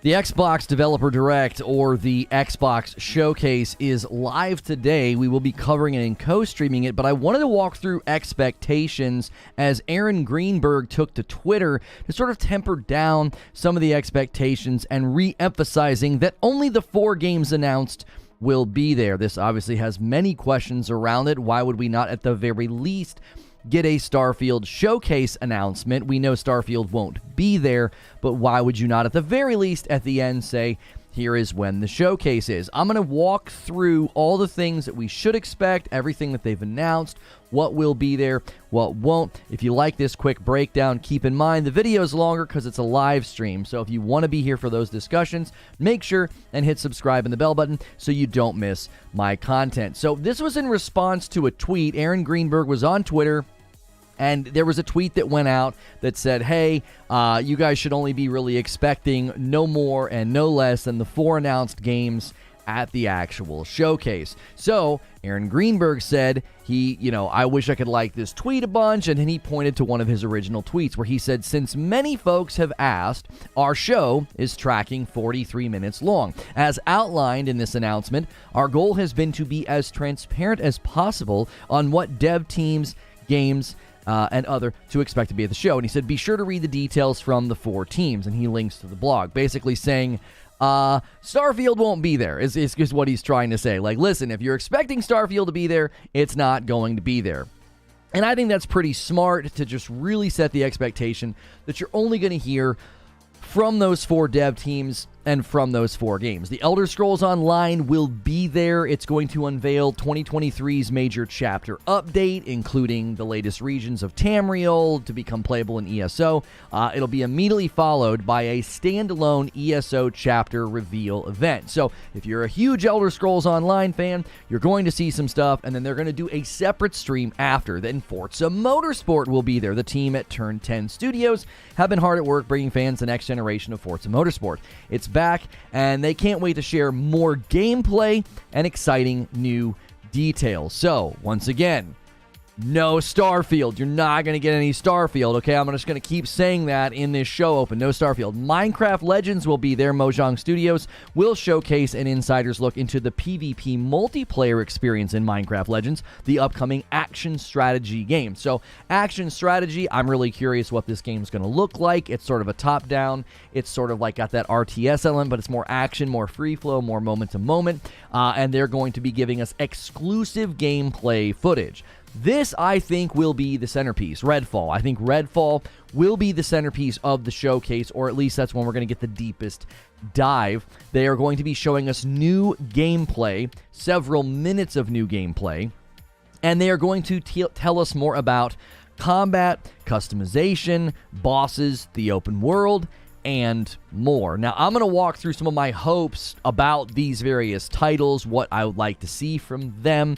The Xbox Developer Direct, or the Xbox Showcase, is live today. We will be covering it and co-streaming it, but I wanted to walk through expectations as Aaron Greenburg took to Twitter to sort of temper down some of the expectations and re-emphasizing that only the 4 games announced will be there. This obviously has many questions around it. Why would we not, at the very least, get a Starfield showcase announcement? We know Starfield won't be there, but why would you not, at the very least, at the end, say, here is when the showcase is? I'm going to walk through all the things that we should expect, everything that they've announced, what will be there, what won't. If you like this quick breakdown, keep in mind the video is longer because it's a live stream. So if you want to be here for those discussions, make sure and hit subscribe and the bell button so you don't miss my content. So this was in response to a tweet. Aaron Greenburg was on Twitter, and there was a tweet that went out that said, hey, you guys should only be really expecting no more and no less than the 4 announced games at the actual showcase. So Aaron Greenburg said I wish I could like this tweet a bunch, and then he pointed to one of his original tweets where he said, since many folks have asked, our show is tracking 43 minutes long. As outlined in this announcement, our goal has been to be as transparent as possible on what dev teams, games, and other to expect to be at the show. And he said, be sure to read the details from the 4 teams, and he links to the blog, basically saying, Starfield won't be there, is what he's trying to say. Like, listen, if you're expecting Starfield to be there, it's not going to be there. And I think that's pretty smart to just really set the expectation that you're only going to hear from those 4 dev teams and from those 4 games. The Elder Scrolls Online will be there. It's going to unveil 2023's major chapter update, including the latest regions of Tamriel to become playable in ESO. It'll be immediately followed by a standalone ESO chapter reveal event. So if you're a huge Elder Scrolls Online fan, you're going to see some stuff, and then they're going to do a separate stream after. Then Forza Motorsport will be there. The team at Turn 10 Studios have been hard at work bringing fans the next generation of Forza Motorsport. It's back, and they can't wait to share more gameplay and exciting new details. So, once again, no Starfield. You're not going to get any Starfield, okay? I'm just going to keep saying that in this show open. No Starfield. Minecraft Legends will be there. Mojang Studios will showcase an insider's look into the PvP multiplayer experience in Minecraft Legends, the upcoming action strategy game. So, action strategy, I'm really curious what this game's going to look like. It's sort of a top-down. It's sort of like got that RTS element, but it's more action, more free flow, more moment to moment. And they're going to be giving us exclusive gameplay footage. This, I think, will be the centerpiece. Redfall. I think Redfall will be the centerpiece of the showcase, or at least that's when we're going to get the deepest dive. They are going to be showing us new gameplay, several minutes of new gameplay, and they are going to tell us more about combat, customization, bosses, the open world, and more. Now, I'm going to walk through some of my hopes about these various titles, what I would like to see from them.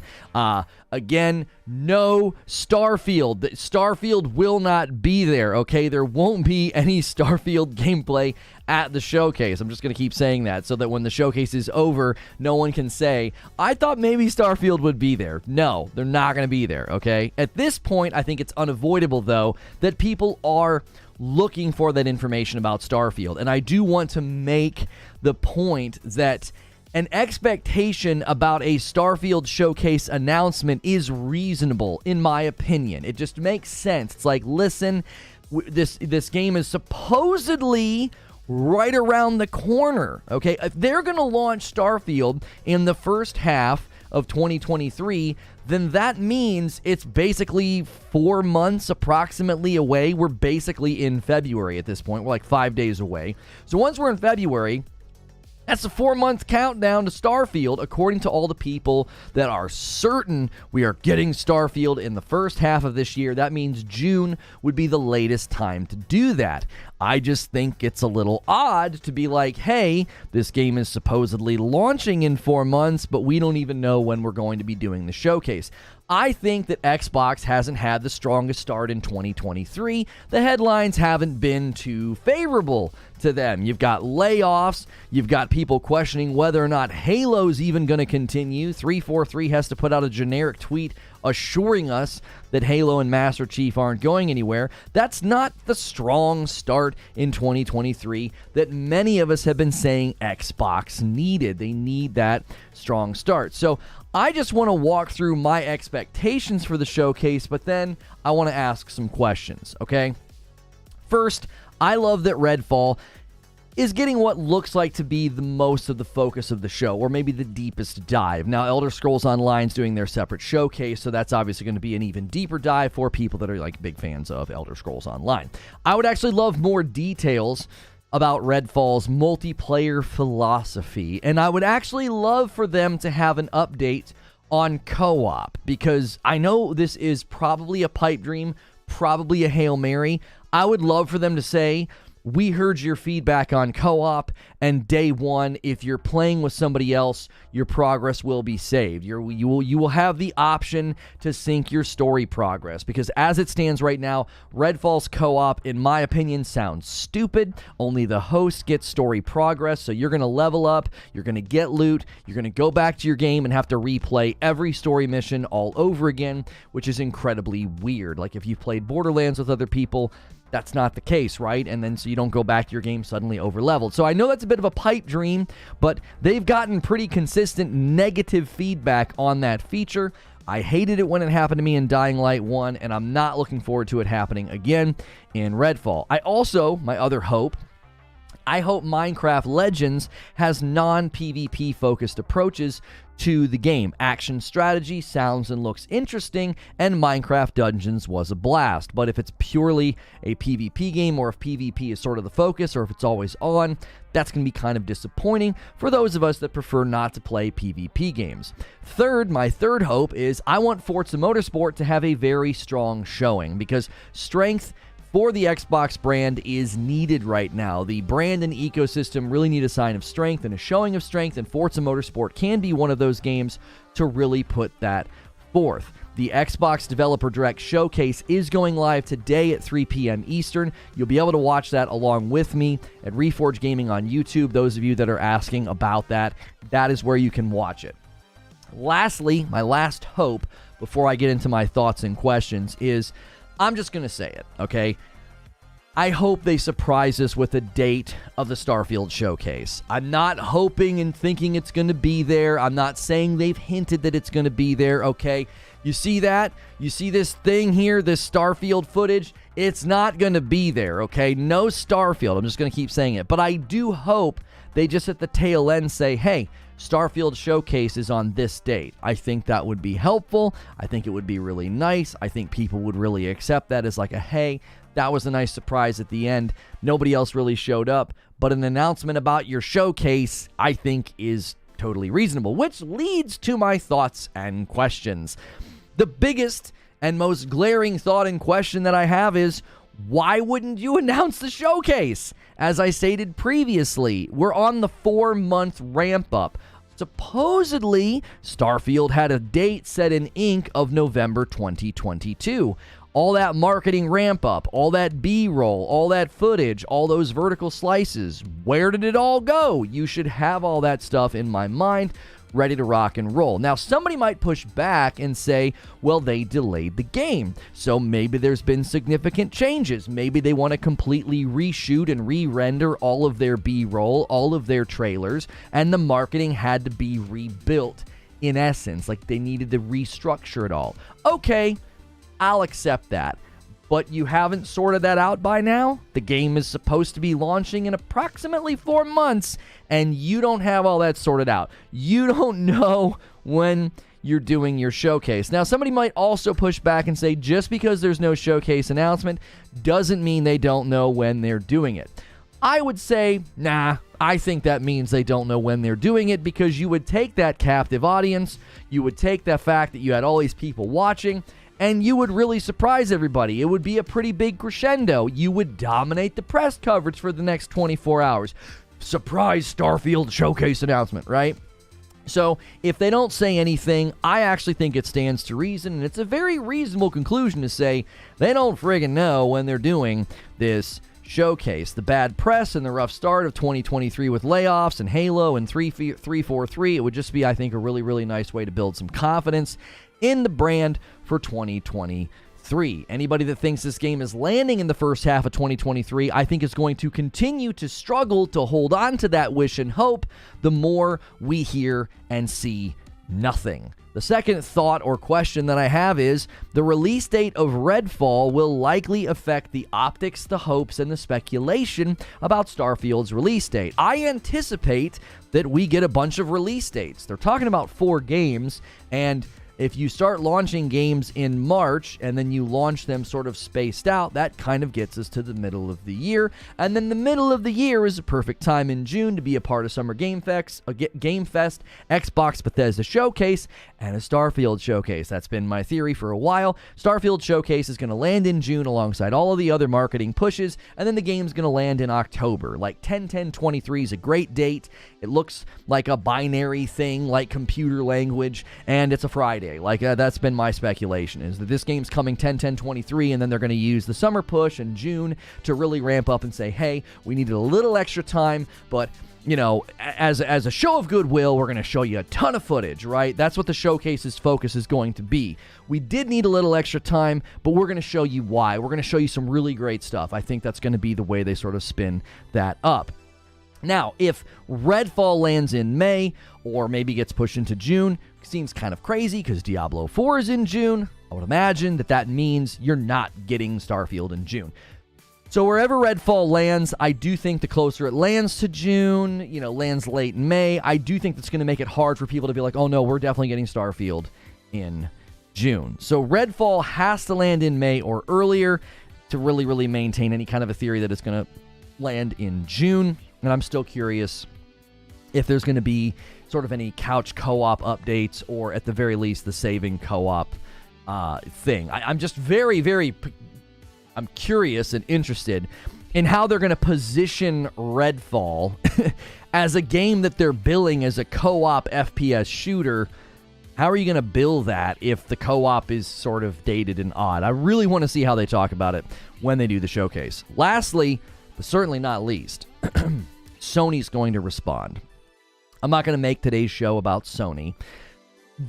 Again, no Starfield. Starfield will not be there, okay? There won't be any Starfield gameplay at the showcase. I'm just going to keep saying that so that when the showcase is over, no one can say, I thought maybe Starfield would be there. No, they're not going to be there, okay? At this point, I think it's unavoidable, though, that people are looking for that information about Starfield. And I do want to make the point that an expectation about a Starfield showcase announcement is reasonable, in my opinion. It just makes sense. It's like, listen, this game is supposedly right around the corner, okay? If they're going to launch Starfield in the first half of 2023, then that means it's basically 4 months approximately away. We're basically in February at this point. We're like 5 days away. So once we're in February, that's a 4-month countdown to Starfield, according to all the people that are certain we are getting Starfield in the first half of this year. That means June would be the latest time to do that. I just think it's a little odd to be like, hey, this game is supposedly launching in 4 months, but we don't even know when we're going to be doing the showcase. I think that Xbox hasn't had the strongest start in 2023. The headlines haven't been too favorable to them. You've got layoffs. You've got people questioning whether or not Halo's even going to continue. 343 has to put out a generic tweet assuring us that Halo and Master Chief aren't going anywhere. That's not the strong start in 2023 that many of us have been saying Xbox needed. They need that strong start. So I just want to walk through my expectations for the showcase, but then I want to ask some questions, okay? First, I love that Redfall is getting what looks like to be the most of the focus of the show, or maybe the deepest dive. Now, Elder Scrolls Online is doing their separate showcase, so that's obviously going to be an even deeper dive for people that are like big fans of Elder Scrolls Online. I would actually love more details about Redfall's multiplayer philosophy, and I would actually love for them to have an update on co-op, because I know this is probably a pipe dream, probably a Hail Mary. I would love for them to say, we heard your feedback on co-op, and day one, if you're playing with somebody else, your progress will be saved. You will have the option to sync your story progress, because as it stands right now, Redfall's co-op, in my opinion, sounds stupid. Only the host gets story progress, so you're going to level up, you're going to get loot, you're going to go back to your game and have to replay every story mission all over again, which is incredibly weird. Like if you've played Borderlands with other people, that's not the case, right? And then so you don't go back to your game suddenly over-leveled. So I know that's a bit of a pipe dream, but they've gotten pretty consistent negative feedback on that feature. I hated it when it happened to me in Dying Light 1, and I'm not looking forward to it happening again in Redfall. My other hope, I hope Minecraft Legends has non-PvP focused approaches to the game. Action strategy sounds and looks interesting, and Minecraft Dungeons was a blast. But if it's purely a PvP game, or if PvP is sort of the focus, or if it's always on, that's going to be kind of disappointing for those of us that prefer not to play PvP games. My third hope is I want Forza Motorsport to have a very strong showing, because strength for the Xbox brand is needed right now. The brand and ecosystem really need a sign of strength and a showing of strength, and Forza Motorsport can be one of those games to really put that forth. The Xbox Developer Direct Showcase is going live today at 3 p.m. Eastern. You'll be able to watch that along with me at Reforge Gaming on YouTube. Those of you that are asking about that, that is where you can watch it. Lastly, my last hope before I get into my thoughts and questions is, I'm just going to say it, okay? I hope they surprise us with a date of the Starfield showcase. I'm not hoping and thinking it's going to be there. I'm not saying they've hinted that it's going to be there, okay? You see that? You see this thing here, this Starfield footage? It's not going to be there, okay? No Starfield. I'm just going to keep saying it. But I do hope they just at the tail end say, hey, Starfield Showcase is on this date. I think that would be helpful. I think it would be really nice. I think people would really accept that as like a, hey, that was a nice surprise at the end. Nobody else really showed up. But an announcement about your showcase, I think, is totally reasonable, which leads to my thoughts and questions. The biggest and most glaring thought and question that I have is, why wouldn't you announce the showcase? As I stated previously, we're on the 4-month ramp-up. Supposedly, Starfield had a date set in ink of November 2022. All that marketing ramp-up, all that B-roll, all that footage, all those vertical slices, where did it all go? You should have all that stuff in my mind, ready to rock and roll. Now, somebody might push back and say, well, they delayed the game, so maybe there's been significant changes. Maybe they want to completely reshoot and re-render all of their B-roll, all of their trailers, and the marketing had to be rebuilt in essence, like they needed to restructure it all. Okay, I'll accept that. But you haven't sorted that out by now? The game is supposed to be launching in approximately 4 months, and you don't have all that sorted out. You don't know when you're doing your showcase. Now, somebody might also push back and say, just because there's no showcase announcement doesn't mean they don't know when they're doing it. I would say, nah, I think that means they don't know when they're doing it, because you would take that captive audience, you would take the fact that you had all these people watching, and you would really surprise everybody. It would be a pretty big crescendo. You would dominate the press coverage for the next 24 hours. Surprise Starfield showcase announcement, right? So if they don't say anything, I actually think it stands to reason, and it's a very reasonable conclusion to say they don't friggin' know when they're doing this showcase. The bad press and the rough start of 2023 with layoffs and Halo and 343, it would just be, I think, a really, really nice way to build some confidence in the brand for 2023. Anybody that thinks this game is landing in the first half of 2023, I think is going to continue to struggle to hold on to that wish and hope the more we hear and see nothing. The second thought or question that I have is the release date of Redfall will likely affect the optics, the hopes, and the speculation about Starfield's release date. I anticipate that we get a bunch of release dates. They're talking about 4 games, and if you start launching games in March and then you launch them sort of spaced out, that kind of gets us to the middle of the year. And then the middle of the year is a perfect time in June to be a part of Summer Game Fest, Xbox Bethesda Showcase, and a Starfield Showcase. That's been my theory for a while. Starfield Showcase is going to land in June alongside all of the other marketing pushes, and then the game's going to land in October. Like 10/10/23 is a great date. It looks like a binary thing, like computer language, and it's a Friday. Like that's been my speculation, is that this game's coming 10/10/23, and then they're going to use the summer push in June to really ramp up and say, hey, we needed a little extra time, but you know, as a show of goodwill, we're going to show you a ton of footage, right? That's what the showcase's focus is going to be. We did need a little extra time, but we're going to show you why. We're going to show you some really great stuff. I think that's going to be the way they sort of spin that up. Now, if Redfall lands in May, or maybe gets pushed into June, seems kind of crazy because Diablo 4 is in June. I would imagine that means you're not getting Starfield in June. So wherever Redfall lands, I do think the closer it lands to June, lands late in May, I do think that's going to make it hard for people to be like, oh no, we're definitely getting Starfield in June. So Redfall has to land in May or earlier to really, really maintain any kind of a theory that it's going to land in June. And I'm still curious if there's going to be sort of any couch co-op updates, or at the very least the saving co-op thing. I'm just I'm curious and interested in how they're going to position Redfall as a game that they're billing as a co-op FPS shooter. How are you going to bill that if the co-op is sort of dated and odd? I really want to see how they talk about it when they do the showcase. Lastly, but certainly not least, Sony's going to respond. I'm not going to make today's show about Sony,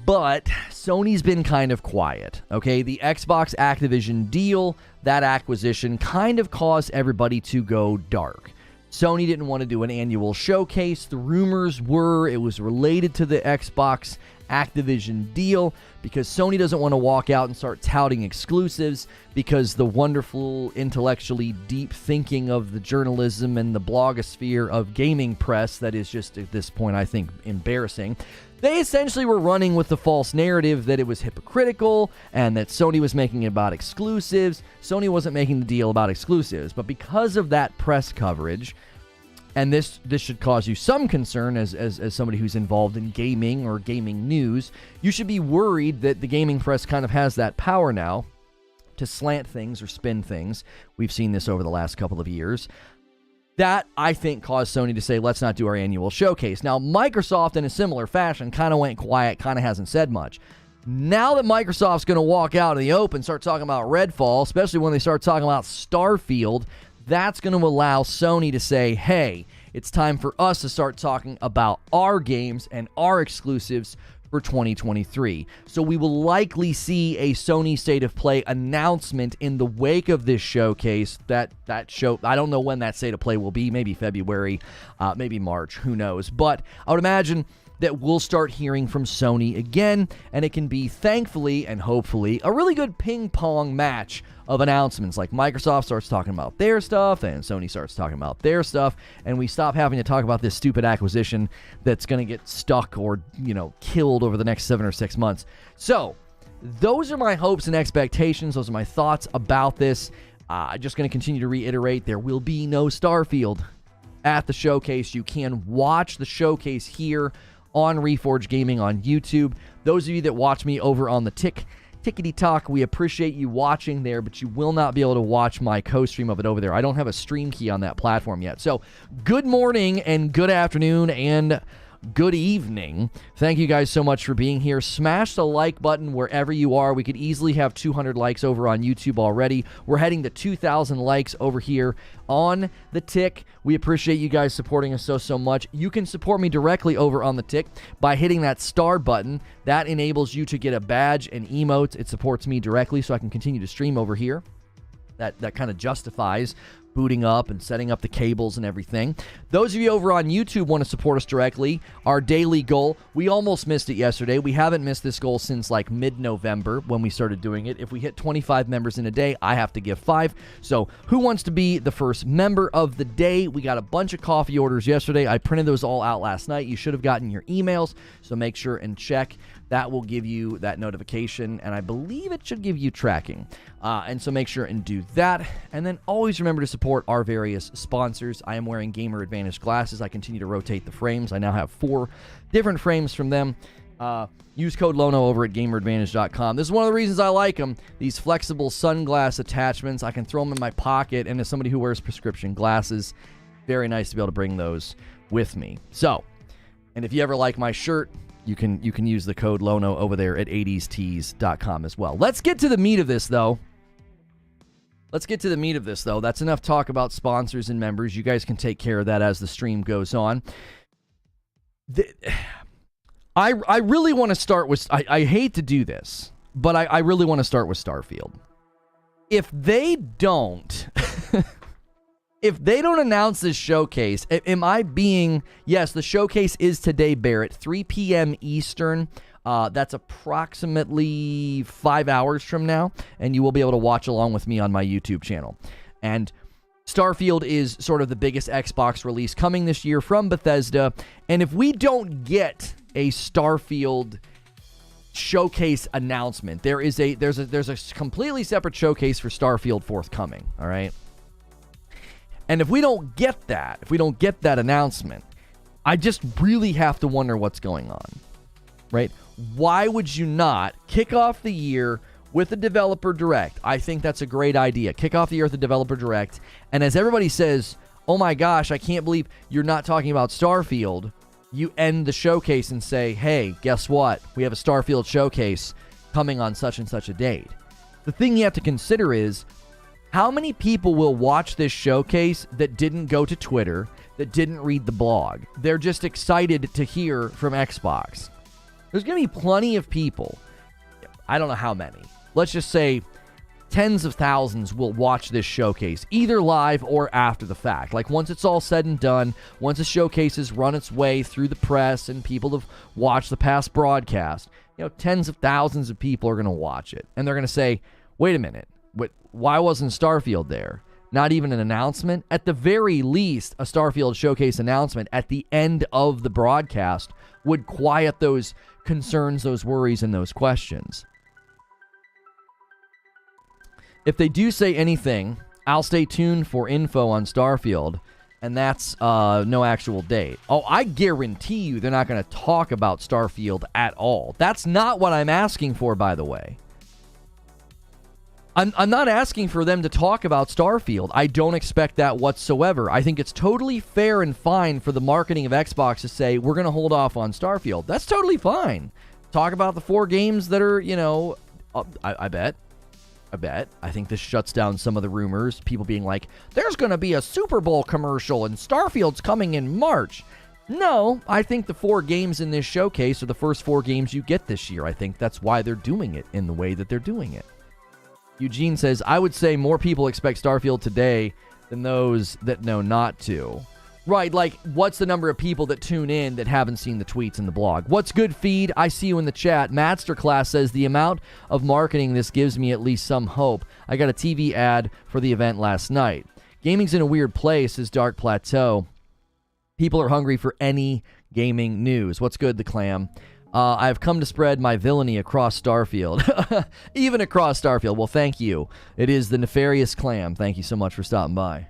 but Sony's been kind of quiet, okay? The Xbox Activision deal, that acquisition, kind of caused everybody to go dark. Sony didn't want to do an annual showcase. The rumors were it was related to the Xbox Activision deal because Sony doesn't want to walk out and start touting exclusives, because the wonderful, intellectually deep thinking of the journalism and the blogosphere of gaming press that is just at this point, I think, embarrassing. They essentially were running with the false narrative that it was hypocritical and that Sony was making it about exclusives. Sony wasn't making the deal about exclusives, but because of that press coverage, and this should cause you some concern as somebody who's involved in gaming or gaming news, you should be worried that the gaming press kind of has that power now to slant things or spin things. We've seen this over the last couple of years. That, I think, caused Sony to say, let's not do our annual showcase. Now, Microsoft, in a similar fashion, kind of went quiet, kind of hasn't said much. Now that Microsoft's going to walk out in the open, start talking about Redfall, especially when they start talking about Starfield, that's going to allow Sony to say, hey, it's time for us to start talking about our games and our exclusives for 2023. So we will likely see a Sony State of Play announcement in the wake of this showcase. That show, I don't know when that State of Play will be, maybe February, maybe March, who knows. But I would imagine that we'll start hearing from Sony again, and it can be, thankfully and hopefully, a really good ping-pong match of announcements. Like Microsoft starts talking about their stuff, and Sony starts talking about their stuff, and we stop having to talk about this stupid acquisition that's going to get stuck or, killed over the next 7 or 6 months. So, those are my hopes and expectations. Those are my thoughts about this. I'm just going to continue to reiterate, there will be no Starfield at the showcase. You can watch the showcase here on Reforge Gaming on YouTube. Those of you that watch me over on the Tickety Talk, we appreciate you watching there, but you will not be able to watch my co-stream of it over there. I don't have a stream key on that platform yet. So good morning and good afternoon and good evening. Thank you guys so much for being here. Smash the like button wherever you are. We could easily have 200 likes over on YouTube already. We're heading to 2,000 likes over here on the Tick. We appreciate you guys supporting us so much. You can support me directly over on the Tick by hitting that star button. That enables you to get a badge and emotes. It supports me directly so I can continue to stream over here. That kind of justifies booting up and setting up the cables and everything. Those of you over on YouTube want to support us directly. Our daily goal, we almost missed it yesterday. We haven't missed this goal since like mid-November when we started doing it. If we hit 25 members in a day, I have to give 5. So who wants to be the first member of the day? We got a bunch of coffee orders yesterday. I printed those all out last night. You should have gotten your emails, so make sure and check. That will give you that notification, and I believe it should give you tracking. And so make sure and do that. And then always remember to support our various sponsors. I am wearing Gamer Advantage glasses. I continue to rotate the frames. I now have 4 different frames from them. Use code Lono over at gameradvantage.com. This is one of the reasons I like them. These flexible sunglass attachments. I can throw them in my pocket, and as somebody who wears prescription glasses, very nice to be able to bring those with me. So, and if you ever like my shirt, you can use the code Lono over there at 80stees.com as well. Let's get to the meat of this, though. That's enough talk about sponsors and members. You guys can take care of that as the stream goes on. I really want to start with... I hate to do this, but I really want to start with Starfield. If they don't... If they don't announce this showcase, am I being... Yes, the showcase is today, Barrett, 3 p.m. Eastern. That's approximately 5 hours from now, and you will be able to watch along with me on my YouTube channel. And Starfield is sort of the biggest Xbox release coming this year from Bethesda, and if we don't get a Starfield showcase announcement, there's a completely separate showcase for Starfield forthcoming, all right? And if we don't get that announcement, I just really have to wonder what's going on, right? Why would you not kick off the year with a developer direct? I think that's a great idea. Kick off the year with a developer direct. And as everybody says, oh my gosh, I can't believe you're not talking about Starfield, you end the showcase and say, hey, guess what? We have a Starfield showcase coming on such and such a date. The thing you have to consider is, how many people will watch this showcase that didn't go to Twitter, that didn't read the blog? They're just excited to hear from Xbox. There's going to be plenty of people. I don't know how many. Let's just say tens of thousands will watch this showcase, either live or after the fact. Like once it's all said and done, once the showcase has run its way through the press and people have watched the past broadcast, tens of thousands of people are going to watch it. And they're going to say, wait a minute. Why wasn't Starfield there? Not even an announcement? At the very least, a Starfield showcase announcement at the end of the broadcast would quiet those concerns, those worries, and those questions. If they do say anything, I'll stay tuned for info on Starfield, and that's no actual date. Oh, I guarantee you they're not going to talk about Starfield at all. That's not what I'm asking for, by the way. I'm not asking for them to talk about Starfield. I don't expect that whatsoever. I think it's totally fair and fine for the marketing of Xbox to say, we're going to hold off on Starfield. That's totally fine. Talk about the 4 games that are, I bet. I think this shuts down some of the rumors. People being like, there's going to be a Super Bowl commercial and Starfield's coming in March. No, I think the 4 games in this showcase are the first 4 games you get this year. I think that's why they're doing it in the way that they're doing it. Eugene says, I would say more people expect Starfield today than those that know not to. Right, like, what's the number of people that tune in that haven't seen the tweets and the blog? What's good, Feed? I see you in the chat. Masterclass says, the amount of marketing this gives me at least some hope. I got a TV ad for the event last night. Gaming's in a weird place, says Dark Plateau. People are hungry for any gaming news. What's good, the Clam? I've come to spread my villainy across Starfield. Even across Starfield. Well, thank you. It is the Nefarious Clam. Thank you so much for stopping by.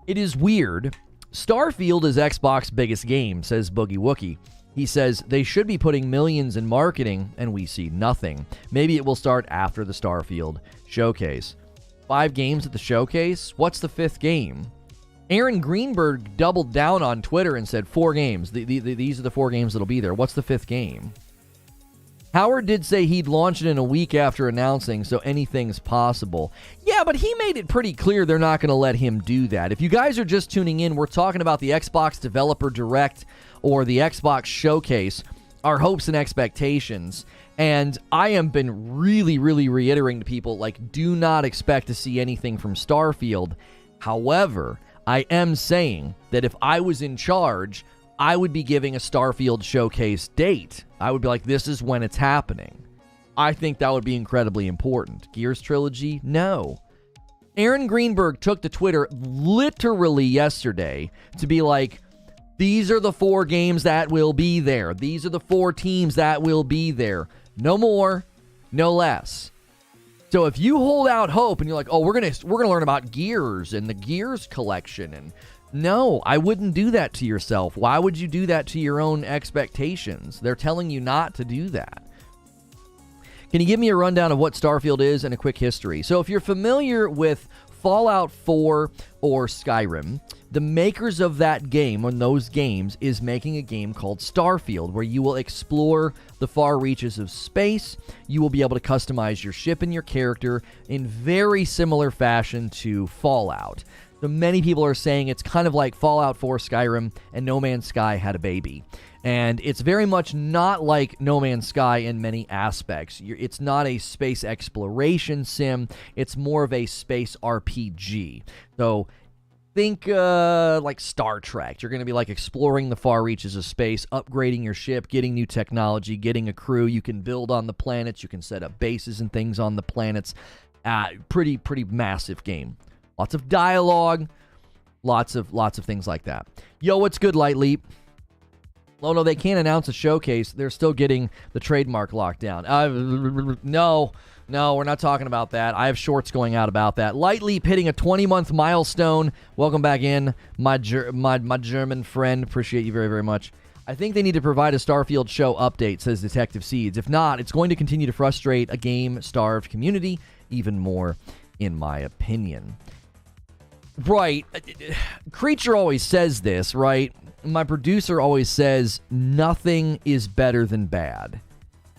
It is weird. Starfield is Xbox's biggest game, says Boogie Wookie. He says they should be putting millions in marketing, and we see nothing. Maybe it will start after the Starfield showcase. 5 games at the showcase? What's the 5th game? Aaron Greenburg doubled down on Twitter and said 4 games. These are the 4 games that'll be there. What's the 5th game? Howard did say he'd launch it in a week after announcing, so anything's possible. Yeah, but he made it pretty clear they're not going to let him do that. If you guys are just tuning in, we're talking about the Xbox Developer Direct or the Xbox Showcase, our hopes and expectations. And I have been really reiterating to people, like, do not expect to see anything from Starfield. However, I am saying that if I was in charge, I would be giving a Starfield showcase date. I would be like, this is when it's happening. I think that would be incredibly important. Gears Trilogy? No. Aaron Greenburg took to Twitter literally yesterday to be like, these are the 4 games that will be there. These are the 4 teams that will be there. No more, no less. So if you hold out hope and you're like, oh, we're gonna learn about Gears and the Gears collection, and no, I wouldn't do that to yourself. Why would you do that to your own expectations? They're telling you not to do that. Can you give me a rundown of what Starfield is and a quick history? So if you're familiar with Fallout 4 or Skyrim, the makers of that game, or those games, is making a game called Starfield, where you will explore the far reaches of space. You will be able to customize your ship and your character in very similar fashion to Fallout. So many people are saying it's kind of like Fallout 4, Skyrim, and No Man's Sky had a baby. And it's very much not like No Man's Sky in many aspects. It's not a space exploration sim. It's more of a space RPG. So think like Star Trek. You're going to be like exploring the far reaches of space, upgrading your ship, getting new technology, getting a crew. You can build on the planets. You can set up bases and things on the planets. Pretty massive game. Lots of dialogue. Lots of things like that. Yo, what's good, Light Leap? Lono, they can't announce a showcase. They're still getting the trademark locked down. No, we're not talking about that. I have shorts going out about that. Light Leap hitting a 20-month milestone. Welcome back in, my German friend. Appreciate you very much. I think they need to provide a Starfield show update, says Detective Seeds. If not, it's going to continue to frustrate a game-starved community even more, in my opinion. Right. Creature always says this, right? My producer always says nothing is better than bad,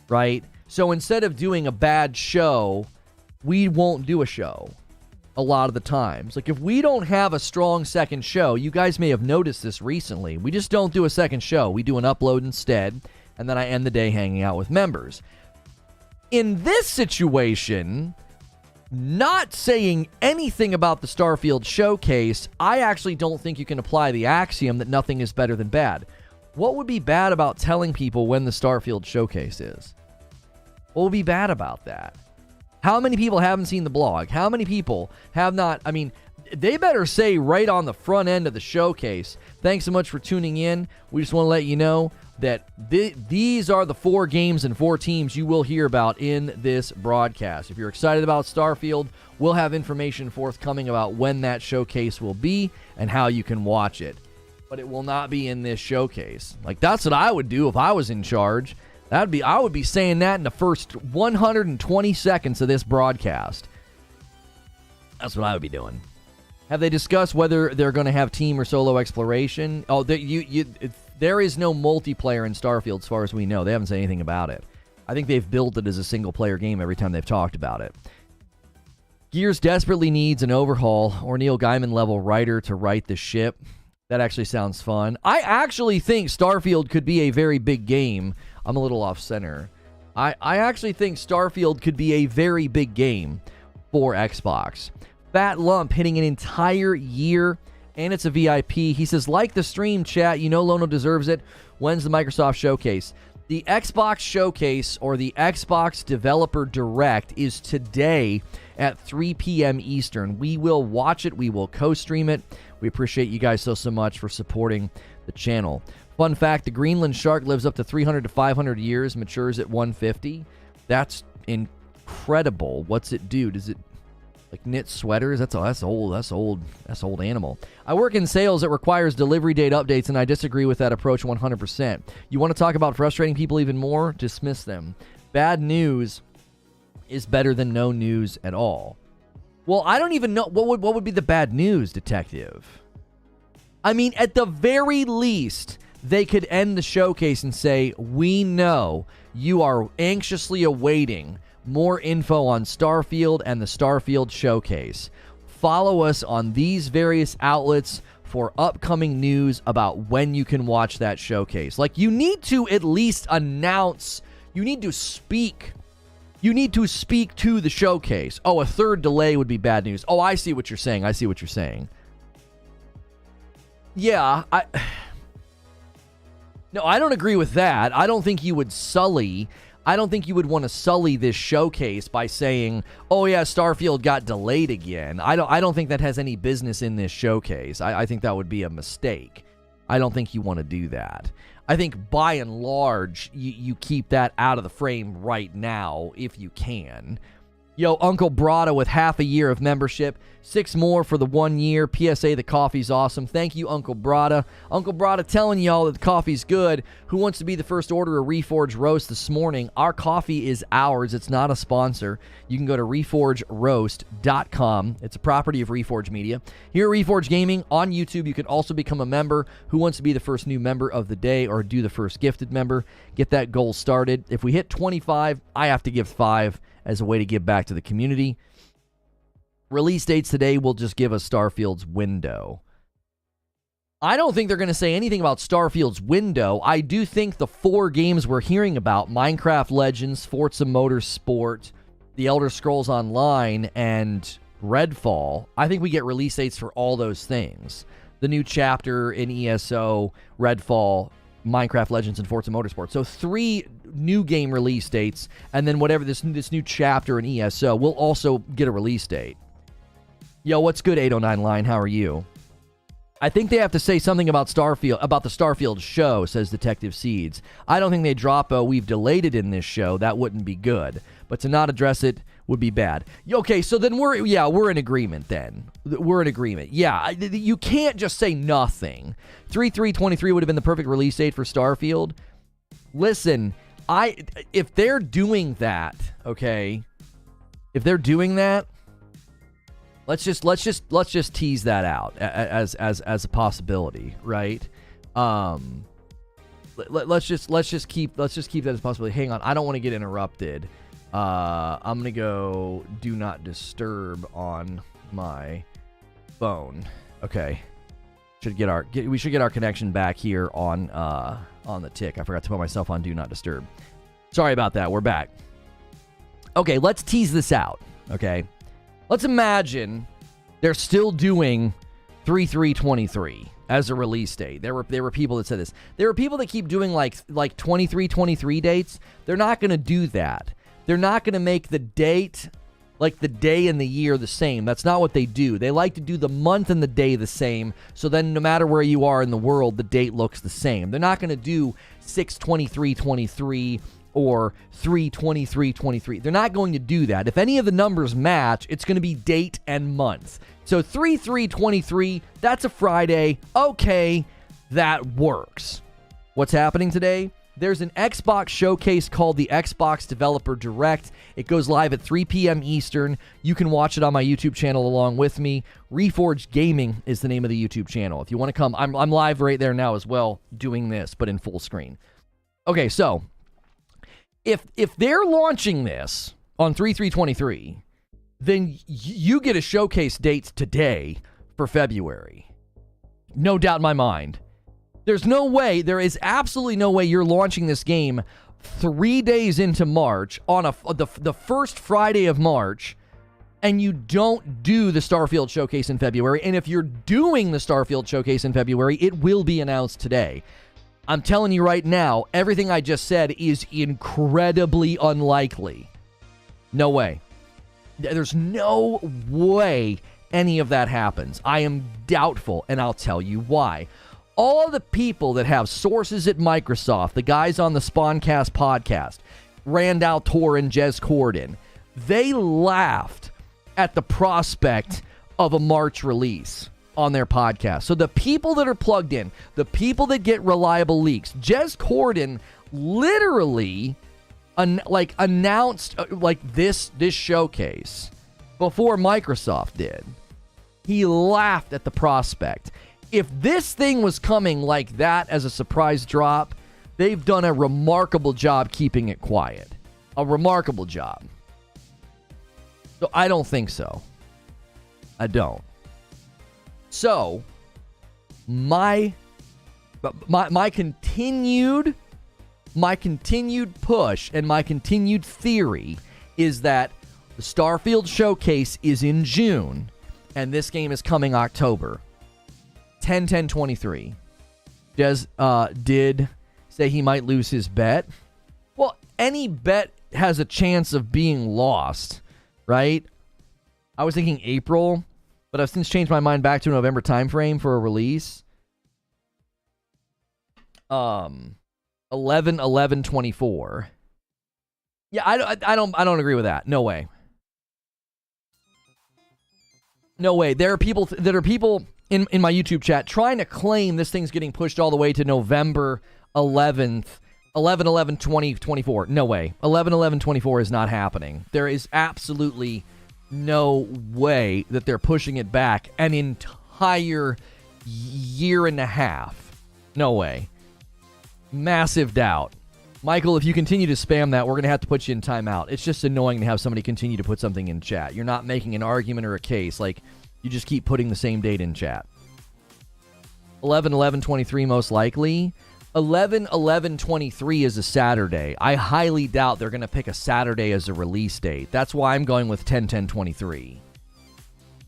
right? So instead of doing a bad show, we won't do a show a lot of the times. Like, if we don't have a strong second show, you guys may have noticed this recently, we just don't do a second show. We do an upload instead, and then I end the day hanging out with members. In this situation, not saying anything about the Starfield showcase, I actually don't think you can apply the axiom that nothing is better than bad. What would be bad about telling people when the Starfield showcase is? What would be bad about that? How many people haven't seen the blog? How many people have not? I mean, they better say right on the front end of the showcase, thanks so much for tuning in. We just want to let you know that these are the 4 games and 4 teams you will hear about in this broadcast. If you're excited about Starfield, we'll have information forthcoming about when that showcase will be and how you can watch it. But it will not be in this showcase. Like, that's what I would do if I was in charge. I would be saying that in the first 120 seconds of this broadcast. That's what I would be doing. Have they discussed whether they're going to have team or solo exploration? Oh, there is no multiplayer in Starfield as far as we know. They haven't said anything about it. I think they've built it as a single-player game every time they've talked about it. Gears desperately needs an overhaul or Neil Gaiman-level writer to write the ship. That actually sounds fun. I actually think Starfield could be a very big game. I'm a little off-center. I actually think Starfield could be a very big game for Xbox. Fat Lump hitting an entire year, and it's a VIP. He says, like the stream, chat, you know Lono deserves it. When's the Microsoft Showcase? The Xbox Showcase, or the Xbox Developer Direct, is today at 3 p.m. Eastern. We will watch it. We will co-stream it. We appreciate you guys so much for supporting the channel. Fun fact, the Greenland shark lives up to 300 to 500 years, matures at 150. That's incredible. What's it do? Does it like knit sweaters? That's old animal. I work in sales that requires delivery date updates, and I disagree with that approach 100%. You want to talk about frustrating people even more? Dismiss them. Bad news is better than no news at all. Well, I don't even know what would be the bad news, Detective. I mean, at the very least, they could end the showcase and say, we know you are anxiously awaiting more info on Starfield and the Starfield showcase. Follow us on these various outlets for upcoming news about when you can watch that showcase. Like, you need to at least announce, you need to speak to the showcase. Oh, a third delay would be bad news. Oh, I see what you're saying. Yeah, no, I don't agree with that. I don't think you would want to sully this showcase by saying, oh yeah, Starfield got delayed again. I don't think that has any business in this showcase. I think that would be a mistake. I don't think you want to do that. I think by and large, you keep that out of the frame right now if you can. Yo, Uncle Brada with half a year of membership. 6 more for the 1 year. PSA, the coffee's awesome. Thank you, Uncle Brada. Uncle Brada telling y'all that the coffee's good. Who wants to be the first to order a Reforge roast this morning? Our coffee is ours. It's not a sponsor. You can go to reforgeroast.com. It's a property of Reforge Media. Here at Reforge Gaming on YouTube, you can also become a member. Who wants to be the first new member of the day or do the first gifted member? Get that goal started. If we hit 25, I have to give 5 as a way to give back to the community. Release dates today will just give us Starfield's window. I don't think they're going to say anything about Starfield's window. I do think the 4 games we're hearing about, Minecraft Legends, Forza Motorsport, The Elder Scrolls Online, and Redfall, I think we get release dates for all those things. The new chapter in ESO, Redfall, Minecraft Legends, and Forza Motorsport. So 3 new game release dates, and then whatever this new chapter in ESO will also get a release date. Yo, what's good, 809 Line? How are you? I think they have to say something about Starfield, about the Starfield show, says Detective Seeds. I don't think they drop a we've delayed it in this show. That wouldn't be good. But to not address it would be bad. Okay, so then we're in agreement then. We're in agreement. Yeah, you can't just say nothing. 3/3/23 would have been the perfect release date for Starfield. Listen, if they're doing that, okay, if they're doing that, let's just tease that out as a possibility, right? Let's just keep that as a possibility. Hang on, I don't want to get interrupted. I'm gonna go do not disturb on my phone. Okay, we should get our connection back here on the tick. I forgot to put myself on do not disturb. Sorry about that. We're back. Okay, let's tease this out. Okay. Let's imagine they're still doing 3/3/23 as a release date. There were people that said this. There are people that keep doing like 23/23 dates. They're not going to do that. They're not going to make the date, like the day and the year, the same. That's not what they do. They like to do the month and the day the same, so then no matter where you are in the world, the date looks the same. They're not going to do 6/23/23 or 3/23/23. They're not going to do that. If any of the numbers match, it's going to be date and month. So 3/3/23, that's a Friday. Okay, that works. What's happening today? There's an Xbox showcase called the Xbox Developer Direct. It goes live at 3 p.m. Eastern. You can watch it on my YouTube channel along with me. Reforge Gaming is the name of the YouTube channel. If you want to come, I'm live right there now as well, doing this, but in full screen. Okay, so if they're launching this on 3/3/23, then you get a showcase date today for February. No doubt in my mind. There is absolutely no way you're launching this game 3 days into March on the first Friday of March, and you don't do the Starfield showcase in February. And if you're doing the Starfield showcase in February, it will be announced today. I'm telling you right now, everything I just said is incredibly unlikely. No way. There's no way any of that happens. I am doubtful, and I'll tell you why. All of the people that have sources at Microsoft, the guys on the Spawncast podcast, Randall Tor and Jez Corden, they laughed at the prospect of a March release on their podcast. So the people that are plugged in, the people that get reliable leaks, Jez Corden literally announced this showcase before Microsoft did. He laughed at the prospect. If this thing was coming like that as a surprise drop, they've done a remarkable job keeping it quiet. A remarkable job. So I don't think so. I don't. So my continued push and my continued theory is that the Starfield showcase is in June and this game is coming October. 10-10-23. Did say he might lose his bet. Well, any bet has a chance of being lost, right? I was thinking April, but I've since changed my mind back to a November timeframe for a release. 11-11-24. Yeah, I don't agree with that. No way. No way. There are people in my YouTube chat trying to claim this thing's getting pushed all the way to November 11th, 11-11-2024. No way. 11-11-24 is not happening. There is absolutely no way that they're pushing it back an entire year and a half. No way. Massive doubt. Michael, if you continue to spam that, we're going to have to put you in timeout. It's just annoying to have somebody continue to put something in chat. You're not making an argument or a case. Like, you just keep putting the same date in chat. 11-11-23 most likely. 11-11-23 is a Saturday. I highly doubt they're going to pick a Saturday as a release date. That's why I'm going with 10-10-23.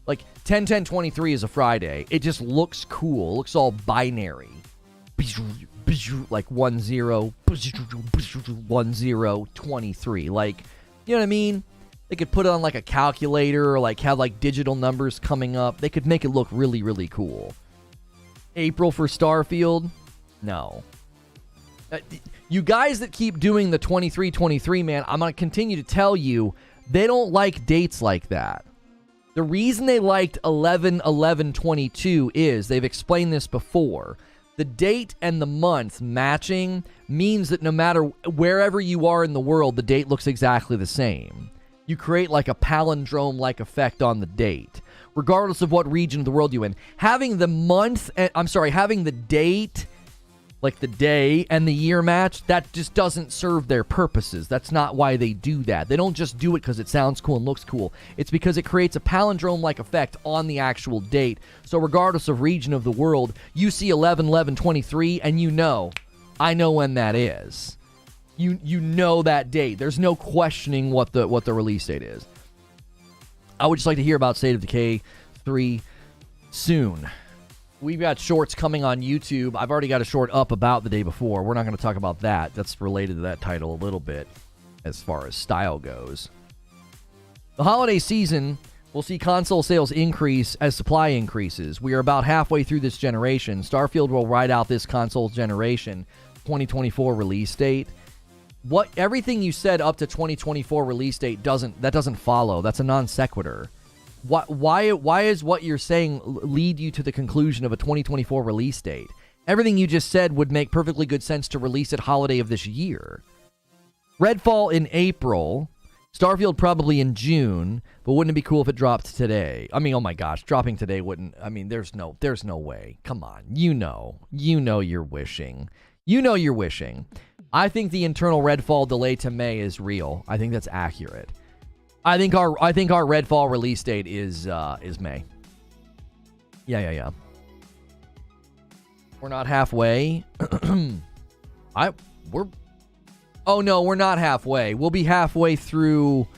Like, 10-10-23 is a Friday. It just looks cool. It looks all binary. Like 10, 23. Like, you know what I mean? They could put it on like a calculator or like have like digital numbers coming up. They could make it look really, really cool. April for Starfield? No. You guys that keep doing the 23-23, man, I'm going to continue to tell you, they don't like dates like that. The reason they liked 11-11-22 is, they've explained this before, the date and the month matching means that no matter wherever you are in the world, the date looks exactly the same. You create like a palindrome-like effect on the date, regardless of what region of the world you're in. Having the date, like the day and the year match, that just doesn't serve their purposes. That's not why they do that. They don't just do it because it sounds cool and looks cool. It's because it creates a palindrome-like effect on the actual date. So regardless of region of the world, you see 11-11-23 and you know, I know when that is. You know that date. There's no questioning what the release date is. I would just like to hear about State of Decay 3 soon. We've got shorts coming on YouTube. I've already got a short up about the day before. We're not going to talk about that. That's related to that title a little bit as far as style goes. The holiday season will see console sales increase as supply increases. We are about halfway through this generation. Starfield will ride out this console generation 2024 release date. Everything you said up to 2024 release date doesn't follow. That's a non sequitur. Why is what you're saying lead you to the conclusion of a 2024 release date? Everything you just said would make perfectly good sense to release at holiday of this year. Redfall in April, Starfield probably in June, but wouldn't it be cool if it dropped today? I mean, oh my gosh, dropping today wouldn't. I mean, there's no way. Come on, you know you're wishing. You're wishing. I think the internal Redfall delay to May is real. I think that's accurate. I think our Redfall release date is May. Yeah. We're not halfway. Oh no, we're not halfway. We'll be halfway through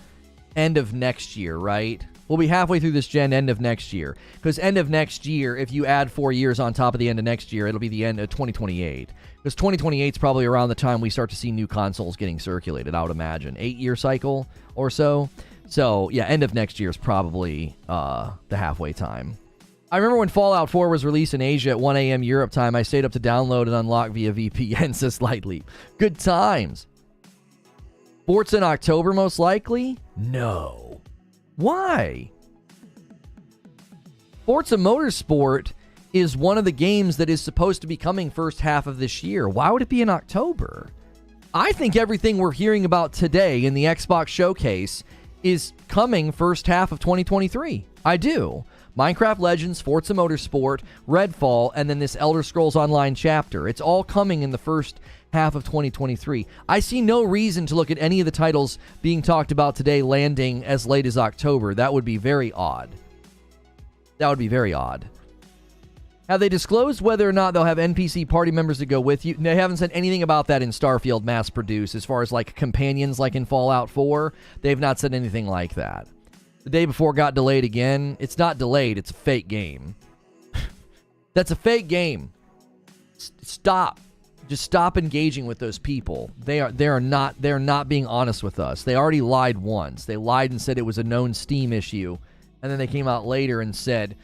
end of next year, right? We'll be halfway through this gen end of next year. Because end of next year, if you add 4 years on top of the end of next year, it'll be the end of 2028. Because 2028 is probably around the time we start to see new consoles getting circulated, I would imagine. 8-year cycle or so. So, yeah, end of next year is probably the halfway time. I remember when Fallout 4 was released in Asia at 1 a.m. Europe time, I stayed up to download and unlock via VPN, says Lightly. Good times. Forza in October, most likely? No. Why? Forza Motorsport is one of the games that is supposed to be coming first half of this year. Why would it be in October? I think everything we're hearing about today in the Xbox showcase is coming first half of 2023. I do. Minecraft Legends, Forza Motorsport, Redfall, and then this Elder Scrolls Online chapter. It's all coming in the first half of 2023. I see no reason to look at any of the titles being talked about today landing as late as October. That would be very odd. That would be very odd. Have they disclosed whether or not they'll have NPC party members to go with you? They haven't said anything about that in Starfield mass produce as far as like companions like in Fallout 4. They've not said anything like that. The day before got delayed again. It's not delayed. It's a fake game. That's a fake game. Stop. Just stop engaging with those people. They're not being honest with us. They already lied once. They lied and said it was a known Steam issue, and then they came out later and said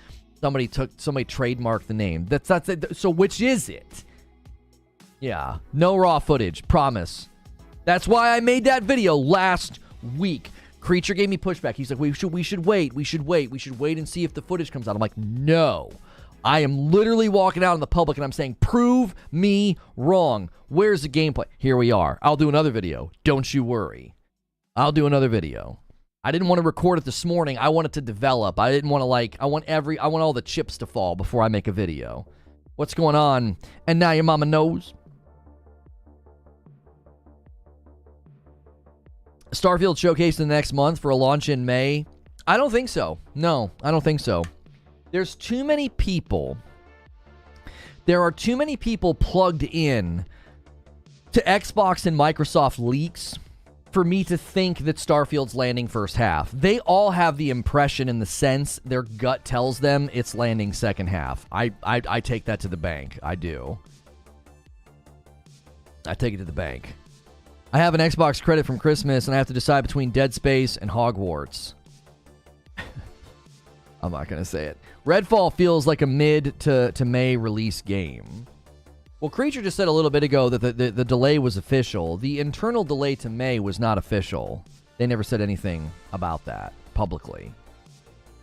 somebody trademarked the name. That's it. So which is it? Yeah, no raw footage. Promise. That's why I made that video last week. Creature gave me pushback. He's like, we should wait and see if the footage comes out. I'm like, no. I am literally walking out in the public and I'm saying, prove me wrong. Where's the gameplay? Here we are. I'll do another video. Don't you worry. I'll do another video. I didn't want to record it this morning. I wanted to develop. I didn't want to I want all the chips to fall before I make a video. What's going on? And now your mama knows. Starfield showcase in the next month for a launch in May. I don't think so. No, I don't think so. There's too many people. There are too many people plugged in to Xbox and Microsoft leaks for me to think that Starfield's landing first half. They all have the impression in the sense their gut tells them it's landing second half. I take that to the bank. I do. I take it to the bank. I have an Xbox credit from Christmas and I have to decide between Dead Space and Hogwarts. I'm not going to say it. Redfall feels like a mid to May release game. Well, Creature just said a little bit ago that the delay was official. The internal delay to May was not official. They never said anything about that publicly.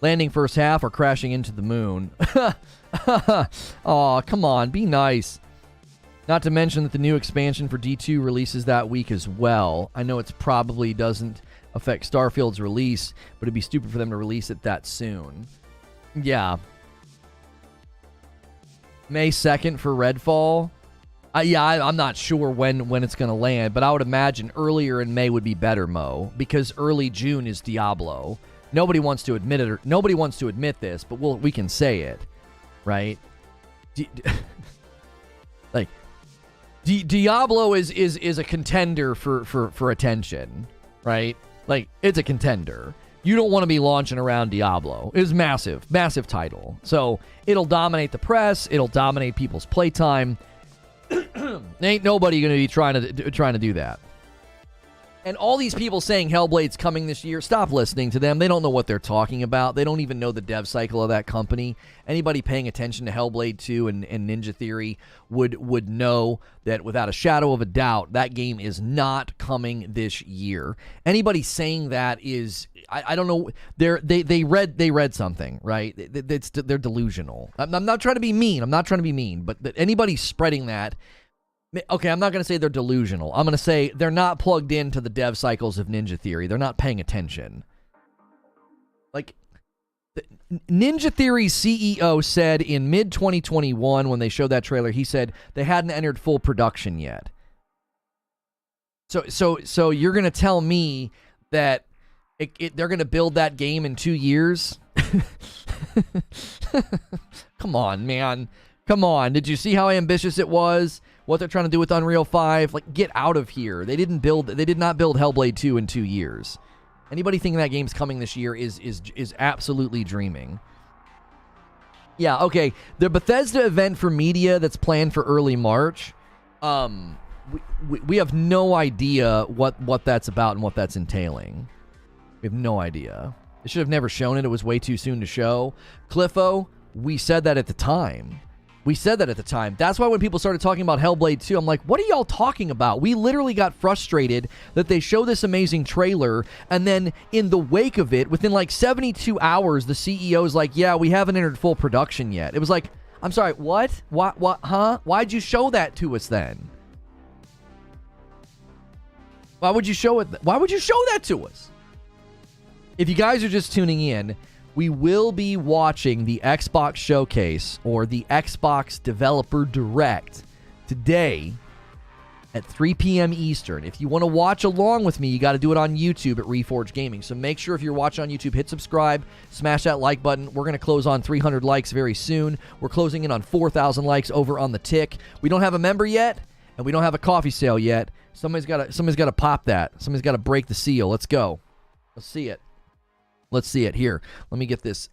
Landing first half or crashing into the moon. Aw, come on, be nice. Not to mention that the new expansion for D2 releases that week as well. I know it probably doesn't affect Starfield's release, but it'd be stupid for them to release it that soon. Yeah. May 2nd for Redfall. I'm not sure when it's going to land, but I would imagine earlier in May would be better, Mo, because early June is Diablo. Nobody wants to admit it, or nobody wants to admit this, but we can say it, right? Diablo is a contender for attention, right? Like, it's a contender. You don't want to be launching around Diablo. It's massive title. So it'll dominate the press. It'll dominate people's playtime. Ain't nobody going to be trying to do that. And all these people saying Hellblade's coming this year, stop listening to them. They don't know what they're talking about. They don't even know the dev cycle of that company. Anybody paying attention to Hellblade 2 and Ninja Theory would know that without a shadow of a doubt, that game is not coming this year. Anybody saying that is, I don't know, they read something, right? They're delusional. I'm not trying to be mean. But anybody spreading that, okay, I'm not going to say they're delusional. I'm going to say they're not plugged into the dev cycles of Ninja Theory. They're not paying attention. Like, Ninja Theory's CEO said in mid-2021 when they showed that trailer, he said they hadn't entered full production yet. So you're going to tell me that they're going to build that game in 2 years? Come on, man. Come on. Did you see how ambitious it was? What they're trying to do with Unreal 5? Like, get out of here. They did not build Hellblade 2 in 2 years. Anybody thinking that game's coming this year is absolutely dreaming. Yeah, okay. The Bethesda event for media that's planned for early March, we have no idea what that's about and what that's entailing. We have no idea. They should have never shown it. It was way too soon to show. Cliffo, we said that at the time. That's why when people started talking about Hellblade 2, I'm like, what are y'all talking about? We literally got frustrated that they show this amazing trailer, and then in the wake of it, within like 72 hours, the CEO's like, yeah, we haven't entered full production yet. It was like, I'm sorry, what? What, huh? Why'd you show that to us then? Why would you show it? Why would you show that to us? If you guys are just tuning in, we will be watching the Xbox Showcase or the Xbox Developer Direct today at 3 p.m. Eastern. If you want to watch along with me, you got to do it on YouTube at Reforge Gaming. So make sure if you're watching on YouTube, hit subscribe, smash that like button. We're going to close on 300 likes very soon. We're closing in on 4,000 likes over on the tick. We don't have a member yet, and we don't have a coffee sale yet. Somebody's got to pop that. Somebody's got to break the seal. Let's go. Let's see it. Let's see it here. Let me get this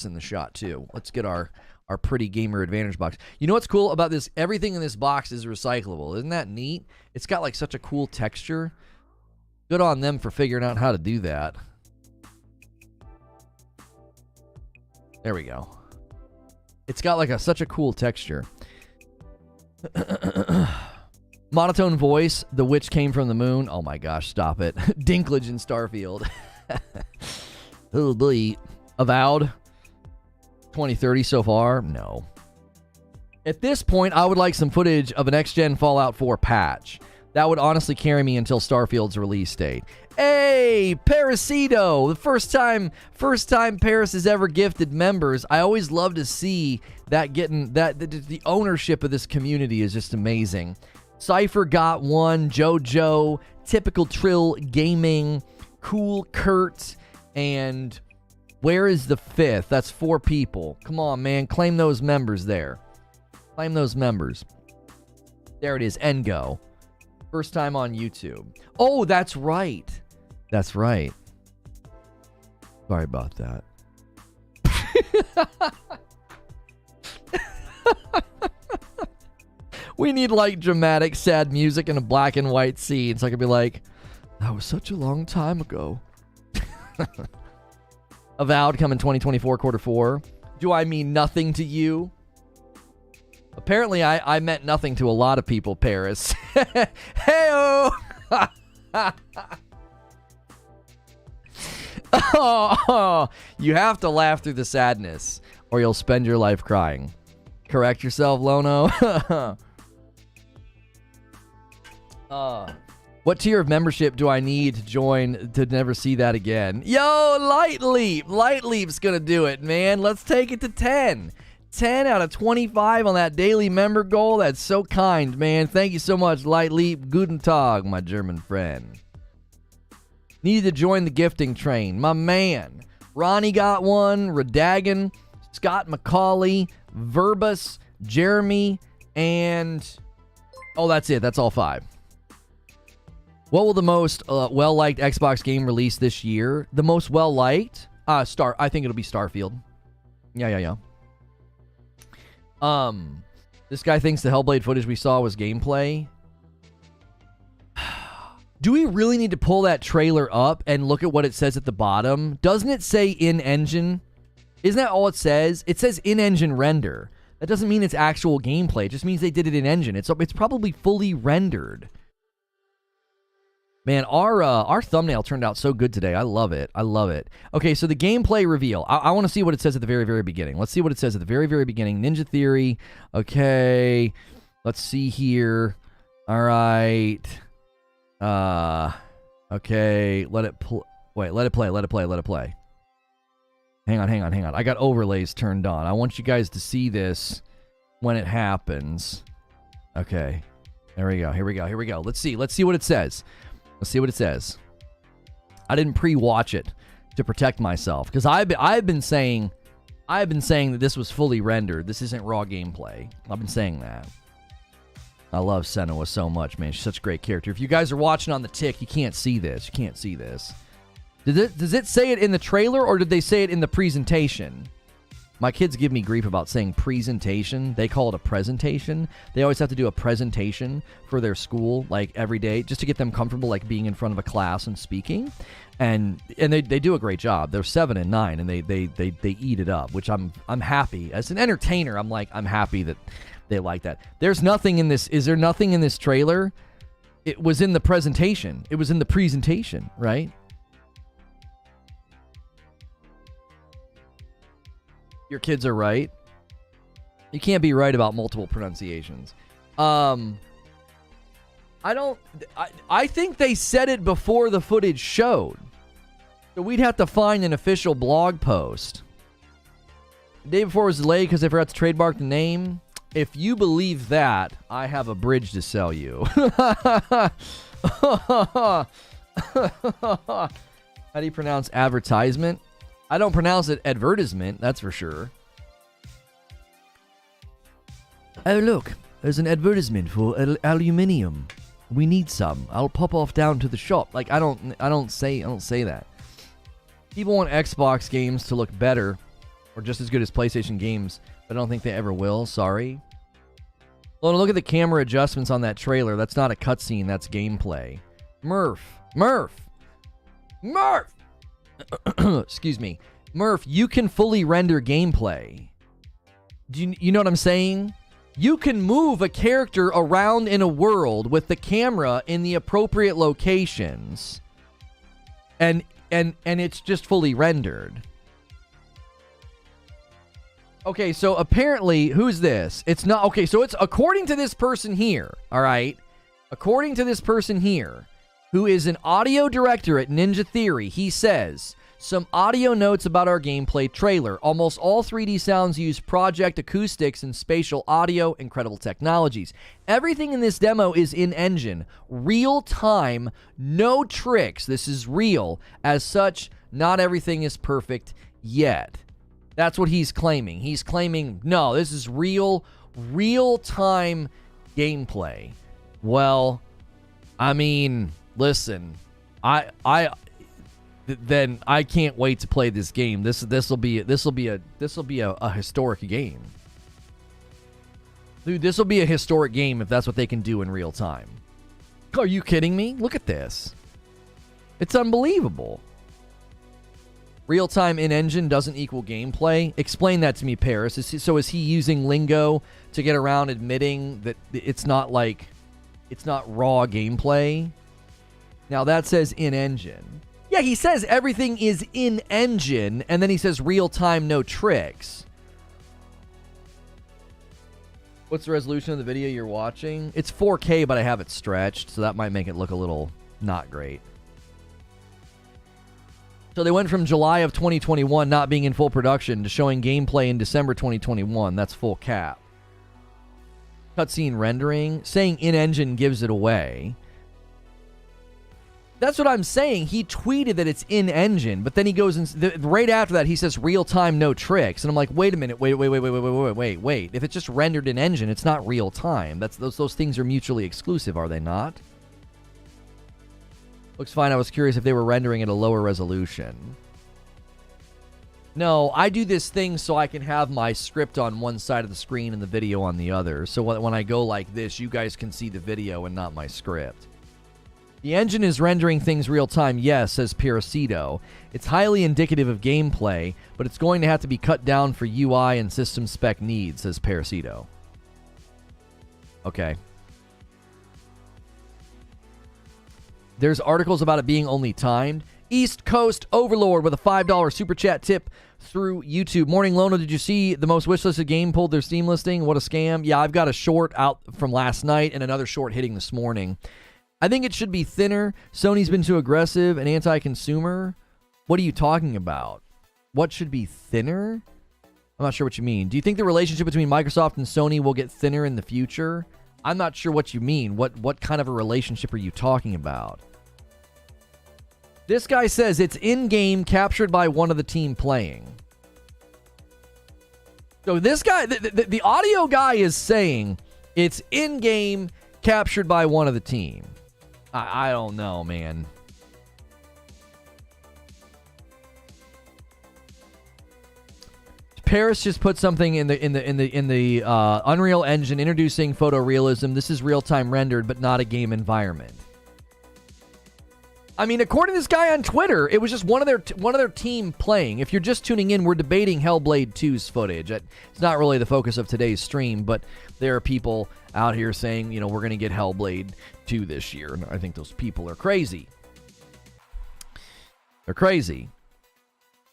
in the shot too. Let's get our pretty gamer advantage box. You know what's cool about this? Everything in this box is recyclable. Isn't that neat? It's got like such a cool texture. Good on them for figuring out how to do that. There we go. It's got like such a cool texture. Monotone voice. The witch came from the moon. Oh my gosh, stop it. Dinklage in Starfield. Oh boy. Avowed. 2030 so far? No. At this point, I would like some footage of an next-gen Fallout 4 patch. That would honestly carry me until Starfield's release date. Hey, Parasito! The first time Paris has ever gifted members. I always love to see that the ownership of this community is just amazing. Cypher got one, JoJo, Typical Trill Gaming, Cool Kurt, and where is the fifth? That's 4 people. Come on, man. Claim those members there. Claim those members. There it is. Engo. First time on YouTube. Oh, that's right. That's right. Sorry about that. We need like dramatic, sad music and a black and white scene so I could be like, that was such a long time ago. Avowed coming 2024 quarter 4. Do I mean nothing to you? Apparently I meant nothing to a lot of people, Paris. Hey-oh! Oh, you have to laugh through the sadness or you'll spend your life crying. Correct yourself, Lono. What tier of membership do I need to join to never see that again? Yo, Light Leap. Light Leap's going to do it, man. Let's take it to 10. 10 out of 25 on that daily member goal. That's so kind, man. Thank you so much, Light Leap. Guten Tag, my German friend. Needed to join the gifting train. My man. Ronnie got one. Radagan, Scott McCauley, Verbus, Jeremy, and... oh, that's it. That's all 5. What will the most well-liked Xbox game release this year? The most well-liked? I think it'll be Starfield. Yeah. This guy thinks the Hellblade footage we saw was gameplay. Do we really need to pull that trailer up and look at what it says at the bottom? Doesn't it say in-engine? Isn't that all it says? It says in-engine render. That doesn't mean it's actual gameplay. It just means they did it in-engine. It's probably fully rendered. Man, our thumbnail turned out so good today. I love it. I love it. Okay, so the gameplay reveal. I want to see what it says at the very, very beginning. Let's see what it says at the very, very beginning. Ninja Theory. Okay. Let's see here. All right. Okay. Let it play. Wait, let it play. Hang on. I got overlays turned on. I want you guys to see this when it happens. Okay. There we go. Here we go. Let's see what it says. Let's see what it says. I didn't pre-watch it to protect myself because I've been saying that this was fully rendered. This isn't raw gameplay. I've been saying that. I love Senua so much, man. She's such a great character. If you guys are watching on the tick, you can't see this. Does it say it in the trailer or did they say it in the presentation? My kids give me grief about saying presentation. They call it a presentation. They always have to do a presentation for their school, like every day, just to get them comfortable, like being in front of a class and speaking. And they do a great job. They're 7 and 9, and they eat it up, which I'm happy. As an entertainer, I'm happy that they like that. There's nothing in this. Is there nothing in this trailer? It was in the presentation. It was in the presentation, right? Your kids are right. You can't be right about multiple pronunciations. I think they said it before the footage showed. So we'd have to find an official blog post. The day before was delayed because they forgot to trademark the name. If you believe that, I have a bridge to sell you. How do you pronounce advertisement? I don't pronounce it advertisement, that's for sure. Oh, look. There's an advertisement for aluminium. We need some. I'll pop off down to the shop. Like, I don't say that. People want Xbox games to look better or just as good as PlayStation games, but I don't think they ever will. Sorry. Well, look at the camera adjustments on that trailer. That's not a cutscene. That's gameplay. Murph. Excuse me. Murph, you can fully render gameplay. Do you know what I'm saying? You can move a character around in a world with the camera in the appropriate locations. And it's just fully rendered. Okay, so apparently, who's this? It's not, okay, so it's according to this person here, all right? According to this person here, who is an audio director at Ninja Theory, he says, some audio notes about our gameplay trailer. Almost all 3D sounds use project acoustics and spatial audio, incredible technologies. Everything in this demo is in-engine, real-time, no tricks. This is real. As such, not everything is perfect yet. That's what he's claiming. He's claiming, no, this is real-time gameplay. Well, I mean, listen, then I can't wait to play this game. This will be a historic game. Dude, this will be a historic game if that's what they can do in real time. Are you kidding me? Look at this. It's unbelievable. Real-time in-engine doesn't equal gameplay. Explain that to me, Paris. Is he using lingo to get around admitting that it's not raw gameplay? Now that says in-engine. Yeah, he says everything is in-engine, and then he says real-time, no tricks. What's the resolution of the video you're watching? It's 4K, but I have it stretched, so that might make it look a little not great. So they went from July of 2021 not being in full production to showing gameplay in December 2021. That's full cap. Cutscene rendering. Saying in-engine gives it away. That's what I'm saying. He tweeted that it's in-engine, but then he goes and right after that he says real-time, no tricks. And I'm like, wait a minute, wait. If it's just rendered in-engine, it's not real-time. Those things are mutually exclusive, are they not? Looks fine. I was curious if they were rendering at a lower resolution. No, I do this thing so I can have my script on one side of the screen and the video on the other. So when I go like this, you guys can see the video and not my script. The engine is rendering things real time, yes, says Piracito. It's highly indicative of gameplay, but it's going to have to be cut down for UI and system spec needs, says Piracito. Okay. There's articles about it being only timed. East Coast Overlord with a $5 super chat tip through YouTube. Morning Lono, did you see the most wishlisted game pulled their Steam listing? What a scam. Yeah, I've got a short out from last night and another short hitting this morning. I think it should be thinner. Sony's been too aggressive and anti-consumer. What are you talking about? What should be thinner? I'm not sure what you mean. Do you think the relationship between Microsoft and Sony will get thinner in the future? I'm not sure what you mean. What kind of a relationship are you talking about? This guy says it's in-game captured by one of the team playing. So this guy, the audio guy is saying it's in-game captured by one of the team. I don't know, man. Paris just put something in the Unreal Engine introducing photorealism. This is real-time rendered, but not a game environment. I mean, according to this guy on Twitter, it was just one of their team playing. If you're just tuning in, we're debating Hellblade 2's footage. It's not really the focus of today's stream, but there are people out here saying, you know, we're going to get Hellblade 2 this year. And I think those people are crazy. They're crazy.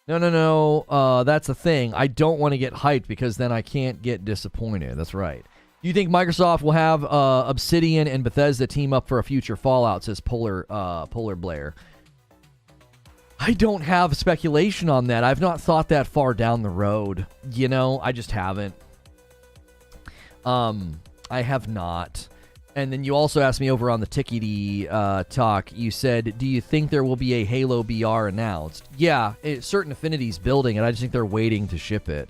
No. That's the thing. I don't want to get hyped because then I can't get disappointed. That's right. Do you think Microsoft will have Obsidian and Bethesda team up for a future Fallout, says Polar Blair. I don't have speculation on that. I've not thought that far down the road. You know, I just haven't. I have not. And then you also asked me over on the Tickety talk, you said, do you think there will be a Halo BR announced? Yeah, certain Affinity's building it. I just think they're waiting to ship it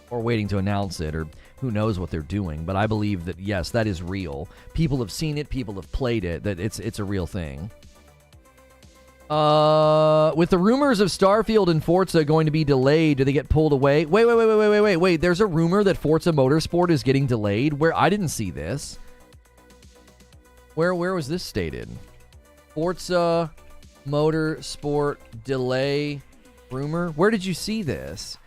or waiting to announce it, or who knows what they're doing. But I believe that, yes, that is real. People have seen it. People have played it. That it's a real thing. With the rumors of Starfield and Forza going to be delayed, do they get pulled away? Wait. There's a rumor that Forza Motorsport is getting delayed. Where I didn't see this. Where was this stated? Forza Motorsport delay rumor. Where did you see this?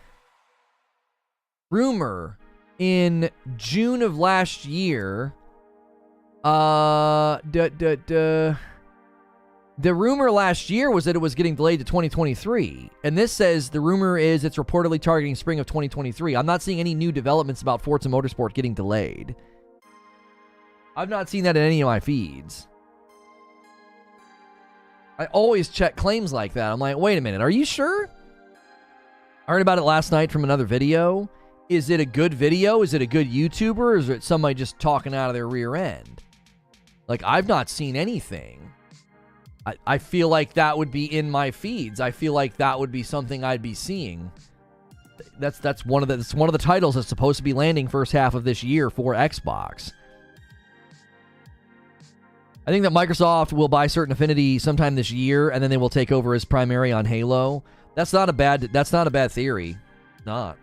Rumor in June of last year. The rumor last year was that it was getting delayed to 2023. And this says the rumor is it's reportedly targeting spring of 2023. I'm not seeing any new developments about Forza Motorsport getting delayed. I've not seen that in any of my feeds. I always check claims like that. I'm like, wait a minute, are you sure? I heard about it last night from another video. Is it a good video? Is it a good YouTuber? Or is it somebody just talking out of their rear end? Like, I've not seen anything. I feel like that would be in my feeds. I feel like that would be something I'd be seeing. That's one of the titles that's supposed to be landing first half of this year for Xbox. I think that Microsoft will buy certain Affinity sometime this year, and then they will take over as primary on Halo. That's not a bad theory. It's not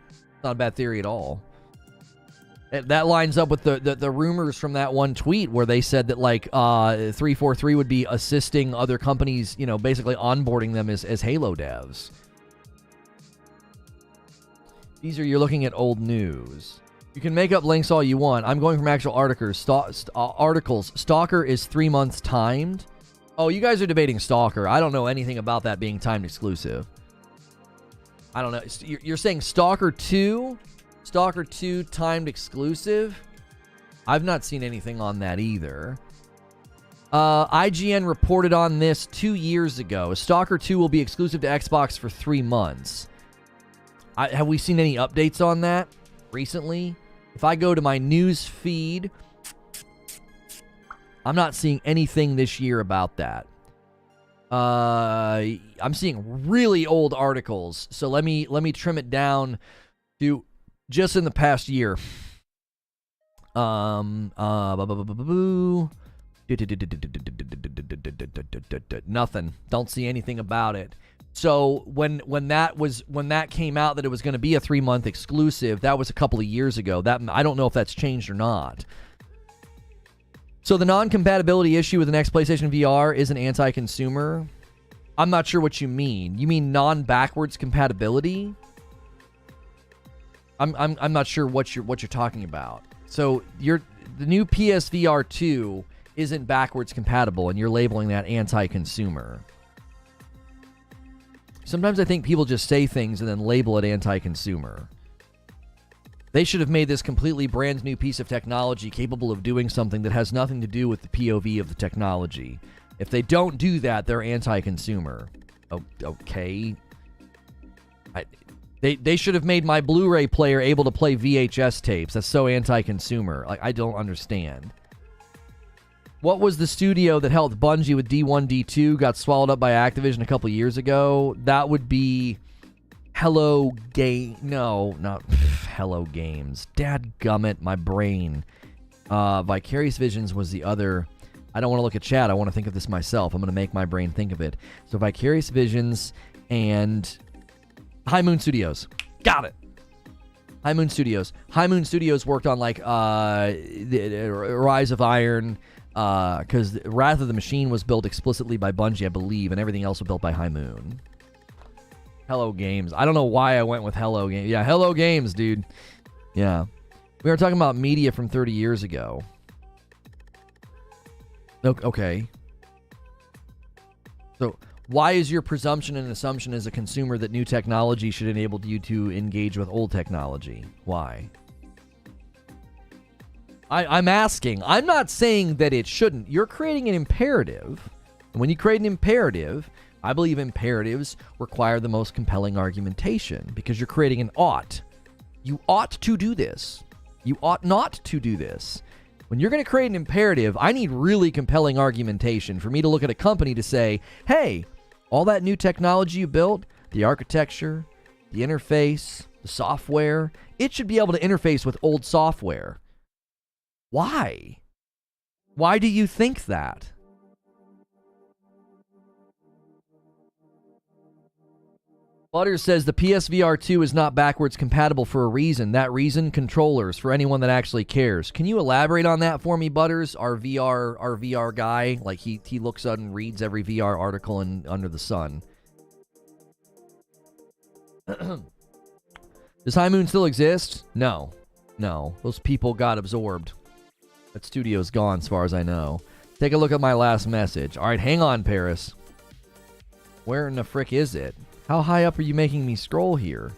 a bad theory at all. That lines up with the rumors from that one tweet where they said that, like, 343 would be assisting other companies, you know, basically onboarding them as Halo devs. You're looking at old news. You can make up links all you want. I'm going from actual articles. Articles. Stalker is 3 months timed. Oh, you guys are debating Stalker. I don't know anything about that being timed exclusive. I don't know. You're saying Stalker 2? Stalker 2 timed exclusive? I've not seen anything on that either. IGN reported on this 2 years ago. Stalker 2 will be exclusive to Xbox for 3 months. Have we seen any updates on that recently? If I go to my news feed, I'm not seeing anything this year about that. I'm seeing really old articles. So let me trim it down to just in the past year. Nothing. Don't see anything about it. So when that came out that it was going to be a 3-month exclusive, that was a couple of years ago. That I don't know if that's changed or not. So the non-compatibility issue with the next PlayStation VR is an anti-consumer. I'm not sure what you mean. You mean non-backwards compatibility? I'm not sure what you're talking about. So the new PSVR 2 isn't backwards compatible, and you're labeling that anti-consumer. Sometimes I think people just say things and then label it anti-consumer. They should have made this completely brand new piece of technology capable of doing something that has nothing to do with the POV of the technology. If they don't do that, they're anti-consumer. Oh, okay. They should have made my Blu-ray player able to play VHS tapes. That's so anti-consumer. Like, I don't understand. What was the studio that helped Bungie with D1, D2, got swallowed up by Activision a couple years ago? That would be Hello Game. No, not Hello Games. Dadgummit, my brain. Vicarious Visions was the other. I don't want to look at chat. I want to think of this myself. I'm going to make my brain think of it. So Vicarious Visions and High Moon Studios. Got it. High Moon Studios. High Moon Studios worked on, like, the Rise of Iron, because Wrath of the Machine was built explicitly by Bungie, I believe, and everything else was built by High Moon. Hello Games. I don't know why I went with Hello Games. Yeah, Hello Games, dude. Yeah. We were talking about media from 30 years ago. Okay. So, why is your presumption and assumption as a consumer that new technology should enable you to engage with old technology? Why? I'm asking. I'm not saying that it shouldn't. You're creating an imperative. And when you create an imperative, I believe imperatives require the most compelling argumentation because you're creating an ought. You ought to do this. You ought not to do this. When you're going to create an imperative, I need really compelling argumentation for me to look at a company to say, hey, all that new technology you built, the architecture, the interface, the software, it should be able to interface with old software. Why? Why do you think that? Butters says the PSVR 2 is not backwards compatible for a reason. That reason, controllers, for anyone that actually cares. Can you elaborate on that for me, Butters? Our VR guy, like he looks up and reads every VR article under the sun. Does High Moon still exist? No. No. Those people got absorbed. That studio's gone as far as I know. Take a look at my last message. All right, hang on, Paris. Where in the frick is it? How high up are you making me scroll here?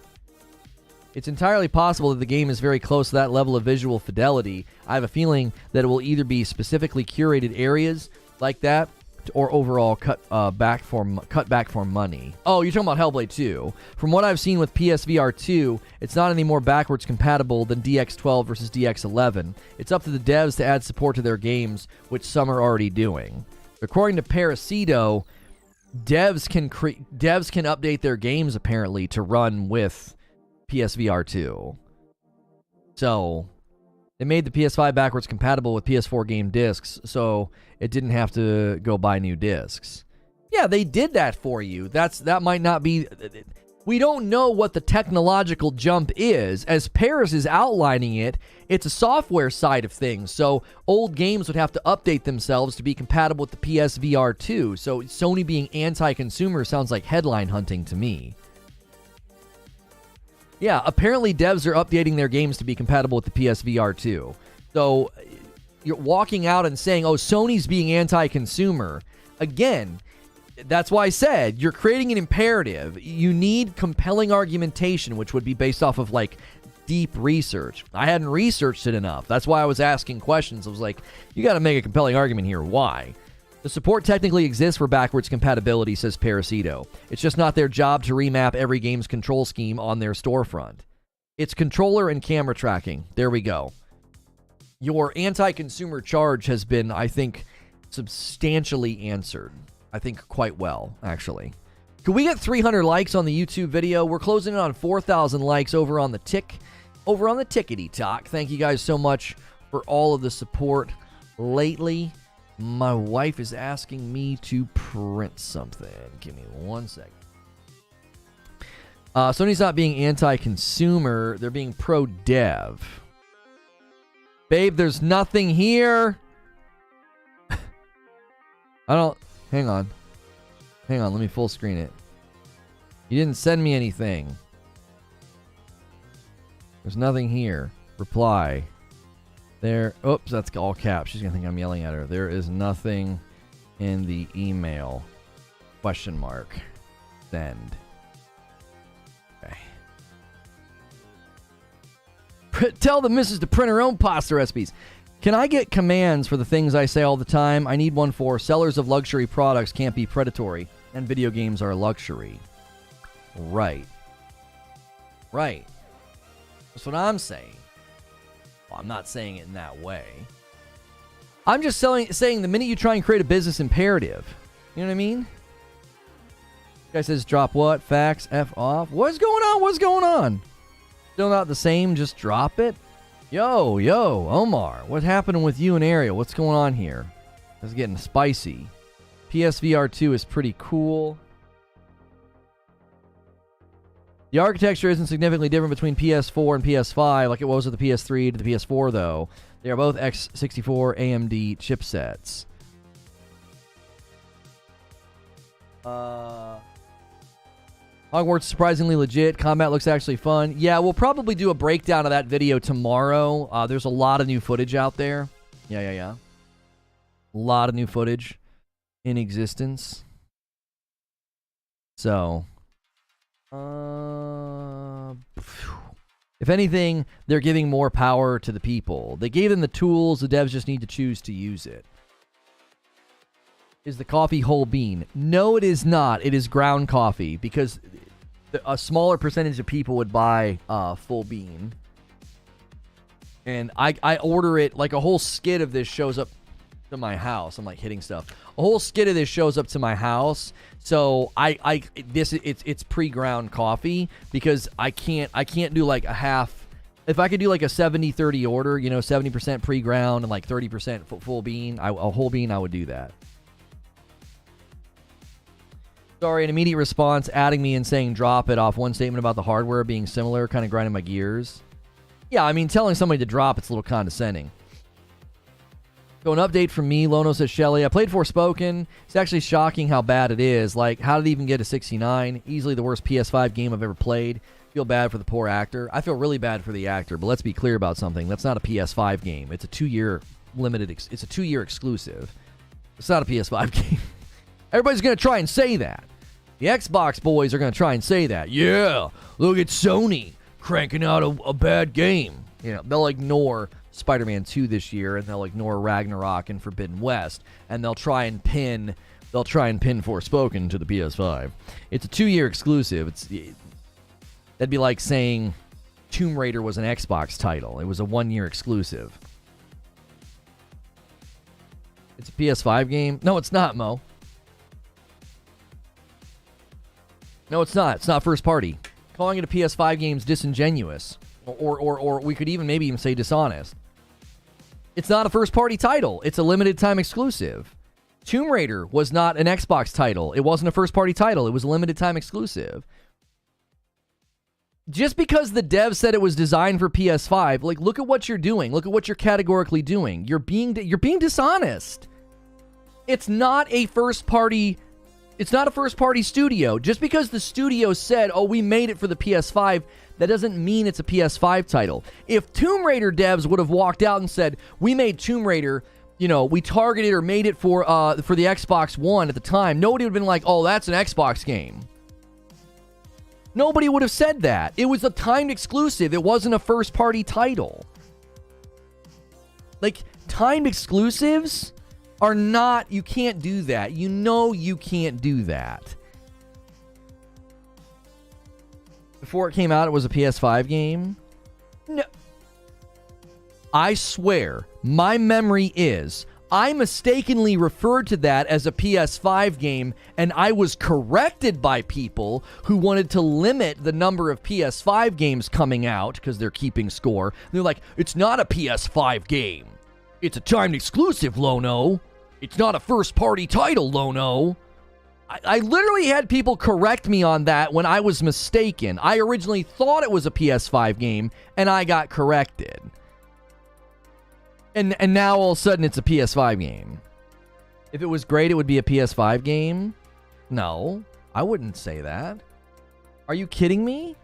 It's entirely possible that the game is very close to that level of visual fidelity. I have a feeling that it will either be specifically curated areas like that or overall cut back for money. Oh, you're talking about Hellblade 2. From what I've seen with PSVR 2, it's not any more backwards compatible than DX12 versus DX11. It's up to the devs to add support to their games, which some are already doing. According to Parasito, devs can update their games apparently to run with PSVR 2. So they made the PS5 backwards compatible with PS4 game discs, so it didn't have to go buy new discs. Yeah, they did that for you. That might not be. We don't know what the technological jump is. As Paris is outlining it, it's a software side of things. So old games would have to update themselves to be compatible with the PSVR 2. So Sony being anti-consumer sounds like headline hunting to me. Yeah, apparently devs are updating their games to be compatible with the PSVR 2. So you're walking out and saying, oh, Sony's being anti-consumer. Again, that's why I said you're creating an imperative. You need compelling argumentation, which would be based off of like deep research. I hadn't researched it enough. That's why I was asking questions. I was like, you got to make a compelling argument here. Why? The support technically exists for backwards compatibility, says Parasito. It's just not their job to remap every game's control scheme on their storefront. It's controller and camera tracking. There we go. Your anti-consumer charge has been, I think, substantially answered. I think quite well, actually. Could we get 300 likes on the YouTube video? We're closing in on 4,000 likes over on the Tickety Talk. Thank you guys so much for all of the support lately. My wife is asking me to print something. Give me 1 second. Sony's not being anti-consumer. They're being pro-dev. Babe, there's nothing here. Hang on. Let me full screen it. You didn't send me anything. There's nothing here. Reply. There. Oops, that's all caps. She's going to think I'm yelling at her. There is nothing in the email. Question mark. Send. Okay. Tell the missus to print her own pasta recipes. Can I get commands for the things I say all the time? I need one for sellers of luxury products can't be predatory, and video games are luxury. Right. That's what I'm saying. Well, I'm not saying it in that way. I'm just saying the minute you try and create a business imperative, you know what I mean? Guy says drop what? Facts, F off. What's going on? Still not the same, just drop it? Yo, Omar, what's happening with you and Ariel? What's going on here? It's getting spicy. PSVR 2 is pretty cool. The architecture isn't significantly different between PS4 and PS5 like it was with the PS3 to the PS4, though. They are both x64 AMD chipsets. Hogwarts is surprisingly legit. Combat looks actually fun. Yeah, we'll probably do a breakdown of that video tomorrow. There's a lot of new footage out there. Yeah. A lot of new footage in existence. So, if anything, they're giving more power to the people. They gave them the tools. The devs just need to choose to use it. Is the coffee whole bean? No, it is not. It is ground coffee because a smaller percentage of people would buy full bean. And I order it, like a whole skid of this shows up to my house. I'm like hitting stuff. A whole skid of this shows up to my house. So it's pre-ground coffee because I can't do like a half. If I could do like a 70-30 order, 70% pre-ground and like 30% full bean, a whole bean, I would do that. Sorry, an immediate response adding me and saying drop it off one statement about the hardware being similar, kind of grinding my gears. Yeah, I mean, telling somebody to drop, it's a little condescending. So an update from me, Lono says, Shelly, I played Forspoken. It's actually shocking how bad it is. Like, how did it even get a 69? Easily the worst PS5 game I've ever played. Feel bad for the poor actor. I feel really bad for the actor, but let's be clear about something. That's not a PS5 game. It's a 2-year limited, it's a 2-year exclusive. It's not a PS5 game. Everybody's going to try and say that. The Xbox boys are going to try and say that. Yeah, look at Sony cranking out a bad game. They'll ignore Spider-Man 2 this year, and they'll ignore Ragnarok and Forbidden West, and they'll try and pin Forspoken to the PS5. It's a 2-year exclusive. That'd be like saying Tomb Raider was an Xbox title. It was a 1-year exclusive. It's a PS5 game? No, it's not, Mo. No, it's not. It's not first party. Calling it a PS5 game is disingenuous. Or we could maybe even say dishonest. It's not a first party title. It's a limited time exclusive. Tomb Raider was not an Xbox title. It wasn't a first party title. It was a limited time exclusive. Just because the dev said it was designed for PS5, like, look at what you're doing. Look at what you're categorically doing. You're being dishonest. It's not a first party studio. Just because the studio said, oh, we made it for the PS5, that doesn't mean it's a PS5 title. If Tomb Raider devs would have walked out and said, we made Tomb Raider, we targeted or made it for the Xbox One at the time, nobody would have been like, oh, that's an Xbox game. Nobody would have said that. It was a timed exclusive. It wasn't a first-party title. Like, timed exclusives are not... You can't do that. You can't do that. Before it came out, it was a PS5 game? No. I swear, my memory is... I mistakenly referred to that as a PS5 game, and I was corrected by people who wanted to limit the number of PS5 games coming out because they're keeping score. They're like, it's not a PS5 game. It's a timed exclusive, Lono. It's not a first-party title, Lono. I literally had people correct me on that when I was mistaken. I originally thought it was a PS5 game, and I got corrected. And now all of a sudden it's a PS5 game. If it was great, it would be a PS5 game? No, I wouldn't say that. Are you kidding me?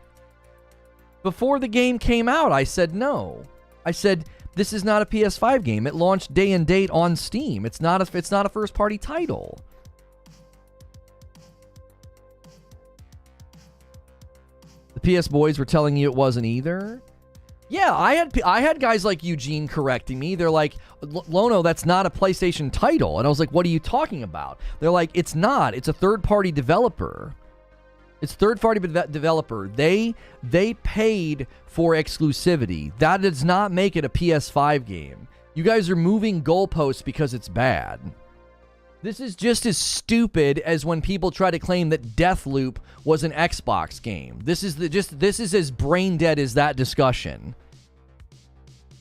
Before the game came out, I said no. I said this is not a PS5 game. It launched day and date on Steam. It's not a first-party title. The PS boys were telling you it wasn't either. Yeah, I had guys like Eugene correcting me. They're like, Lono, that's not a PlayStation title. And I was like, what are you talking about? They're like, it's not. It's a third-party developer. It's third-party developer. They paid for exclusivity. That does not make it a PS5 game. You guys are moving goalposts because it's bad. This is just as stupid as when people try to claim that Deathloop was an Xbox game. This is as brain dead as that discussion.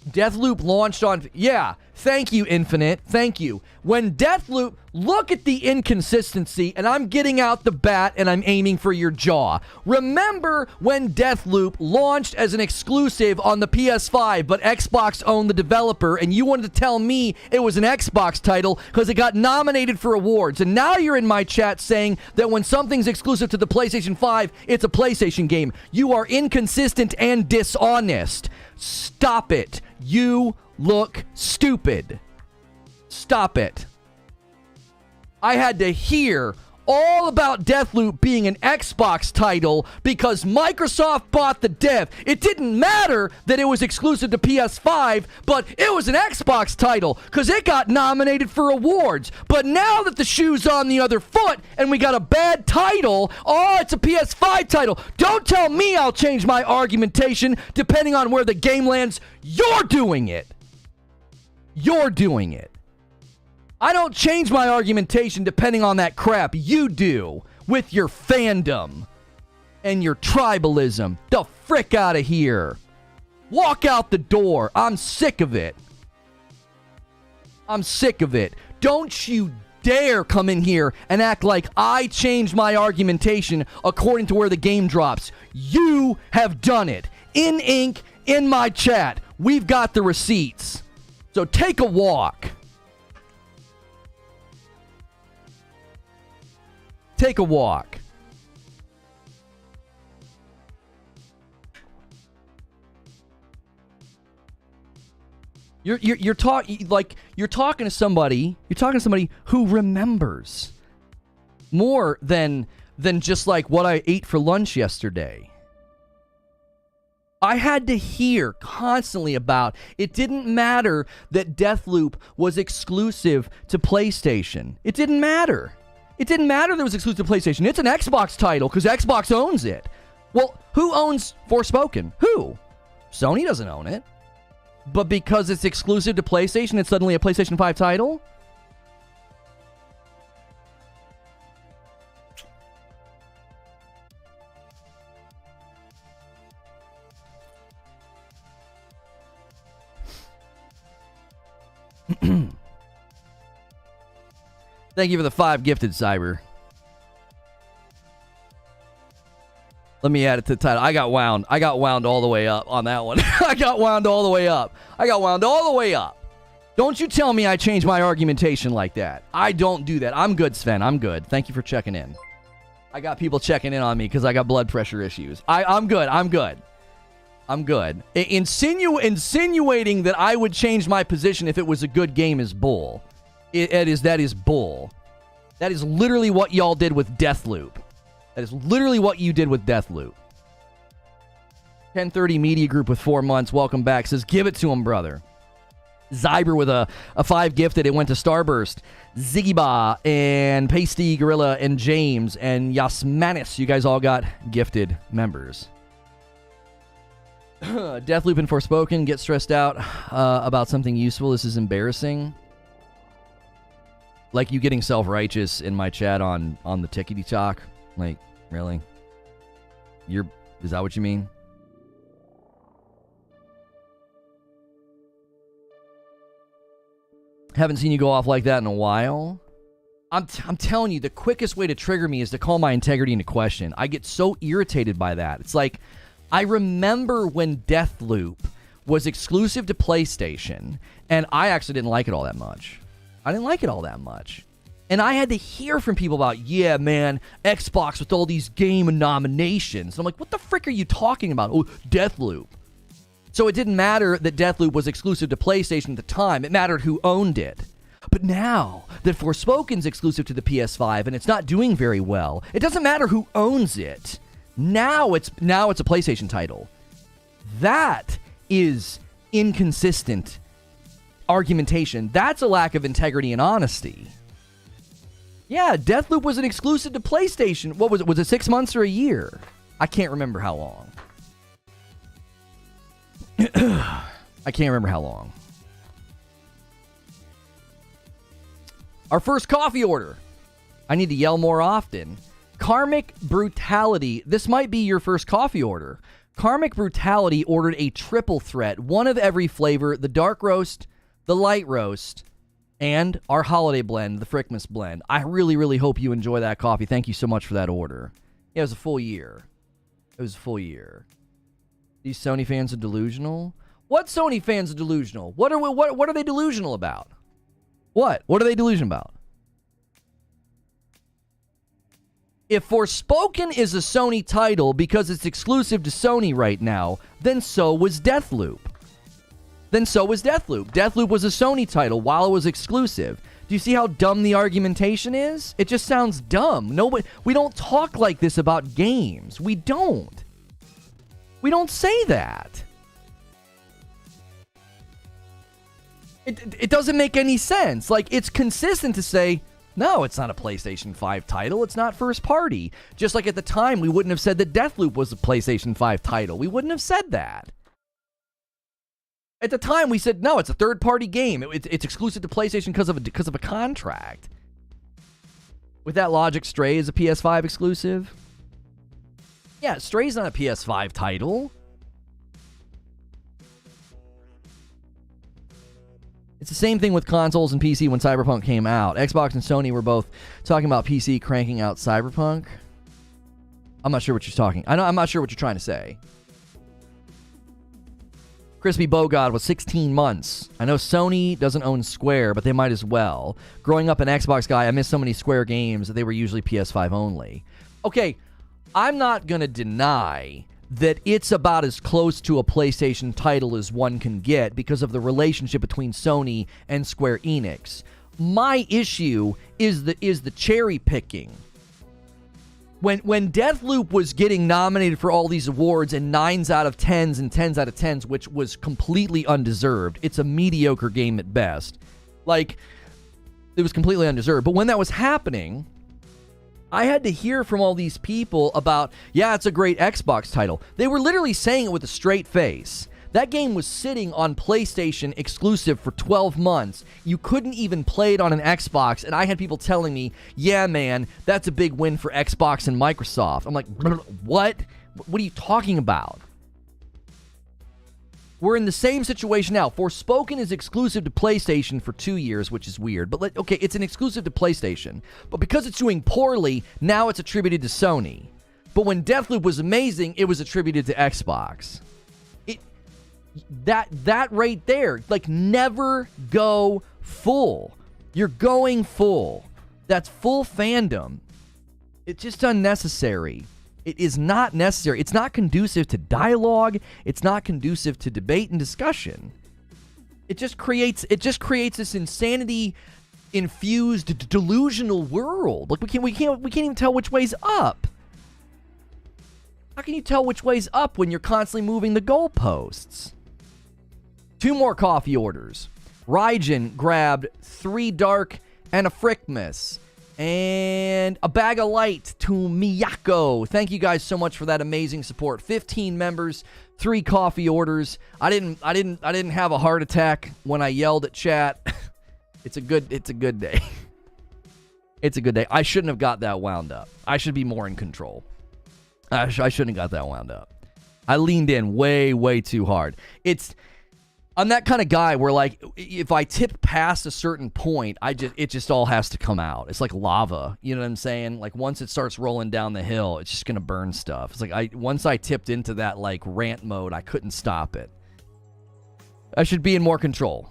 Deathloop launched on... Yeah, thank you, Infinite. Thank you. When Deathloop... Look at the inconsistency, and I'm getting out the bat and I'm aiming for your jaw. Remember when Deathloop launched as an exclusive on the PS5, but Xbox owned the developer, and you wanted to tell me it was an Xbox title because it got nominated for awards. And now you're in my chat saying that when something's exclusive to the PlayStation 5, it's a PlayStation game. You are inconsistent and dishonest. Stop it. You look stupid. Stop it. I had to hear all about Deathloop being an Xbox title because Microsoft bought the dev. It didn't matter that it was exclusive to PS5, but it was an Xbox title because it got nominated for awards. But now that the shoe's on the other foot and we got a bad title, oh, it's a PS5 title. Don't tell me I'll change my argumentation depending on where the game lands. You're doing it. You're doing it. I don't change my argumentation depending on that crap. You do with your fandom and your tribalism. The frick out of here. Walk out the door. I'm sick of it. I'm sick of it. Don't you dare come in here and act like I changed my argumentation according to where the game drops. You have done it. In ink, in my chat. We've got the receipts. So take a walk. Take a walk. You're talking to somebody. You're talking to somebody who remembers more than just like what I ate for lunch yesterday. I had to hear constantly about it didn't matter that Deathloop was exclusive to PlayStation. It didn't matter. It didn't matter that it was exclusive to PlayStation. It's an Xbox title because Xbox owns it. Well, who owns Forspoken? Who? Sony doesn't own it. But because it's exclusive to PlayStation, it's suddenly a PlayStation 5 title? Thank you for the 5 gifted, Cyber. Let me add it to the title. I got wound all the way up on that one. I got wound all the way up. Don't you tell me I changed my argumentation like that. I don't do that. I'm good, Sven. I'm good. Thank you for checking in. I got people checking in on me because I got blood pressure issues. I'm good. Insinuating that I would change my position if it was a good game is bull. That is bull. That is literally what y'all did with Deathloop. That is literally what you did with Deathloop. 1030 Media Group with 4 months. Welcome back. Says, give it to him, brother. Zyber with a 5 gifted. It went to Starburst. Ziggyba and Pasty Gorilla and James and Yasmanis. You guys all got gifted members. Deathloop and Forspoken. Get stressed out about something useful. This is embarrassing. Like you getting self-righteous in my chat on the Tickety Talk. Like, really? Is that what you mean? Haven't seen you go off like that in a while. I'm telling you, the quickest way to trigger me is to call my integrity into question. I get so irritated by that. It's like, I remember when Deathloop was exclusive to PlayStation, and I actually didn't like it all that much. And I had to hear from people about, yeah, man, Xbox with all these game nominations. And I'm like, what the frick are you talking about? Oh, Deathloop. So it didn't matter that Deathloop was exclusive to PlayStation at the time. It mattered who owned it. But now that Forspoken's exclusive to the PS5 and it's not doing very well, it doesn't matter who owns it. Now it's a PlayStation title. That is inconsistent argumentation. That's a lack of integrity and honesty. Yeah, Deathloop was an exclusive to PlayStation. What was it? Was it 6 months or a year? I can't remember how long. I can't remember how long. Our first coffee order. I need to yell more often. Karmic Brutality. This might be your first coffee order. Karmic Brutality ordered a triple threat. One of every flavor. The dark roast, the light roast, and our holiday blend, the Frickmas blend. I really, really hope you enjoy that coffee. Thank you so much for that order. Yeah, it was a full year. These Sony fans are delusional? What Sony fans are delusional? What are they delusional about? What are they delusional about? If Forspoken is a Sony title because it's exclusive to Sony right now, then so was Deathloop. then so was Deathloop. Deathloop was a Sony title while it was exclusive. Do you see how dumb the argumentation is? It just sounds dumb. We don't talk like this about games. We don't. We don't say that. It doesn't make any sense. Like, it's consistent to say, no, it's not a PlayStation 5 title. It's not first party. Just like at the time, we wouldn't have said that Deathloop was a PlayStation 5 title. We wouldn't have said that. At the time, we said, no, it's a third-party game. It's exclusive to PlayStation because of a contract. With that logic, Stray is a PS5 exclusive. Yeah, Stray's not a PS5 title. It's the same thing with consoles and PC when Cyberpunk came out. Xbox and Sony were both talking about PC cranking out Cyberpunk. I'm not sure what you're talking. I'm not sure what you're trying to say. Crispy Bogod was 16 months. I know Sony doesn't own Square, but they might as well. Growing up an Xbox guy, I missed so many Square games that they were usually PS5 only. Okay, I'm not going to deny that it's about as close to a PlayStation title as one can get because of the relationship between Sony and Square Enix. My issue is the cherry picking. When Deathloop was getting nominated for all these awards and 9s out of 10s and 10s out of 10s, which was completely undeserved. It's a mediocre game at best. Like, it was completely undeserved. But when that was happening, I had to hear from all these people about, yeah, it's a great Xbox title. They were literally saying it with a straight face. That game was sitting on PlayStation exclusive for 12 months. You couldn't even play it on an Xbox, and I had people telling me, yeah, man, that's a big win for Xbox and Microsoft. I'm like, what? What are you talking about? We're in the same situation now. Forspoken is exclusive to PlayStation for 2 years, which is weird. But, okay, it's an exclusive to PlayStation. But because it's doing poorly, now it's attributed to Sony. But when Deathloop was amazing, it was attributed to Xbox. That right there, like, never go full. You're going full. That's full fandom. It's just unnecessary. It is not necessary. It's not conducive to dialogue. It's not conducive to debate and discussion. It just creates this insanity infused delusional world. Like, we can't even tell which way's up. How can you tell which way's up when you're constantly moving the goalposts? 2 more coffee orders. Raijin grabbed 3 dark and a Frickmas. And a bag of light to Miyako. Thank you guys so much for that amazing support. 15 members, 3 coffee orders. I didn't have a heart attack when I yelled at chat. It's a good day. It's a good day. I shouldn't have got that wound up. I should be more in control. I shouldn't have got that wound up. I leaned in way too hard. I'm that kind of guy where, like, if I tip past a certain point, it just all has to come out. It's like lava. You know what I'm saying? Like, once it starts rolling down the hill, it's just going to burn stuff. It's like once I tipped into that, like, rant mode, I couldn't stop it. I should be in more control.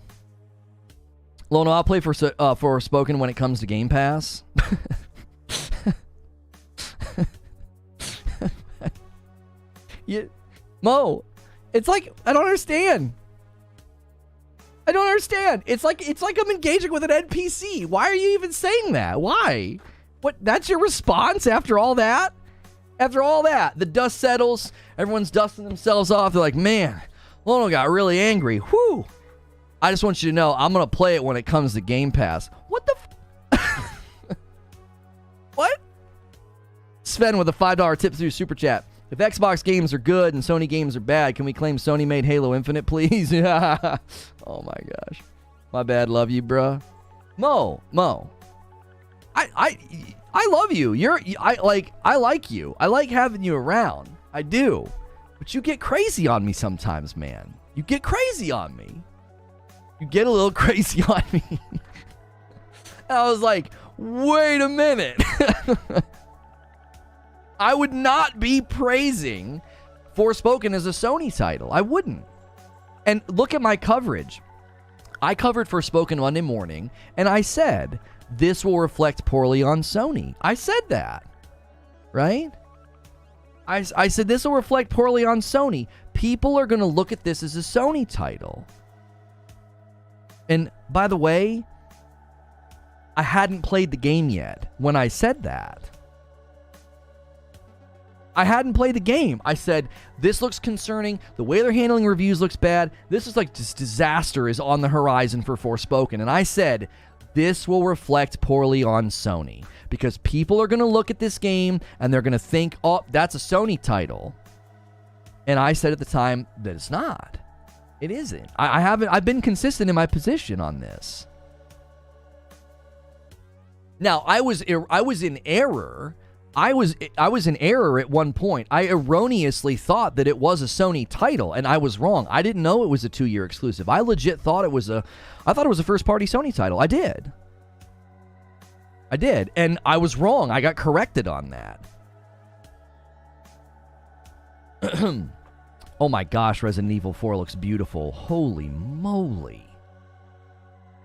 Lono, I'll play for Spoken when it comes to Game Pass. Mo, it's like, I don't understand. It's like I'm engaging with an NPC. Why are you even saying that? Why? What? That's your response after all that? After all that, the dust settles. Everyone's dusting themselves off. They're like, man, Lono got really angry. Whew. I just want you to know, I'm going to play it when it comes to Game Pass. What the What? Sven with a $5 tip through Super Chat. If Xbox games are good and Sony games are bad, can we claim Sony made Halo Infinite, please? Oh my gosh. My bad, love you, bruh. Mo. I love you. I like you. I like having you around. I do. But you get crazy on me sometimes, man. You get crazy on me. You get a little crazy on me. And I was like, wait a minute. I would not be praising Forspoken as a Sony title. I wouldn't. And look at my coverage. I covered Forspoken Monday morning, and I said, this will reflect poorly on Sony. I said that. Right? I said this will reflect poorly on Sony. People are going to look at this as a Sony title. And by the way, I hadn't played the game yet when I said that. I hadn't played the game. I said, this looks concerning. The way they're handling reviews looks bad. This is like this disaster is on the horizon for Forspoken. And I said, this will reflect poorly on Sony because people are going to look at this game and they're going to think, oh, that's a Sony title. And I said at the time that it's not. It isn't. I've been consistent in my position on this. Now, I was in error. I was in error at one point. I erroneously thought that it was a Sony title, and I was wrong. I didn't know it was a 2-year exclusive. I legit thought it was a first-party Sony title. I did. And I was wrong. I got corrected on that. Oh my gosh, Resident Evil 4 looks beautiful. Holy moly.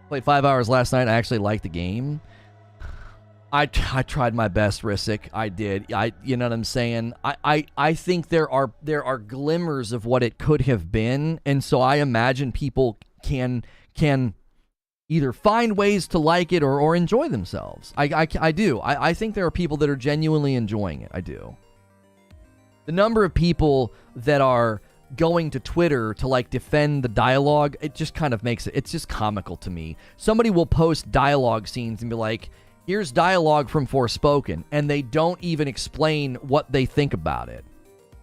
Played 5 hours last night. I actually liked the game. I tried my best, Risick. I did. You know what I'm saying? I think there are glimmers of what it could have been, and so I imagine people can either find ways to like it or enjoy themselves. I do. I think there are people that are genuinely enjoying it. I do. The number of people that are going to Twitter to like defend the dialogue, it just kind of makes it's just comical to me. Somebody will post dialogue scenes and be like, here's dialogue from Forspoken, and they don't even explain what they think about it.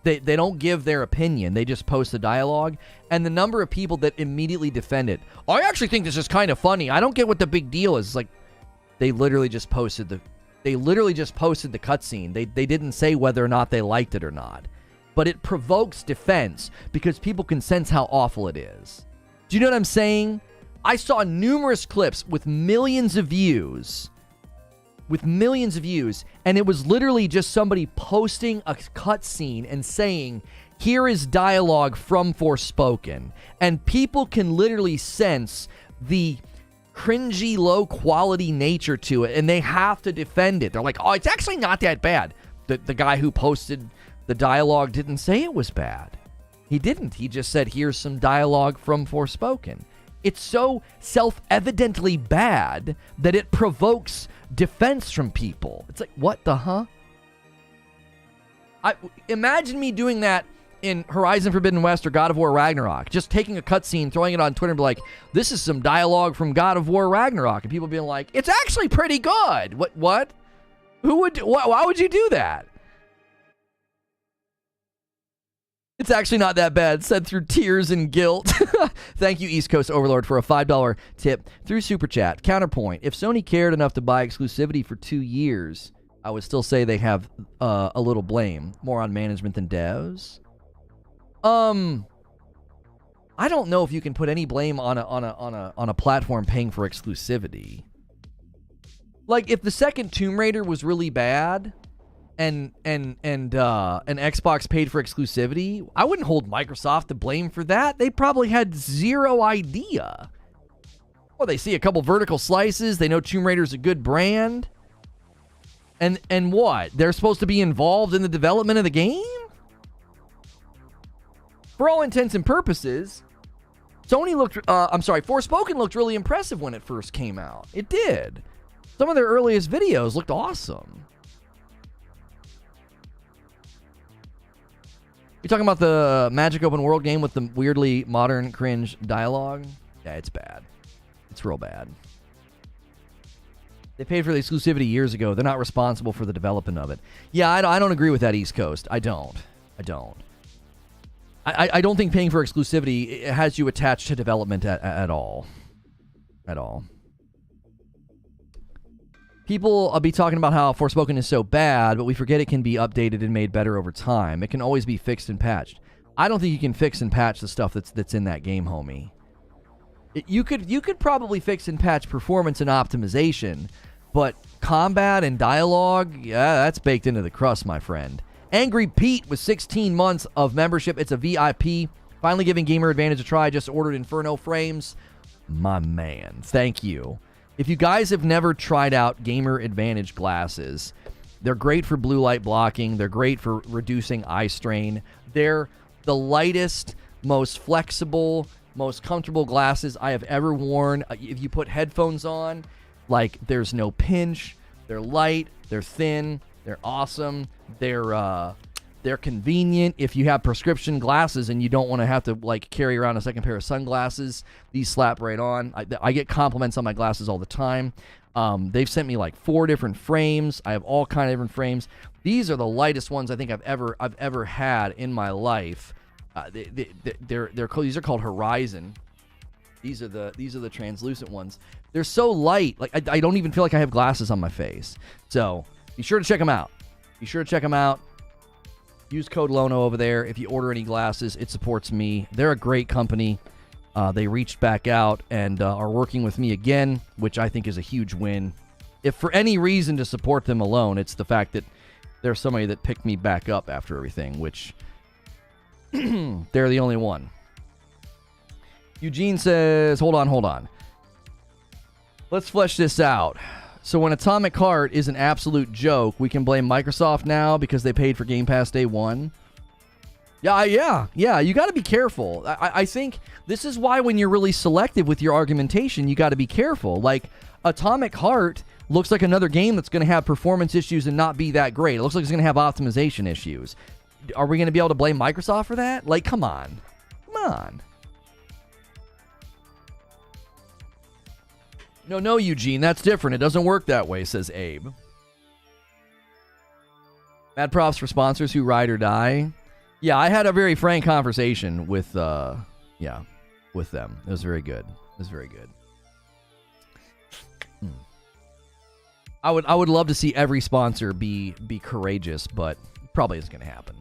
They don't give their opinion. They just post the dialogue. And the number of people that immediately defend it, I actually think this is kind of funny. I don't get what the big deal is. It's like, they literally just posted the cutscene. They didn't say whether or not they liked it or not. But it provokes defense because people can sense how awful it is. Do you know what I'm saying? I saw numerous clips with millions of views. And it was literally just somebody posting a cutscene and saying, here is dialogue from Forspoken. And people can literally sense the cringy, low-quality nature to it, and they have to defend it. They're like, oh, it's actually not that bad. The guy who posted the dialogue didn't say it was bad. He didn't. He just said, here's some dialogue from Forspoken. It's so self-evidently bad that it provokes defense from people. It's like, what the huh? Imagine me doing that in Horizon Forbidden West or God of War Ragnarok. Just taking a cutscene, throwing it on Twitter and be like, this is some dialogue from God of War Ragnarok. And people being like, it's actually pretty good. What? Why would you do that? It's actually not that bad, said through tears and guilt. Thank you, East Coast Overlord, for a $5 tip through Super Chat. Counterpoint, if Sony cared enough to buy exclusivity for 2 years, I would still say they have a little blame. More on management than devs. I don't know if you can put any blame on a platform paying for exclusivity. Like, if the second Tomb Raider was really bad and Xbox paid for exclusivity, I wouldn't hold Microsoft to blame for that. They probably had zero idea. Well, they see a couple vertical slices. They know Tomb Raider's a good brand. And what? They're supposed to be involved in the development of the game? For all intents and purposes, Forspoken looked really impressive when it first came out. It did. Some of their earliest videos looked awesome. You talking about the Magic Open World game with the weirdly modern cringe dialogue? Yeah, it's bad. It's real bad. They paid for the exclusivity years ago. They're not responsible for the development of it. Yeah, I don't agree with that, East Coast. I don't. I don't think paying for exclusivity has you attached to development at all. At all. People will be talking about how Forspoken is so bad, but we forget it can be updated and made better over time. It can always be fixed and patched. I don't think you can fix and patch the stuff that's in that game, homie. You could probably fix and patch performance and optimization, but combat and dialogue, yeah, that's baked into the crust, my friend. Angry Pete with 16 months of membership. It's a VIP. Finally giving Gamer Advantage a try. Just ordered Inferno frames. My man, thank you. If you guys have never tried out Gamer Advantage glasses, they're great for blue light blocking. They're great for reducing eye strain. They're the lightest, most flexible, most comfortable glasses I have ever worn. If you put headphones on, like, there's no pinch. They're light. They're thin. They're awesome. They're convenient. If you have prescription glasses and you don't want to have to, like, carry around a second pair of sunglasses, these slap right on. I get compliments on my glasses all the time. They've sent me like 4 different frames. I have all kind of different frames. These are the lightest ones I think I've ever had in my life. These are called Horizon. These are the translucent ones. They're so light. Like, I don't even feel like I have glasses on my face. So be sure to check them out. Use code Lono over there. If you order any glasses, it supports me. They're a great company. They reached back out and are working with me again, which I think is a huge win. If for any reason to support them alone, it's the fact that there's somebody that picked me back up after everything, which they're the only one. Eugene says, hold on. Let's flesh this out. So when Atomic Heart is an absolute joke, we can blame Microsoft now because they paid for Game Pass day one. Yeah, you got to be careful. I think this is why when you're really selective with your argumentation, you got to be careful. Like, Atomic Heart looks like another game that's going to have performance issues and not be that great. It looks like it's going to have optimization issues. Are we going to be able to blame Microsoft for that? Like, come on. No, Eugene, that's different. It doesn't work that way, says Abe. Mad props for sponsors who ride or die. Yeah, I had a very frank conversation with them. It was very good. I would love to see every sponsor be courageous, but probably isn't going to happen.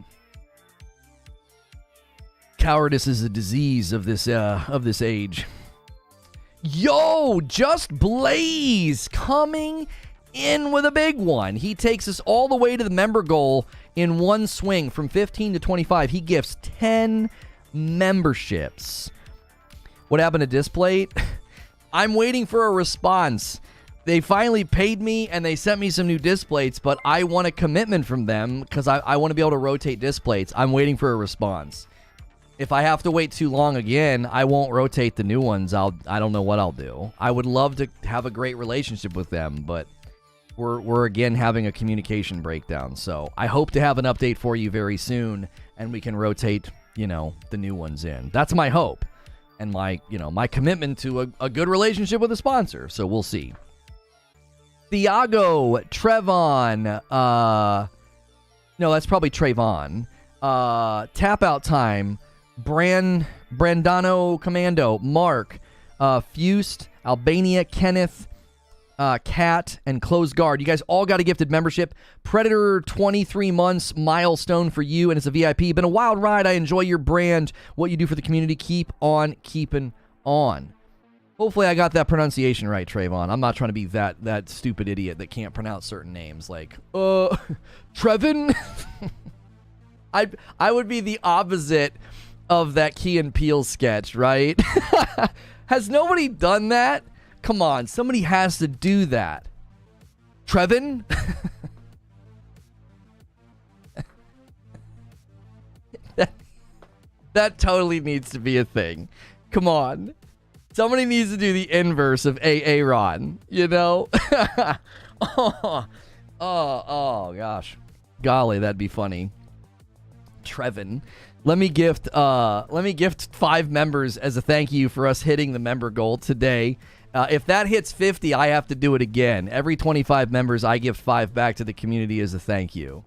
Cowardice is a disease of this age. Yo, Just Blaze coming in with a big one. He takes us all the way to the member goal in one swing from 15 to 25. He gifts 10 memberships. What happened to Displate? I'm waiting for a response. They finally paid me and they sent me some new Displates, but I want a commitment from them because I want to be able to rotate Displates. I'm waiting for a response. If I have to wait too long again, I won't rotate the new ones. I don't know what I'll do. I would love to have a great relationship with them, but we're again having a communication breakdown. So I hope to have an update for you very soon, and we can rotate, the new ones in. That's my hope, and my commitment to a good relationship with a sponsor. So we'll see. Thiago, Trevon, no, that's probably Trayvon. Tap Out Time. Brandano Commando, Mark, Fused, Albania, Kenneth, Cat, and Closed Guard. You guys all got a gifted membership. Predator, 23 months, milestone for you, and it's a VIP. Been a wild ride. I enjoy your brand, what you do for the community. Keep on keeping on. Hopefully I got that pronunciation right, Trayvon. I'm not trying to be that stupid idiot that can't pronounce certain names like, Trevin? I would be the opposite of that Key and Peele sketch, right? Has nobody done that? Come on, somebody has to do that. Trevin? that totally needs to be a thing. Come on. Somebody needs to do the inverse of Aaron, oh, gosh. Golly, that'd be funny. Trevin. Let me gift 5 members as a thank you for us hitting the member goal today. If that hits 50, I have to do it again. Every 25 members, I give 5 back to the community as a thank you.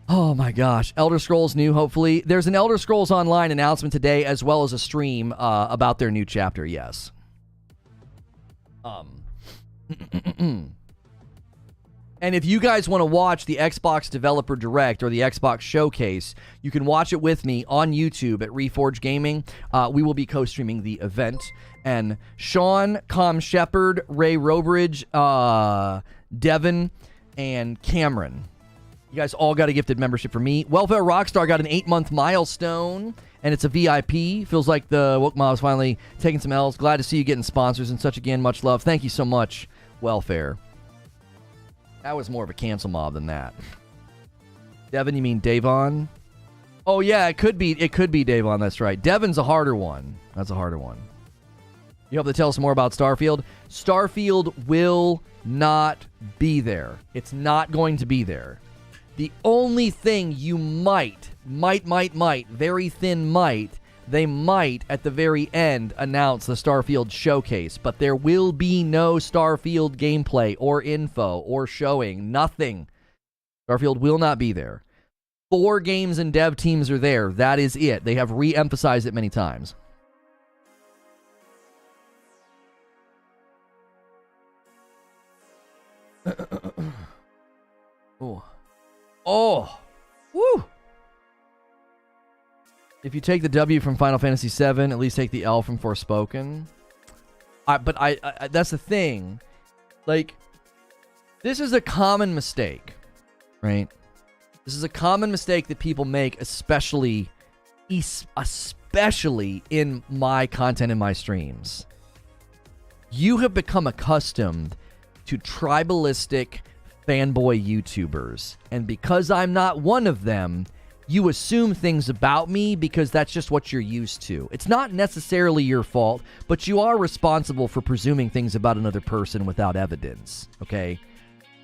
Oh my gosh. Elder Scrolls new, hopefully. There's an Elder Scrolls Online announcement today as well as a stream about their new chapter, yes. And if you guys want to watch the Xbox Developer Direct or the Xbox Showcase, you can watch it with me on YouTube at Reforge Gaming. We will be co-streaming the event. And Sean, Com Shepard, Ray Robridge, Devin, and Cameron. You guys all got a gifted membership for me. Welfare Rockstar got an 8-month milestone, and it's a VIP. Feels like the Woke Mob is finally taking some L's. Glad to see you getting sponsors and such again. Much love. Thank you so much, Welfare. That was more of a cancel mob than that. Devin, you mean Davon? Oh yeah, it could be Davon, that's right. Devon's a harder one. That's a harder one. You hope to tell us more about Starfield. Starfield will not be there. It's not going to be there. The only thing you might, very thin might, they might at the very end announce the Starfield showcase, but there will be no Starfield gameplay or info or showing. Nothing. Starfield will not be there. 4 games and dev teams are there. That is it. They have re-emphasized it many times. Oh. Woo. If you take the W from Final Fantasy VII, at least take the L from Forspoken. But that's the thing. Like, this is a common mistake, right? This is a common mistake that people make, especially in my content in my streams. You have become accustomed to tribalistic fanboy YouTubers, and because I'm not one of them, you assume things about me because that's just what you're used to. It's not necessarily your fault, but you are responsible for presuming things about another person without evidence, okay?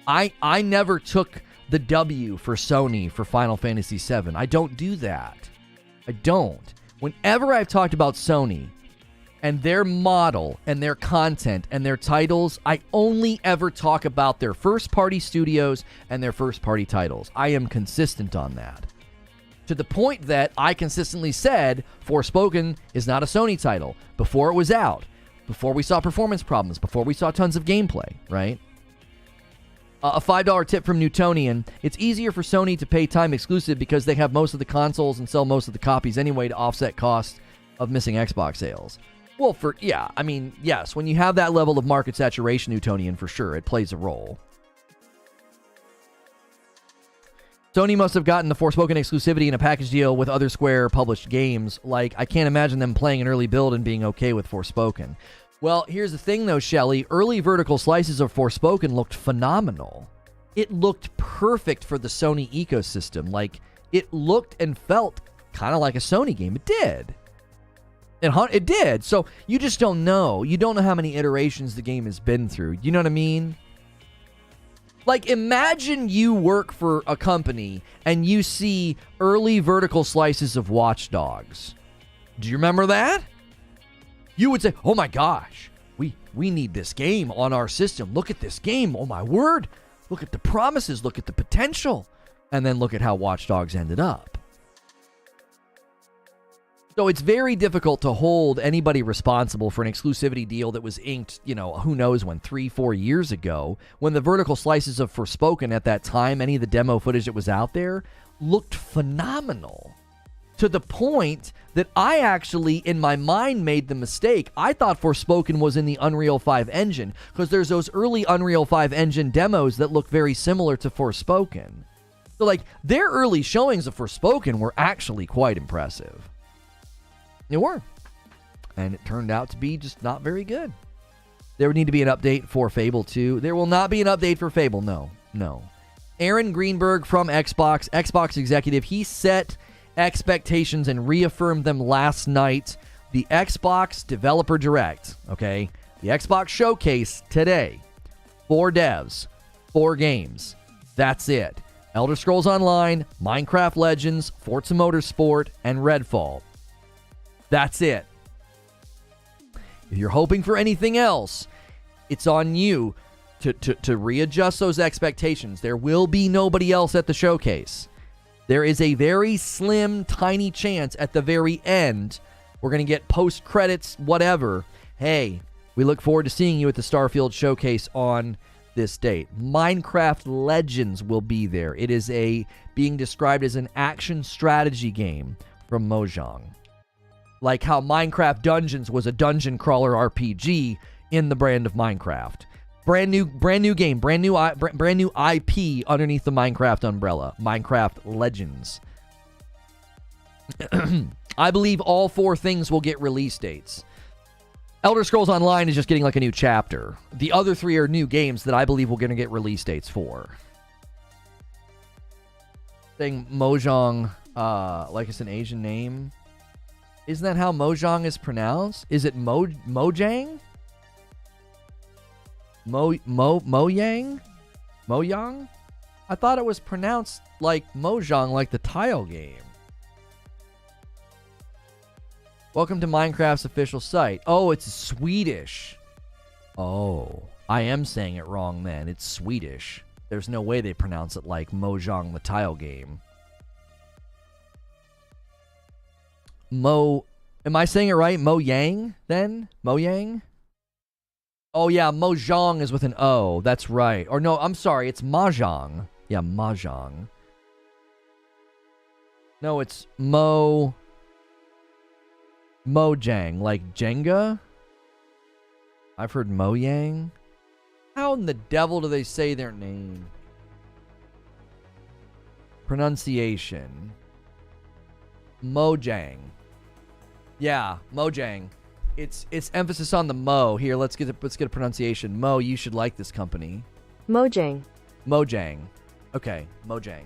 I never took the W for Sony for Final Fantasy VII. I don't do that. I don't. Whenever I've talked about Sony and their model and their content and their titles, I only ever talk about their first-party studios and their first-party titles. I am consistent on that. To the point that I consistently said Forspoken is not a Sony title before it was out, before we saw performance problems, before we saw tons of gameplay, right? A $5 tip from Newtonian. It's easier for Sony to pay time exclusive because they have most of the consoles and sell most of the copies anyway to offset costs of missing Xbox sales. Well, yes, when you have that level of market saturation, Newtonian, for sure, it plays a role. Sony must have gotten the Forspoken exclusivity in a package deal with other Square published games. Like, I can't imagine them playing an early build and being okay with Forspoken. Well, here's the thing, though, Shelly. Early vertical slices of Forspoken looked phenomenal. It looked perfect for the Sony ecosystem. Like, it looked and felt kind of like a Sony game. It did. It did. So you just don't know. You don't know how many iterations the game has been through. You know what I mean? Like, imagine you work for a company and you see early vertical slices of Watch Dogs. Do you remember that? You would say, oh my gosh, we need this game on our system. Look at this game. Oh my word. Look at the promises. Look at the potential. And then look at how Watch Dogs ended up. So it's very difficult to hold anybody responsible for an exclusivity deal that was inked, who knows when, 3-4 years ago, when the vertical slices of Forspoken at that time, any of the demo footage that was out there, looked phenomenal. To the point that I actually, in my mind, made the mistake. I thought Forspoken was in the Unreal 5 engine, because there's those early Unreal 5 engine demos that look very similar to Forspoken. So, their early showings of Forspoken were actually quite impressive. They were. And it turned out to be just not very good. There would need to be an update for Fable 2. There will not be an update for Fable, no. Aaron Greenburg from Xbox executive, he set expectations and reaffirmed them last night. The Xbox Developer Direct, okay? The Xbox Showcase today. 4 devs, 4 games. That's it. Elder Scrolls Online, Minecraft Legends, Forza Motorsport, and Redfall. That's it. If you're hoping for anything else, it's on you to readjust those expectations. There will be nobody else at the showcase. There is a very slim, tiny chance at the very end we're going to get post-credits, whatever. Hey, we look forward to seeing you at the Starfield showcase on this date. Minecraft Legends will be there. It is being described as an action strategy game from Mojang. Like how Minecraft Dungeons was a dungeon crawler RPG in the brand of Minecraft. Brand new game, brand new IP underneath the Minecraft umbrella. Minecraft Legends. I believe all 4 things will get release dates. Elder Scrolls Online is just getting a new chapter. The other 3 are new games that I believe we're going to get release dates for. Saying Mojang, like it's an Asian name. Isn't that how Mojang is pronounced? Is it Mojang? Mojang? Mojang? I thought it was pronounced like Mojang, like the tile game. Welcome to Minecraft's official site. Oh, it's Swedish. Oh, I am saying it wrong then. It's Swedish. There's no way they pronounce it like Mojang, the tile game. Am I saying it right? Mojang then? Mojang? Oh yeah, Mojang is with an O. That's right. Or no, I'm sorry. It's Mahjong. Yeah, Mahjong. No, it's Mojang, like Jenga. I've heard Mojang. How in the devil do they say their name? Pronunciation. Mojang. Yeah, Mojang. It's emphasis on the Mo. Here, let's get a pronunciation. Mo, you should like this company. Mojang. Mojang. Okay, Mojang.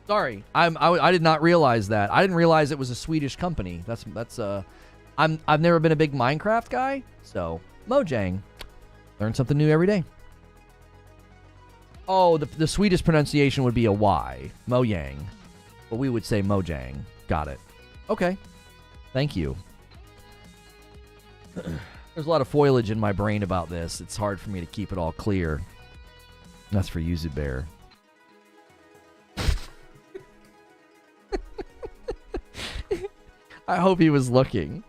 Sorry, I did not realize that. I didn't realize it was a Swedish company. I've never been a big Minecraft guy, so Mojang. Learn something new every day. Oh, the Swedish pronunciation would be a Y, Mojang, but we would say Mojang. Got it. Okay, thank you. There's a lot of foliage in my brain about this. It's hard for me to keep it all clear. That's for you, Zubair. I hope he was looking.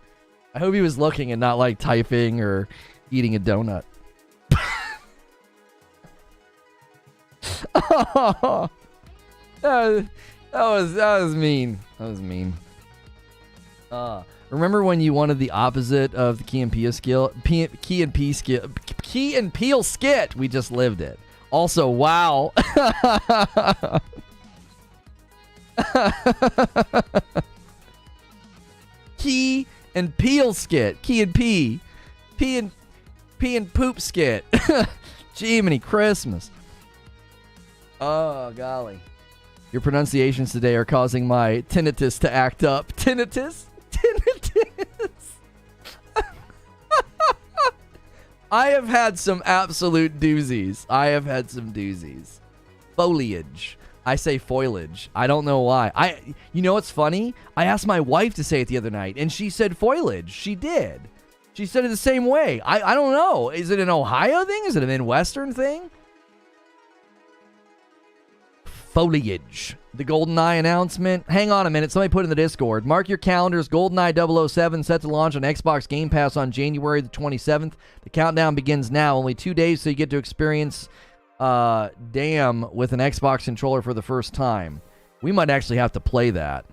I hope he was looking and not like typing or eating a donut. Oh, that was mean. That was mean. Remember when you wanted the opposite of the Key and Peele skill? Key and Peele skit. We just lived it. Also, wow. Key and Peele skit. Key and P. P and poop skit. Jiminy Christmas. Oh, golly. Your pronunciations today are causing my tinnitus to act up. Tinnitus? Tinnitus. I have had some absolute doozies. Foliage. I say foliage. I don't know why. You know what's funny? I asked my wife to say it the other night, and she said foliage. She did. She said it the same way. I don't know. Is it an Ohio thing? Is it a Midwestern thing? Foliage. The GoldenEye announcement. Hang on a minute. Somebody put in the Discord. Mark your calendars. GoldenEye 007 set to launch on Xbox Game Pass on January the 27th. The countdown begins now. Only 2 days so you get to experience Damn with an Xbox controller for the first time. We might actually have to play that.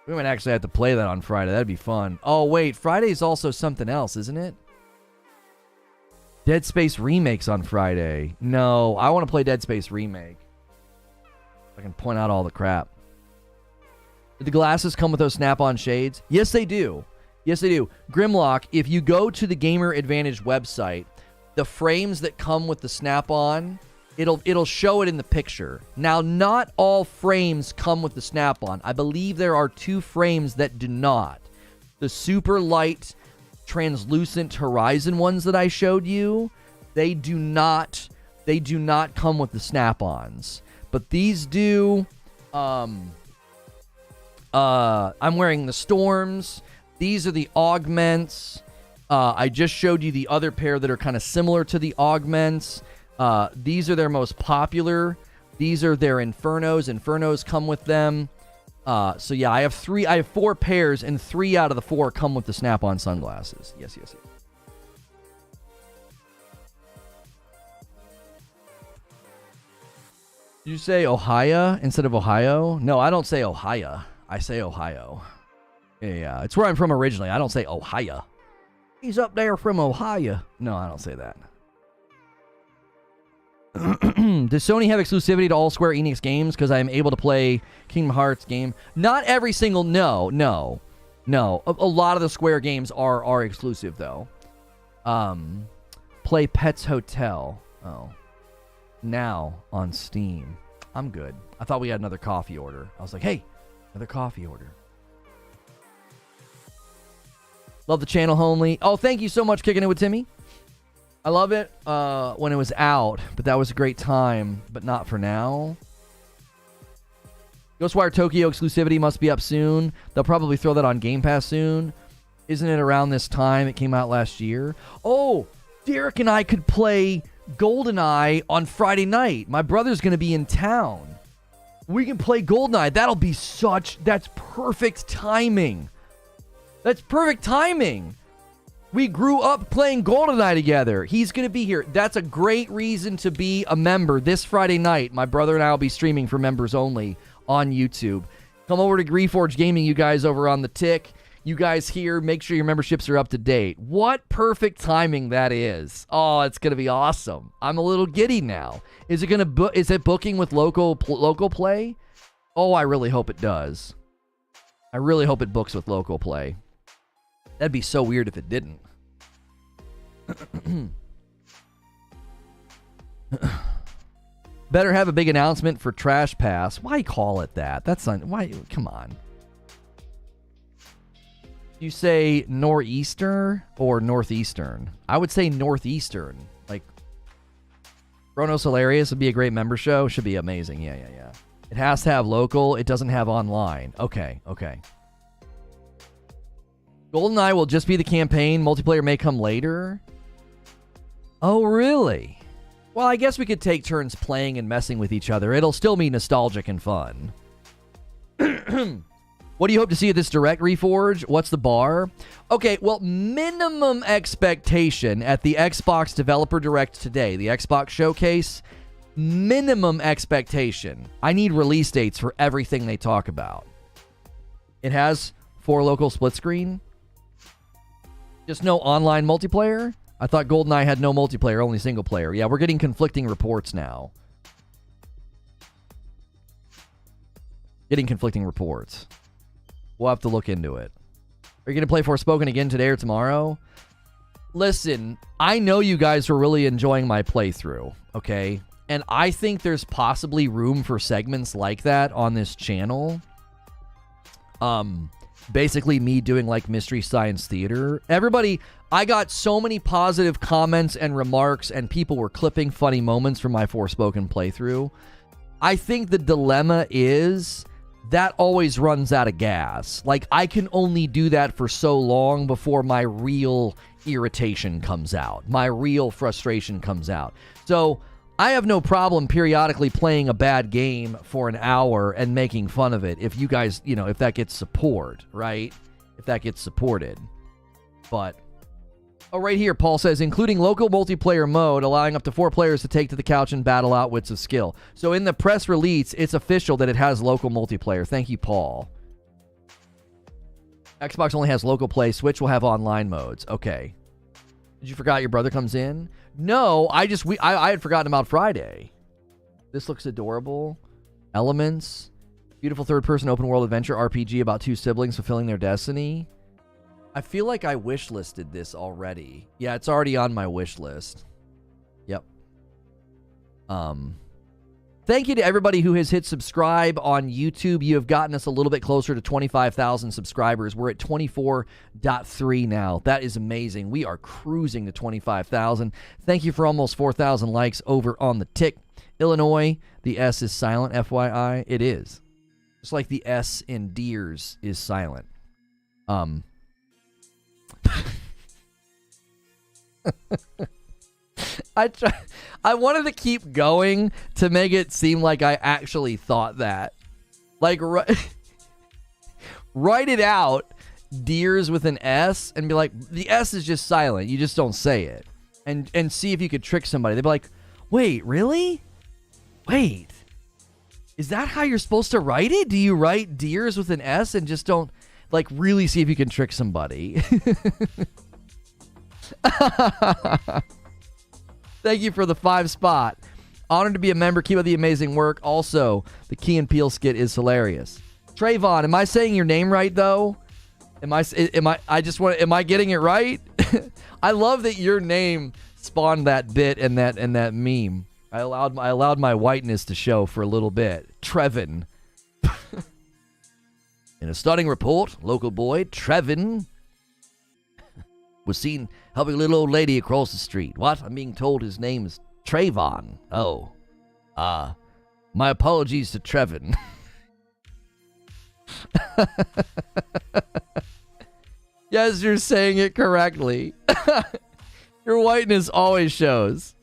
We might actually have to play that on Friday. That'd be fun. Oh, wait. Friday's also something else, isn't it? Dead Space Remake's on Friday. No, I want to play Dead Space Remake. I can point out all the crap. Did the glasses come with those snap-on shades? Yes, they do. Yes, they do. Grimlock, if you go to the Gamer Advantage website, the frames that come with the snap-on, it'll show it in the picture. Now, not all frames come with the snap-on. I believe there are 2 frames that do not. The super light, translucent Horizon ones that I showed you, they do not come with the snap-ons. But these do. I'm wearing the Storms. These are the Augments. I just showed you the other pair that are kind of similar to the Augments. These are their most popular. These are their Infernos. Infernos come with them. So yeah, I have 4 pairs, and 3 out of the 4 come with the snap-on sunglasses. Yes. Did you say Ohio instead of Ohio? No, I don't say Ohio. I say Ohio. Yeah, it's where I'm from originally. I don't say Ohio. He's up there from Ohio. No, I don't say that. Does Sony have exclusivity to all Square Enix games? Because I am able to play Kingdom Hearts game. Not every single. No. A lot of the Square games are exclusive though. Play Pets Hotel. Oh. Now on Steam. I'm good. I thought we had another coffee order. I was like, hey, another coffee order. Love the channel, homely. Oh, thank you so much, Kicking It with Timmy. I love it when it was out, but that was a great time, but not for now. Ghostwire Tokyo exclusivity must be up soon. They'll probably throw that on Game Pass soon. Isn't it around this time? It came out last year. Oh, Derek and I could play GoldenEye on Friday night. My brother's going to be in town. We can play GoldenEye. That'll be that's perfect timing. That's perfect timing. We grew up playing GoldenEye together. He's going to be here. That's a great reason to be a member. This Friday night, my brother and I will be streaming for members only on YouTube. Come over to Reforge Gaming, you guys over on the Tick. You guys here, make sure your memberships are up to date. What perfect timing that is. Oh, it's going to be awesome. I'm a little giddy now. Is it booking with local play? Oh, I really hope it does. I really hope it books with local play. That'd be so weird if it didn't. Better have a big announcement for Trash Pass. Why call it that? That's not... Why? Come on. You say nor'easter or northeastern? I would say northeastern. Like, Chronos Hilarious would be a great member show. Should be amazing. Yeah. It has to have local. It doesn't have online. Okay. GoldenEye will just be the campaign. Multiplayer may come later. Oh, really? Well, I guess we could take turns playing and messing with each other. It'll still be nostalgic and fun. What do you hope to see at this Direct, Reforge? What's the bar? Okay, well, minimum expectation at the Xbox Developer Direct today, the Xbox Showcase, minimum expectation. I need release dates for everything they talk about. It has 4 local split screen. Just no online multiplayer? I thought GoldenEye had no multiplayer, only single player. Yeah, we're getting conflicting reports now. Getting conflicting reports. We'll have to look into it. Are you going to play Forspoken again today or tomorrow? Listen, I know you guys were really enjoying my playthrough, okay? And I think there's possibly room for segments like that on this channel. Basically me doing like Mystery Science Theater. Everybody, I got so many positive comments and remarks, and people were clipping funny moments from my Forspoken playthrough. I think the dilemma is that always runs out of gas. Like, I can only do that for so long before my real irritation comes out. My real frustration comes out. So I have no problem periodically playing a bad game for an hour and making fun of it if you guys, if that gets support, right? If that gets supported. But, right here, Paul says, including local multiplayer mode, allowing up to 4 players to take to the couch and battle outwits of skill. So in the press release, it's official that it has local multiplayer. Thank you, Paul. Xbox only has local play. Switch will have online modes. Okay. Did you forget your brother comes in? No, I had forgotten about Friday. This looks adorable. Elements. Beautiful third-person open-world adventure RPG about 2 siblings fulfilling their destiny. I feel like I wish-listed this already. Yeah, it's already on my wish list. Yep. Thank you to everybody who has hit subscribe on YouTube. You have gotten us a little bit closer to 25,000 subscribers. We're at 24.3 now. That is amazing. We are cruising to 25,000. Thank you for almost 4,000 likes over on the Tick. Illinois, the S is silent, FYI. It is. Just like the S in Deers is silent. I wanted to keep going to make it seem like I actually thought that. Like, write it out, Deers with an S, and be like, the S is just silent. You just don't say it. And see if you could trick somebody. They'd be like, wait, really? Wait. Is that how you're supposed to write it? Do you write Deers with an S and just don't, like, really see if you can trick somebody? Thank you for the 5 spot. Honored to be a member. Keep up the amazing work. Also, the Key and Peele skit is hilarious. Trayvon, am I saying your name right though? Am I getting it right? I love that your name spawned that bit and that meme. I allowed my whiteness to show for a little bit. Trevin. In a stunning report, local boy Trevin Was seen helping a little old lady across the street. What? I'm being told his name is Trayvon. Oh. My apologies to Trevin. Yes, you're saying it correctly. Your whiteness always shows.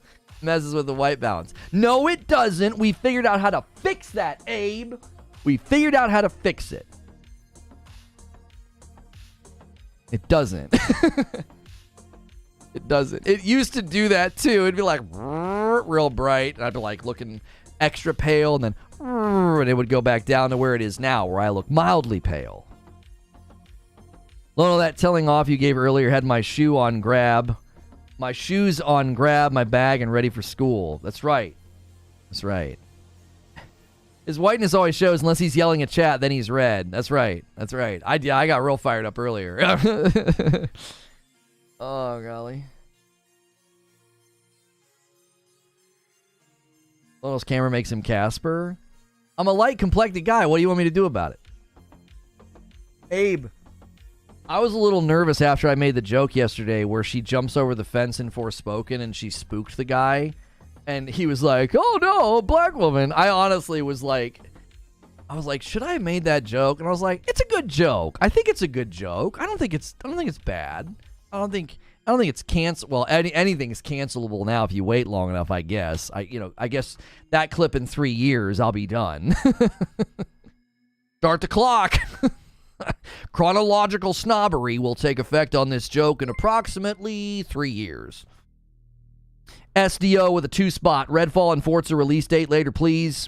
Messes with the white balance. No, it doesn't. We figured out how to fix that, Abe. We figured out how to fix it. It doesn't. It doesn't. It used to do that too. It'd be like real bright. And I'd be like looking extra pale, and then and it would go back down to where it is now, where I look mildly pale. Lono, that telling off you gave earlier had my shoe on grab. My shoes on grab, my bag, and ready for school. That's right. That's right. His whiteness always shows unless he's yelling at chat, then he's red. That's right. That's right. I got real fired up earlier. Oh, golly. Lono's camera makes him Casper. I'm a light-complected guy. What do you want me to do about it? Abe. I was a little nervous after I made the joke yesterday where she jumps over the fence in Forspoken and she spooked the guy. And he was like, oh no, a black woman. I honestly was like, should I have made that joke? And I was like, it's a good joke. I think it's a good joke. I don't think it's bad. I don't think it's cancel. Well, anything is cancelable now if you wait long enough, I guess. I guess that clip in 3 years, I'll be done. Start the clock. Chronological snobbery will take effect on this joke in approximately 3 years. SDO with a 2-spot. Redfall and Forza release date later, please.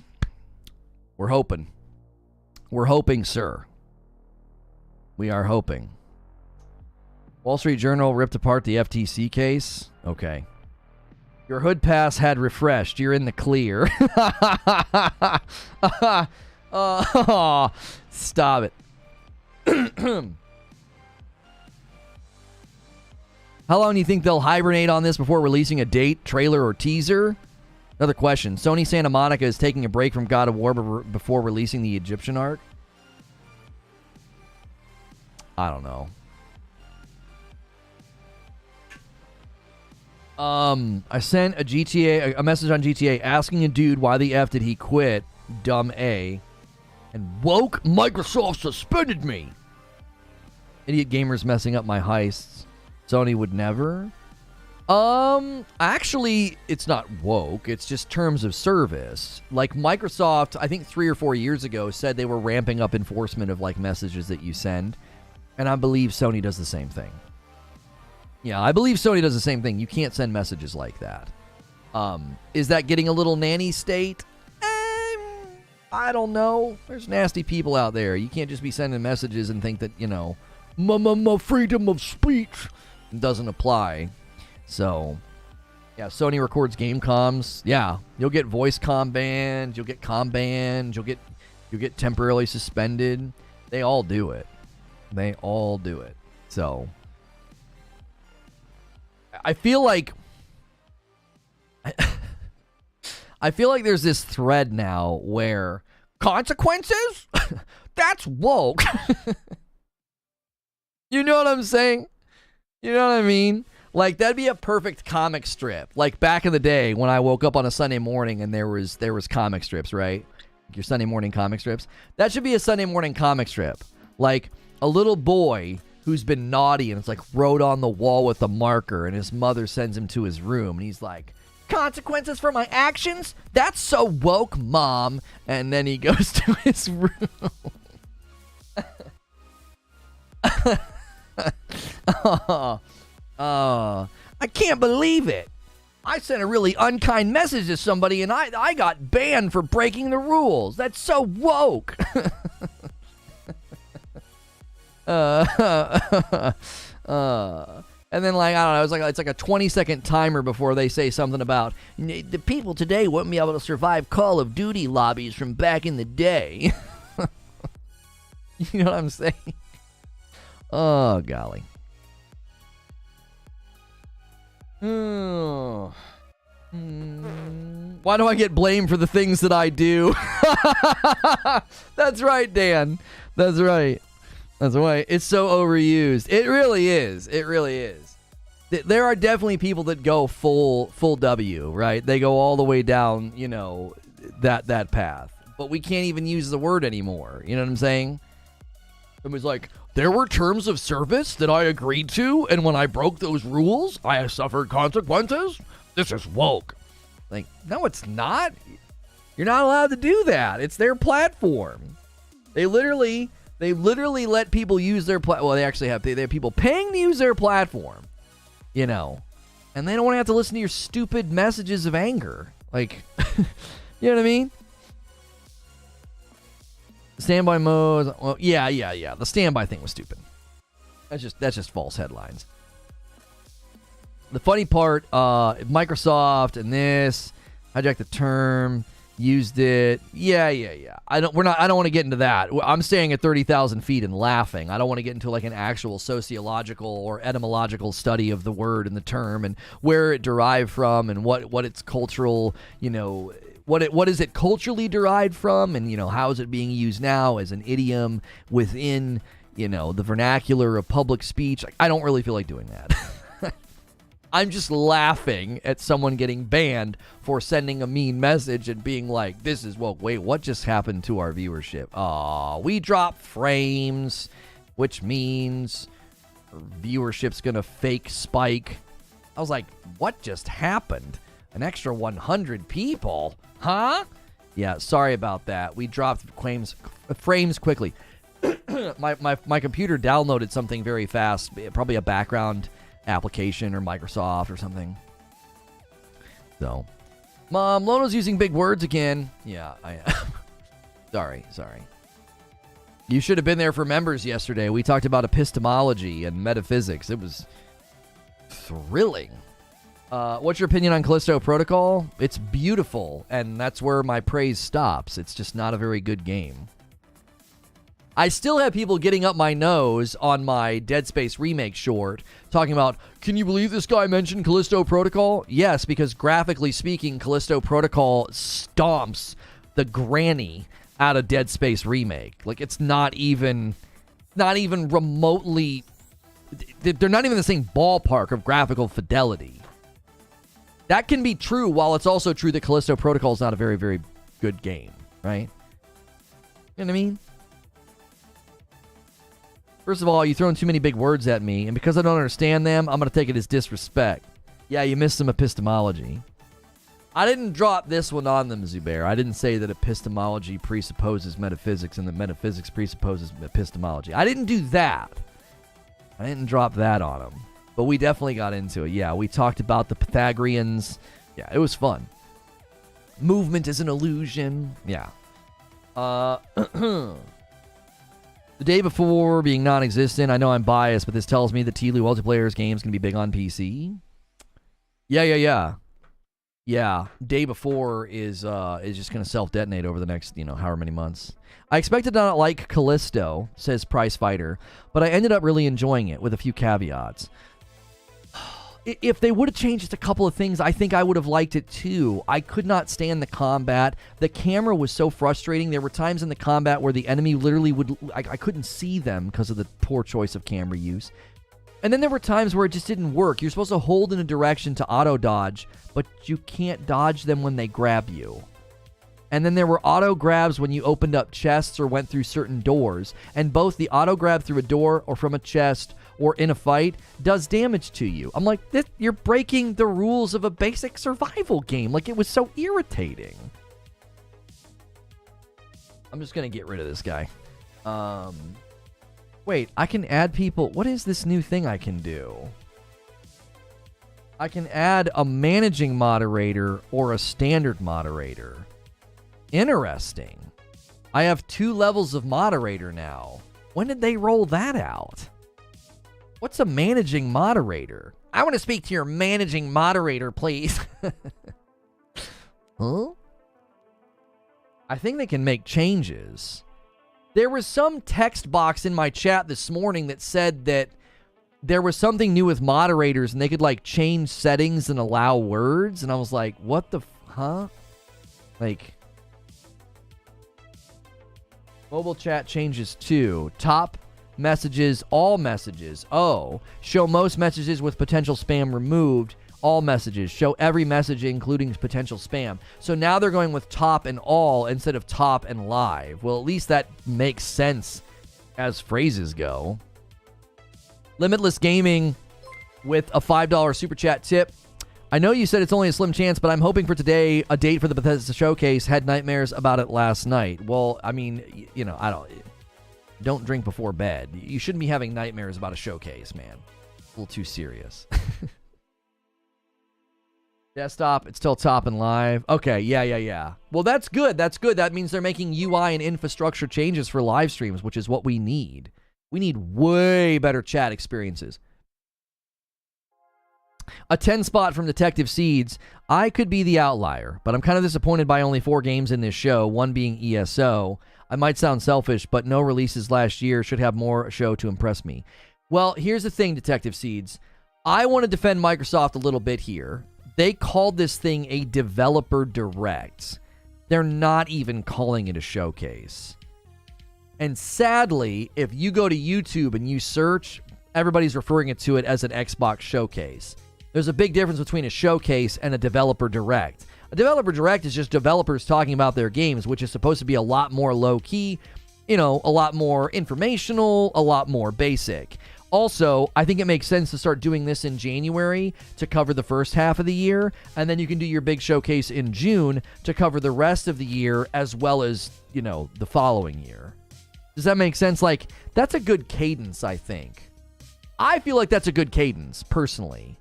We're hoping. We're hoping, sir. We are hoping. Wall Street Journal ripped apart the FTC case. Okay. Your hood pass had refreshed. You're in the clear. Stop it. How long do you think they'll hibernate on this before releasing a date, trailer, or teaser? Another question. Sony Santa Monica is taking a break from God of War before releasing the Egyptian arc? I don't know. I sent a message on GTA asking a dude why the F did he quit, dumb A, and woke Microsoft suspended me. Idiot gamers messing up my heists. Sony would never. Actually, it's not woke. It's just terms of service. Like Microsoft, I think 3 or 4 years ago, said they were ramping up enforcement of like messages that you send. And I believe Sony does the same thing. Yeah, I believe Sony does the same thing. You can't send messages like that. Is that getting a little nanny state? I don't know. There's nasty people out there. You can't just be sending messages and think that, my freedom of speech doesn't apply. So, yeah, Sony records game comms. Yeah, you'll get voice comm banned. You'll get comm banned. You'll get temporarily suspended. They all do it. They all do it. So, I feel like there's this thread now where consequences? That's woke. You know what I'm saying? You know what I mean? Like, that'd be a perfect comic strip. Like, back in the day when I woke up on a Sunday morning and there was comic strips, right? Your Sunday morning comic strips. That should be a Sunday morning comic strip. Like, a little boy who's been naughty and it's like wrote on the wall with a marker and his mother sends him to his room and he's like, consequences for my actions? That's so woke, Mom. And then he goes to his room. I can't believe it. I sent a really unkind message to somebody and I got banned for breaking the rules. That's so woke. And then, like, I don't know, it's like a 20-second timer before they say something about the people today wouldn't be able to survive Call of Duty lobbies from back in the day. You know what I'm saying? Oh, golly. Why do I get blamed for the things that I do? That's right, Dan. That's right. That's why it's so overused. It really is. It really is. There are definitely people that go full W, right? They go all the way down, you know, that path. But we can't even use the word anymore. You know what I'm saying? It was like, there were terms of service that I agreed to, and when I broke those rules, I suffered consequences. This is woke. Like, no, it's not. You're not allowed to do that. It's their platform. They literally let people use their well, they actually have people paying to use their platform, you know, and they don't want to have to listen to your stupid messages of anger. Like, you know what I mean? Standby mode. Well, yeah. The standby thing was stupid. That's just false headlines. The funny part, Microsoft and this hijacked the term, used it. Yeah. I don't want to get into that. I'm staying at 30,000 feet and laughing. I don't want to get into like an actual sociological or etymological study of the word and the term and where it derived from and what its cultural, you know, what is it culturally derived from, and, you know, how is it being used now as an idiom within, you know, the vernacular of public speech. I don't really feel like doing that. I'm just laughing at someone getting banned for sending a mean message and being like, this is, well, wait, what just happened to our viewership? Aw, we dropped frames, which means viewership's gonna fake spike. I was like, what just happened? An extra 100 people? Huh? Yeah, sorry about that. We dropped frames quickly. my computer downloaded something very fast, probably a background application or Microsoft or something. So, Mom, Lono's using big words again. Yeah, I am. Sorry. You should have been there for members yesterday. We talked about epistemology and metaphysics. It was thrilling. What's your opinion on Callisto Protocol? It's beautiful, and that's where my praise stops. It's just not a very good game. I still have people getting up my nose on my Dead Space remake short, talking about, can you believe this guy mentioned Callisto Protocol? Yes, because graphically speaking, Callisto Protocol stomps the granny out of Dead Space remake. Like, it's not even remotely, they're not even the same ballpark of graphical fidelity. That can be true, while it's also true that Callisto Protocol is not a very, very good game, right? You know what I mean? First of all, you're throwing too many big words at me, and because I don't understand them, I'm going to take it as disrespect. Yeah, you missed some epistemology. I didn't drop this one on them, Zubair. I didn't say that epistemology presupposes metaphysics and that metaphysics presupposes epistemology. I didn't do that. I didn't drop that on them. But we definitely got into it. Yeah, we talked about the Pythagoreans. Yeah, it was fun. Movement is an illusion. Yeah. The day before being non-existent. I know I'm biased, but this tells me that TLU multiplayer games can be big on PC. Yeah. Yeah, day before is just going to self-detonate over the next, however many months. I expected to not like Callisto, says Price Fighter, but I ended up really enjoying it with a few caveats. If they would have changed just a couple of things, I think I would have liked it too. I could not stand the combat. The camera was so frustrating. There were times in the combat where the enemy literally I couldn't see them because of the poor choice of camera use. And then there were times where it just didn't work. You're supposed to hold in a direction to auto-dodge, but you can't dodge them when they grab you. And then there were auto-grabs when you opened up chests or went through certain doors. And both the auto-grab through a door or from a chest or in a fight does damage to you. I'm like, you're breaking the rules of a basic survival game. Like, it was so irritating. I'm just going to get rid of this guy. Wait, I can add people. What is this new thing I can do? I can add a managing moderator or a standard moderator. Interesting. I have 2 levels of moderator now. When did they roll that out? What's a managing moderator? I want to speak to your managing moderator, please. Huh? I think they can make changes. There was some text box in my chat this morning that said that there was something new with moderators and they could change settings and allow words. And I was like, what the, huh? Mobile chat changes too. Top messages, all messages. Oh, show most messages with potential spam removed. All messages. Show every message including potential spam. So now they're going with top and all instead of top and live. Well, at least that makes sense as phrases go. Limitless Gaming with a $5 super chat tip. I know you said it's only a slim chance, but I'm hoping for today a date for the Bethesda showcase. Had nightmares about it last night. Well, I mean, you know, don't drink before bed. You shouldn't be having nightmares about a showcase, man. A little too serious. Desktop, it's still top and live. Okay, yeah. Well, that's good. That's good. That means they're making UI and infrastructure changes for live streams, which is what we need. We need way better chat experiences. A 10 spot from Detective Seeds. I could be the outlier, but I'm kind of disappointed by only 4 games in this show, one being ESO. I might sound selfish, but no releases last year. Should have more show to impress me. Well, here's the thing, Detective Seeds. I want to defend Microsoft a little bit here. They called this thing a developer direct. They're not even calling it a showcase. And sadly, if you go to YouTube and you search, everybody's referring to it as an Xbox showcase. There's a big difference between a showcase and a developer direct. A developer direct is just developers talking about their games, which is supposed to be a lot more low-key, you know, a lot more informational, a lot more basic. Also, I think it makes sense to start doing this in January to cover the first half of the year, and then you can do your big showcase in June to cover the rest of the year as well as, you know, the following year. Does that make sense? Like, that's a good cadence, I think. I feel like that's a good cadence, personally.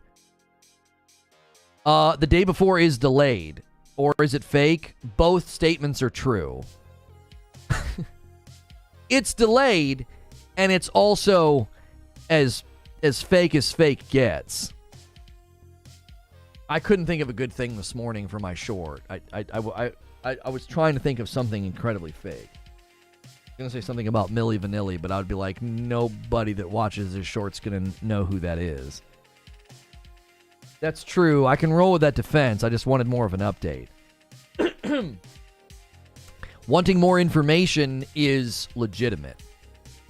The day before is delayed. Or is it fake? Both statements are true. It's delayed, and it's also as fake as fake gets. I couldn't think of a good thing this morning for my short. I was trying to think of something incredibly fake. I was going to say something about Milli Vanilli, but I would be like, nobody that watches this short's going to know who that is. That's true. I can roll with that defense. I just wanted more of an update. Wanting more information is legitimate.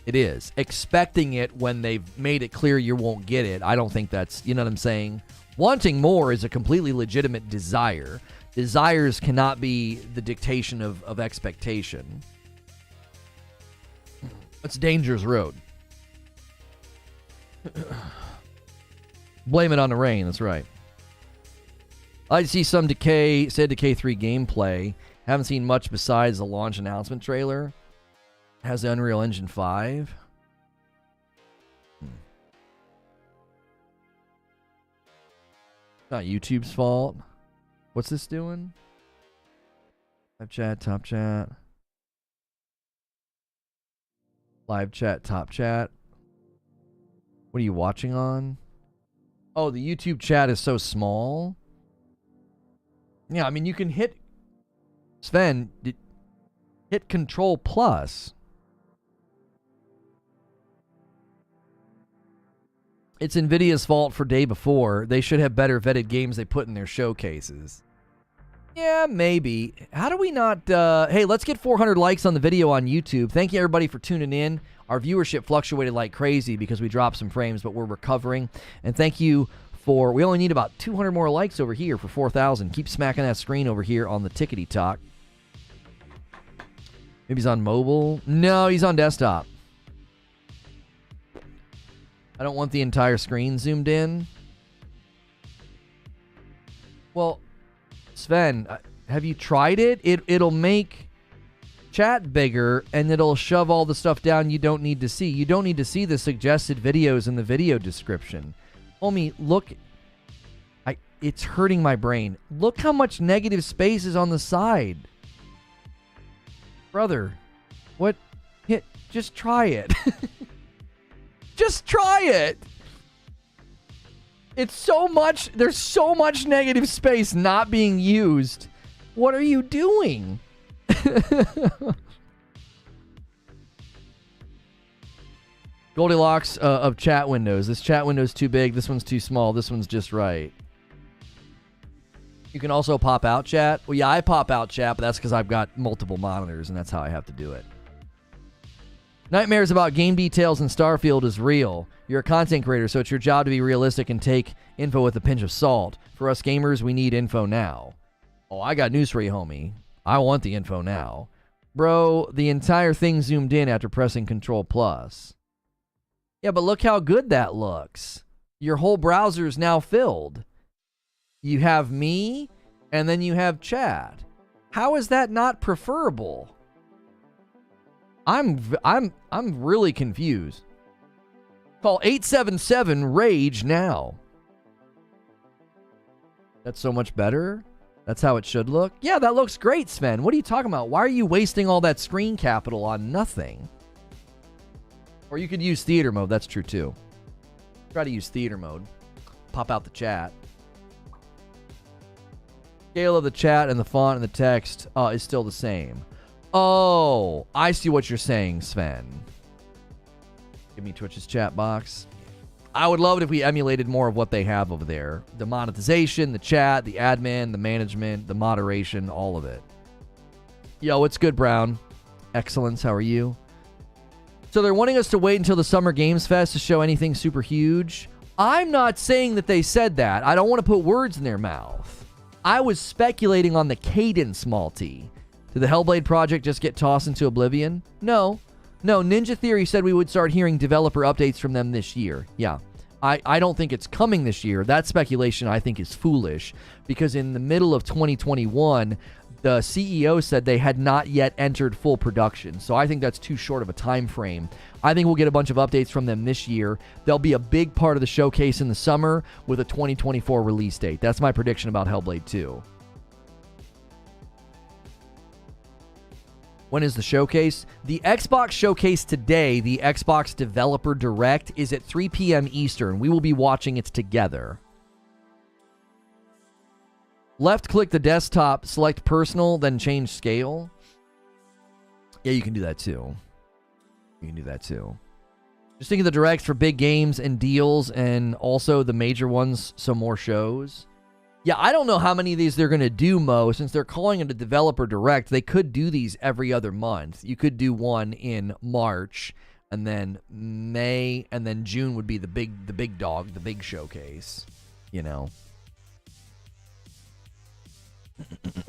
It is. Expecting it when they've made it clear you won't get it, I don't think that's, you know what I'm saying? Wanting more is a completely legitimate desire. Desires cannot be the dictation of expectation. It's a dangerous road. Blame it on the rain, that's right. I see some Decay 3 gameplay. Haven't seen much besides the launch announcement trailer. Has the Unreal Engine 5. Not YouTube's fault. What's this doing? Live chat, top chat. Live chat, top chat. What are you watching on? Oh, the YouTube chat is so small. Yeah, I mean, you can hit... Sven, hit Control Plus. It's NVIDIA's fault for day before. They should have better vetted games they put in their showcases. Yeah, maybe. How do we not... hey, let's get 400 likes on the video on YouTube. Thank you, everybody, for tuning in. Our viewership fluctuated like crazy because we dropped some frames, but we're recovering. And thank you for... We only need about 200 more likes over here for 4,000. Keep smacking that screen over here on the Tickety Talk. Maybe he's on mobile. No, he's on desktop. I don't want the entire screen zoomed in. Well, Sven, have you tried it? It'll make chat bigger, and it'll shove all the stuff down you don't need to see. You don't need to see the suggested videos in the video description. Homie, look. It's hurting my brain. Look how much negative space is on the side. Brother, what? Just try it. Just try it. It's so much. There's so much negative space not being used. What are you doing? Goldilocks of chat windows. This chat window's too big. This one's too small. This one's just right. You can also pop out chat. Well, yeah, I pop out chat, but that's because I've got multiple monitors, and that's how I have to do it. Nightmares about game details in Starfield is real. You're a content creator, so it's your job to be realistic and take info with a pinch of salt. For us gamers, we need info now. Oh, I got news for you, homie. I want the info now. Bro, the entire thing zoomed in after pressing Control Plus. Yeah, but look how good that looks. Your whole browser is now filled. You have me, and then you have chat. How is that not preferable? I'm really confused. Call 877-RAGE now. That's so much better. That's how it should look. Yeah, that looks great, Sven. What are you talking about? Why are you wasting all that screen capital on nothing? Or you could use theater mode. That's true, too. Try to use theater mode. Pop out the chat. Scale of the chat and the font and the text is still the same. Oh, I see what you're saying, Sven. Give me Twitch's chat box. I would love it if we emulated more of what they have over there. The monetization, the chat, the admin, the management, the moderation, all of it. Yo, what's good, Brown? Excellence, how are you? So they're wanting us to wait until the Summer Games Fest to show anything super huge. I'm not saying that they said that. I don't want to put words in their mouth. I was speculating on the cadence, Malty. Did the Hellblade project just get tossed into oblivion? No, Ninja Theory said we would start hearing developer updates from them this year. Yeah, I don't think it's coming this year. That speculation, I think, is foolish because in the middle of 2021, the CEO said they had not yet entered full production. So I think that's too short of a time frame. I think we'll get a bunch of updates from them this year. They'll be a big part of the showcase in the summer with a 2024 release date. That's my prediction about Hellblade 2. When is the showcase? The Xbox showcase today, the Xbox Developer Direct, is at 3 p.m. Eastern. We will be watching it together. Left-click the desktop, select personal, then change scale. Yeah, you can do that too. You can do that too. Just think of the directs for big games and deals and also the major ones, so more shows. Yeah, I don't know how many of these they're going to do, Mo. Since they're calling it a developer direct, they could do these every other month. You could do one in March, and then May, and then June would be the big dog, the big showcase. You know.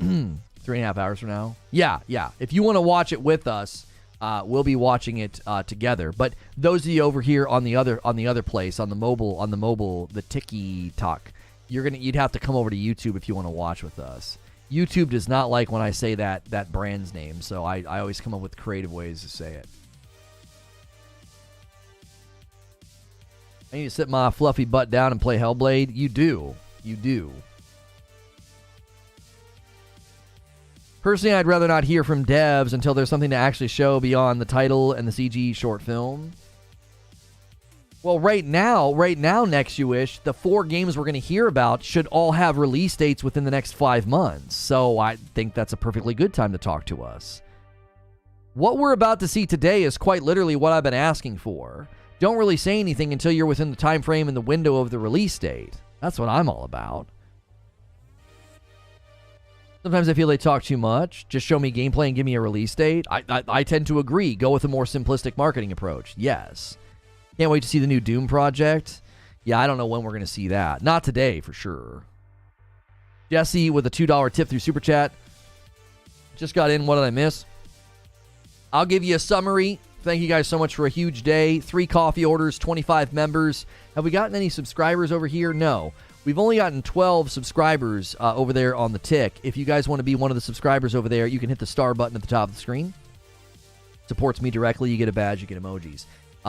3.5 hours from now. Yeah. If you want to watch it with us, we'll be watching it together. But those of you over here on the other place, on the mobile, the TikTok. You'd have to come over to YouTube if you want to watch with us. YouTube does not like when I say that brand's name, so I always come up with creative ways to say it. I need to sit my fluffy butt down and play Hellblade. You do. Personally, I'd rather not hear from devs until there's something to actually show beyond the title and the CG short film. Well, right now, next you wish, the 4 games we're going to hear about should all have release dates within the next 5 months. So I think that's a perfectly good time to talk to us. What we're about to see today is quite literally what I've been asking for. Don't really say anything until you're within the time frame and the window of the release date. That's what I'm all about. Sometimes I feel they talk too much. Just show me gameplay and give me a release date. I tend to agree. Go with a more simplistic marketing approach. Yes. Can't wait to see the new Doom project. Yeah, I don't know when we're going to see that. Not today, for sure. Jesse with a $2 tip through Super Chat. Just got in. What did I miss? I'll give you a summary. Thank you guys so much for a huge day. 3 coffee orders, 25 members. Have we gotten any subscribers over here? No. We've only gotten 12 subscribers over there on the tick. If you guys want to be one of the subscribers over there, you can hit the star button at the top of the screen. Supports me directly. You get a badge. You get emojis.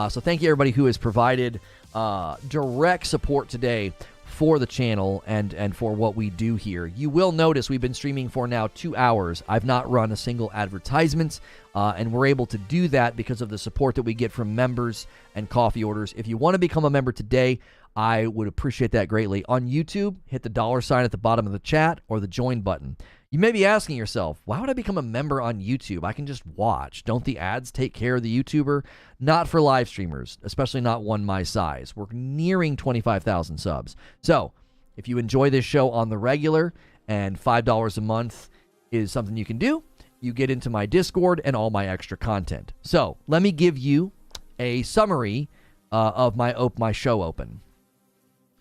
So thank you, everybody who has provided direct support today for the channel and for what we do here. You will notice we've been streaming for now 2 hours. I've not run a single advertisement, and we're able to do that because of the support that we get from members and coffee orders. If you want to become a member today, I would appreciate that greatly. On YouTube, hit the $sign at the bottom of the chat or the join button. You may be asking yourself, why would I become a member on YouTube? I can just watch. Don't the ads take care of the YouTuber? Not for live streamers, especially not one my size. We're nearing 25,000 subs. So if you enjoy this show on the regular and $5 a month is something you can do, you get into my Discord and all my extra content. So let me give you a summary of my show open.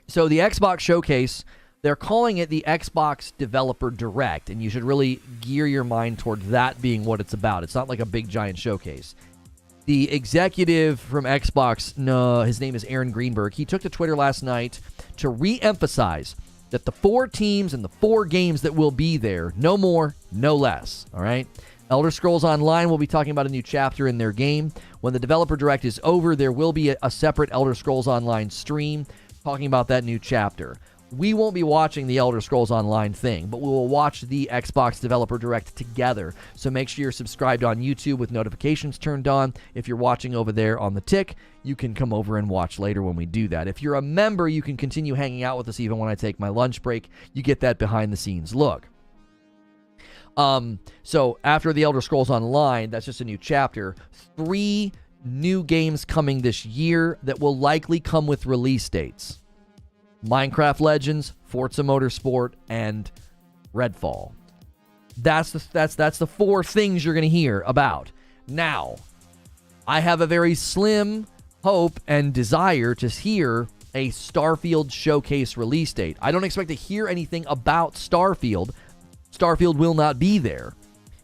So the Xbox Showcase, they're calling it the Xbox Developer Direct, and you should really gear your mind toward that being what it's about. It's not like a big giant showcase. The executive from Xbox, his name is Aaron Greenburg, he took to Twitter last night to re-emphasize that the 4 teams and the 4 games that will be there, no more, no less, all right? Elder Scrolls Online will be talking about a new chapter in their game. When the Developer Direct is over, there will be a separate Elder Scrolls Online stream talking about that new chapter. We won't be watching the Elder Scrolls Online thing, but we will watch the Xbox Developer Direct together. So make sure you're subscribed on YouTube with notifications turned on. If you're watching over there on the tick, you can come over and watch later when we do that. If you're a member, you can continue hanging out with us even when I take my lunch break. You get that behind-the-scenes look. So after the Elder Scrolls Online, that's just a new chapter. 3 new games coming this year that will likely come with release dates. Minecraft Legends, Forza Motorsport, and Redfall. That's the 4 things you're going to hear about. Now, I have a very slim hope and desire to hear a Starfield showcase release date. I don't expect to hear anything about Starfield. Starfield will not be there.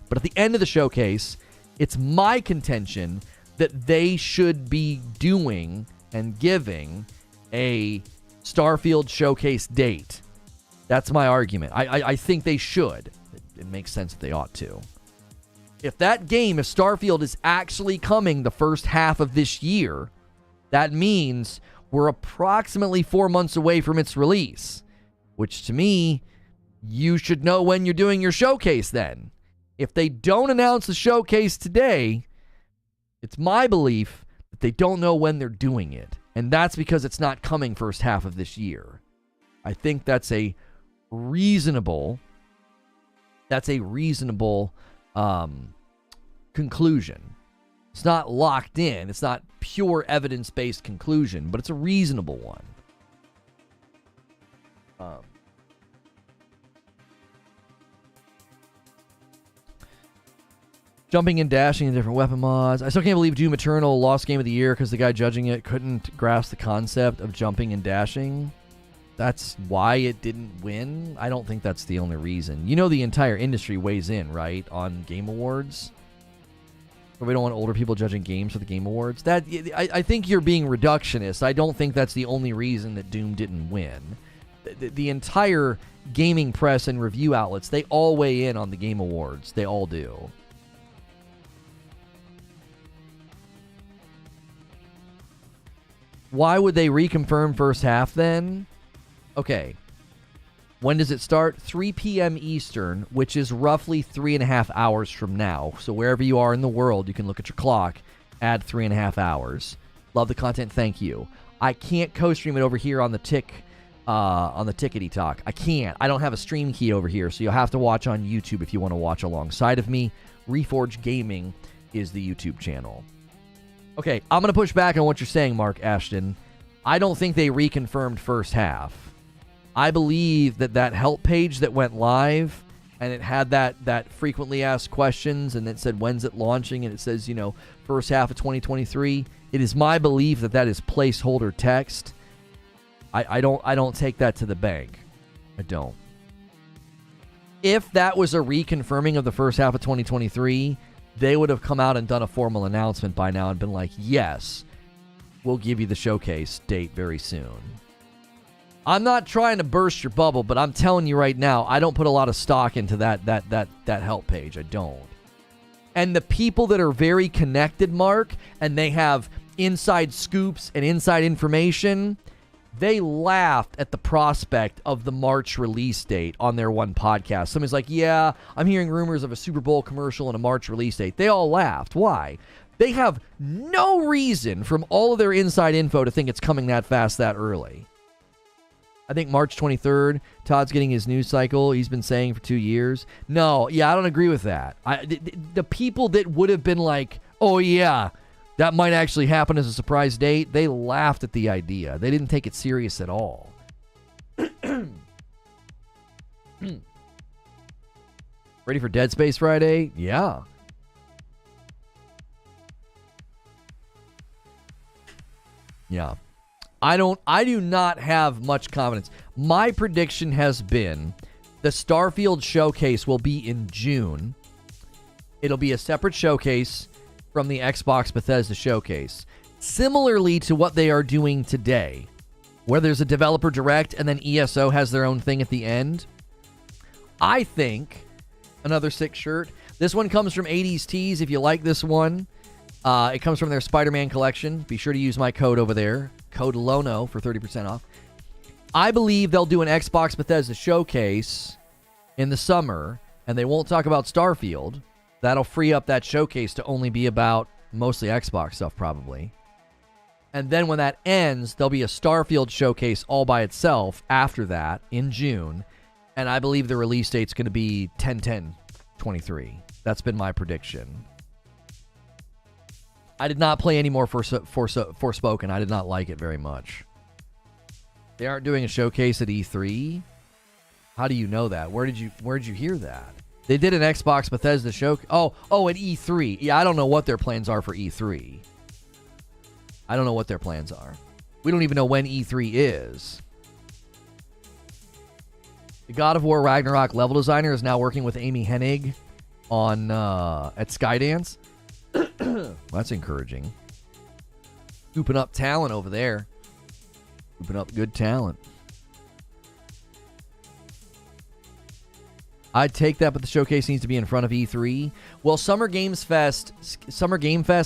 But at the end of the showcase, it's my contention that they should be doing and giving a Starfield showcase date. That's my argument. I think they should. It makes sense that they ought to. If Starfield is actually coming the first half of this year, that means we're approximately 4 months away from its release, which to me, you should know when you're doing your showcase then. If they don't announce the showcase today, it's my belief that they don't know when they're doing it. And that's because it's not coming first half of this year. I think that's a reasonable conclusion. It's not locked in. It's not pure evidence-based conclusion, but it's a reasonable one. Jumping and dashing in different weapon mods. I still can't believe Doom Eternal lost Game of the Year because the guy judging it couldn't grasp the concept of jumping and dashing. That's why it didn't win? I don't think that's the only reason. You know the entire industry weighs in, right, on Game Awards? But we don't want older people judging games for the Game Awards. I think you're being reductionist. I don't think that's the only reason that Doom didn't win. The entire gaming press and review outlets, they all weigh in on the Game Awards. They all do. Why would they reconfirm first half then? Okay. When does it start? 3 p.m. Eastern, which is roughly 3.5 hours from now. So wherever you are in the world, you can look at your clock, add 3.5 hours. Love the content, thank you. I can't co-stream it over here on the Tickety Talk. I can't. I don't have a stream key over here, so you'll have to watch on YouTube if you want to watch alongside of me. Reforge Gaming is the YouTube channel. Okay, I'm going to push back on what you're saying, Mark Ashton. I don't think they reconfirmed first half. I believe that help page that went live, and it had that frequently asked questions, and it said, when's it launching? And it says, first half of 2023. It is my belief that is placeholder text. I don't take that to the bank. I don't. If that was a reconfirming of the first half of 2023, they would have come out and done a formal announcement by now and been like, yes, we'll give you the showcase date very soon. I'm not trying to burst your bubble, but I'm telling you right now, I don't put a lot of stock into that help page. I don't. And the people that are very connected, Mark, and they have inside scoops and inside information, they laughed at the prospect of the March release date on their one podcast. Somebody's like, yeah, I'm hearing rumors of a Super Bowl commercial and a March release date. They all laughed. Why? They have no reason from all of their inside info to think it's coming that fast, that early. I think March 23rd, Todd's getting his news cycle. He's been saying for 2 years. No, yeah, I don't agree with that. The people that would have been like, oh, yeah, that might actually happen as a surprise date, they laughed at the idea. They didn't take it serious at all. Ready for Dead Space Friday? Yeah. Yeah. I do not have much confidence. My prediction has been the Starfield showcase will be in June. It'll be a separate showcase from the Xbox Bethesda showcase. Similarly to what they are doing today, where there's a developer direct and then ESO has their own thing at the end. I think, another sick shirt. This one comes from 80s Tees. If you like this one, it comes from their Spider-Man collection. Be sure to use my code over there, code Lono, for 30% off. I believe they'll do an Xbox Bethesda showcase in the summer, and they won't talk about Starfield. That'll free up that showcase to only be about mostly Xbox stuff, probably. And then when that ends, there'll be a Starfield showcase all by itself after that in June. And I believe the release date's going to be 10/10/23. That's been my prediction. I did not play any more Forspoken. I did not like it very much. They aren't doing a showcase at E3? How do you know that? Where did you hear that? They did an Xbox Bethesda show. Oh, at E3. Yeah, I don't know what their plans are for E3. I don't know what their plans are. We don't even know when E3 is. The God of War Ragnarok level designer is now working with Amy Hennig on at Skydance. That's encouraging. Scooping up talent over there. Scooping up good talent. I'd take that, but the showcase needs to be in front of E3. Well, Summer Game Fest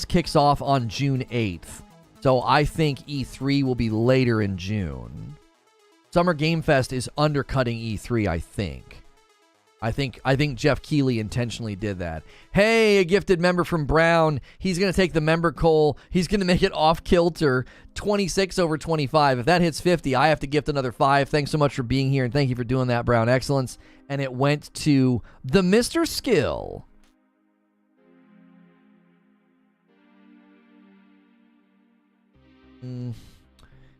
kicks off on June 8th. So I think E3 will be later in June. Summer Game Fest is undercutting E3, I think. I think Jeff Keighley intentionally did that. Hey, a gifted member from Brown. He's going to take the member coal. He's going to make it off kilter. 26 over 25. If that hits 50, I have to gift another 5. Thanks so much for being here, and thank you for doing that, Brown Excellence. And it went to the Mr. Skill.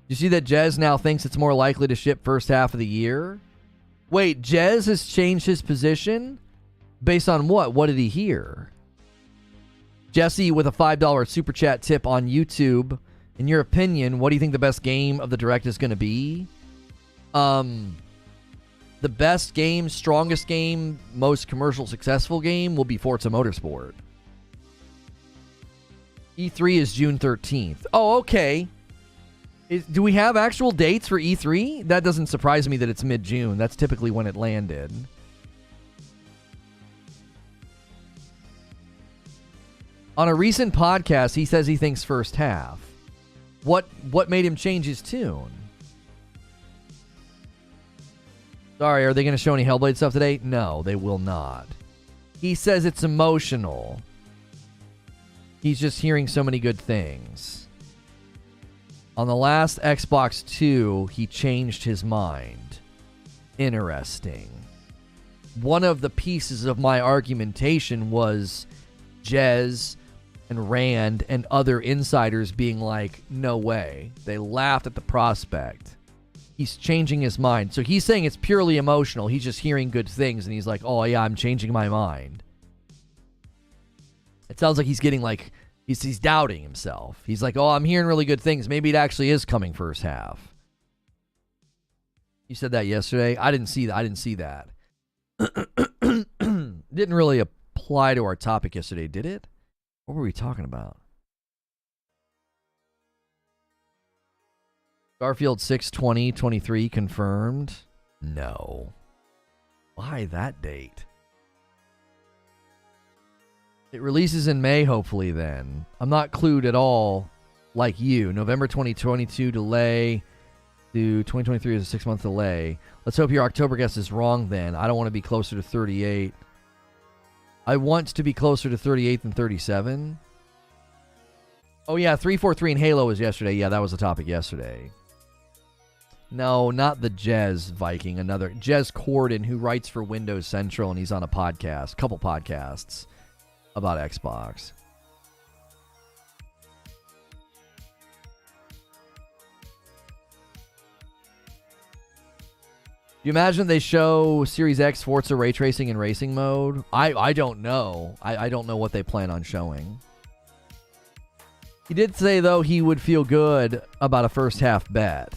You see that Jez now thinks it's more likely to ship first half of the year? Wait, Jez has changed his position? Based on what? What did he hear? Jesse with a $5 super chat tip on YouTube. In your opinion, what do you think the best game of the Direct is going to be? The best game, strongest game, most commercial successful game will be Forza Motorsport. E3 is June 13th. Oh, okay. Do we have actual dates for E3? That doesn't surprise me that it's mid-June. That's typically when it landed. On a recent podcast, he says he thinks first half. What made him change his tune? Sorry, are they going to show any Hellblade stuff today? No, they will not. He says it's emotional. He's just hearing so many good things. On the last Xbox 2, he changed his mind. Interesting. One of the pieces of my argumentation was Jez and Rand and other insiders being like, no way. They laughed at the prospect. He's changing his mind. So he's saying it's purely emotional. He's just hearing good things, and he's like, oh, yeah, I'm changing my mind. It sounds like he's getting like, he's doubting himself. He's like, oh, I'm hearing really good things. Maybe it actually is coming first half. You said that yesterday? I didn't see that. Didn't really apply to our topic yesterday, did it? What were we talking about? Starfield 6/20/23 confirmed? No. Why that date? It releases in May, hopefully, then. I'm not clued at all like you. November 2022 delay to 2023 is a 6-month delay. Let's hope your October guess is wrong, then. I don't want to be closer to 38. I want to be closer to 38 than 37. Oh, yeah, 343 and Halo was yesterday. Yeah, that was the topic yesterday. No, not the Jez Viking. Another Jez Corden, who writes for Windows Central, and he's on a podcast, couple podcasts about Xbox. you imagine they show Series X Forza ray tracing in racing mode? I don't know. I don't know what they plan on showing. He did say, though, he would feel good about a first half bet.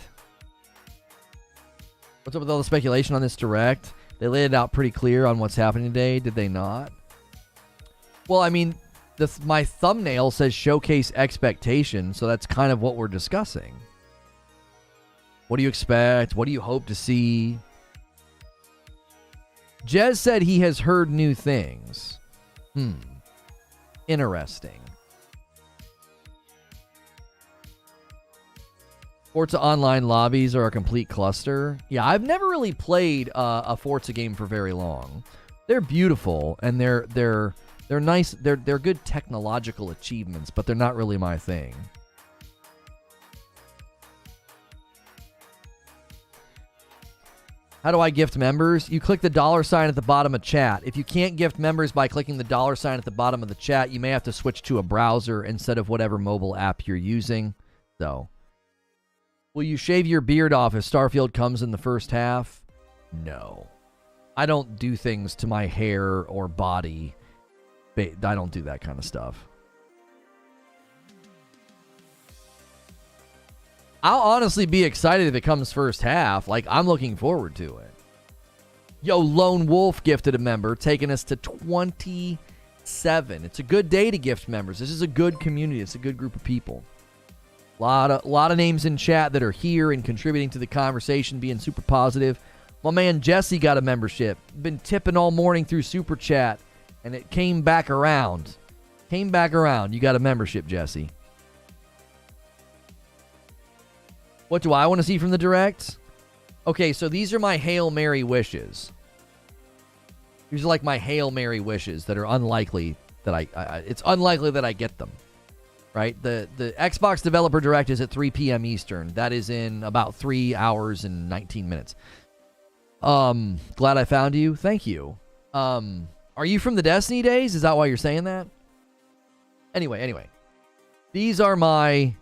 What's up with all the speculation on this direct? They laid it out pretty clear on what's happening today, did they not? Well, I mean, my thumbnail says showcase expectation, so that's kind of what we're discussing. What do you expect? What do you hope to see? Jez said he has heard new things. Interesting. Forza Online lobbies are a complete cluster. Yeah, I've never really played a Forza game for very long. They're beautiful and they're nice. They're good technological achievements, but they're not really my thing. How do I gift members? You click the $sign at the bottom of chat. If you can't gift members by clicking the $sign at the bottom of the chat, you may have to switch to a browser instead of whatever mobile app you're using. So, will you shave your beard off if Starfield comes in the first half? No. I don't do things to my hair or body. I don't do that kind of stuff. I'll honestly be excited if it comes first half. Like, I'm looking forward to it. Yo, Lone Wolf gifted a member, taking us to 27. It's a good day to gift members. This is a good community. It's a good group of people. Lot of names in chat that are here and contributing to the conversation, being super positive. My man Jesse got a membership. Been tipping all morning through Super Chat, and it came back around. You got a membership, Jesse. What do I want to see from the direct? Okay, so these are my Hail Mary wishes. These are like my Hail Mary wishes that are unlikely that it's unlikely that I get them. Right? The Xbox Developer Direct is at 3 p.m. Eastern. That is in about 3 hours and 19 minutes. Glad I found you. Thank you. Are you from the Destiny days? Is that why you're saying that? Anyway. These are my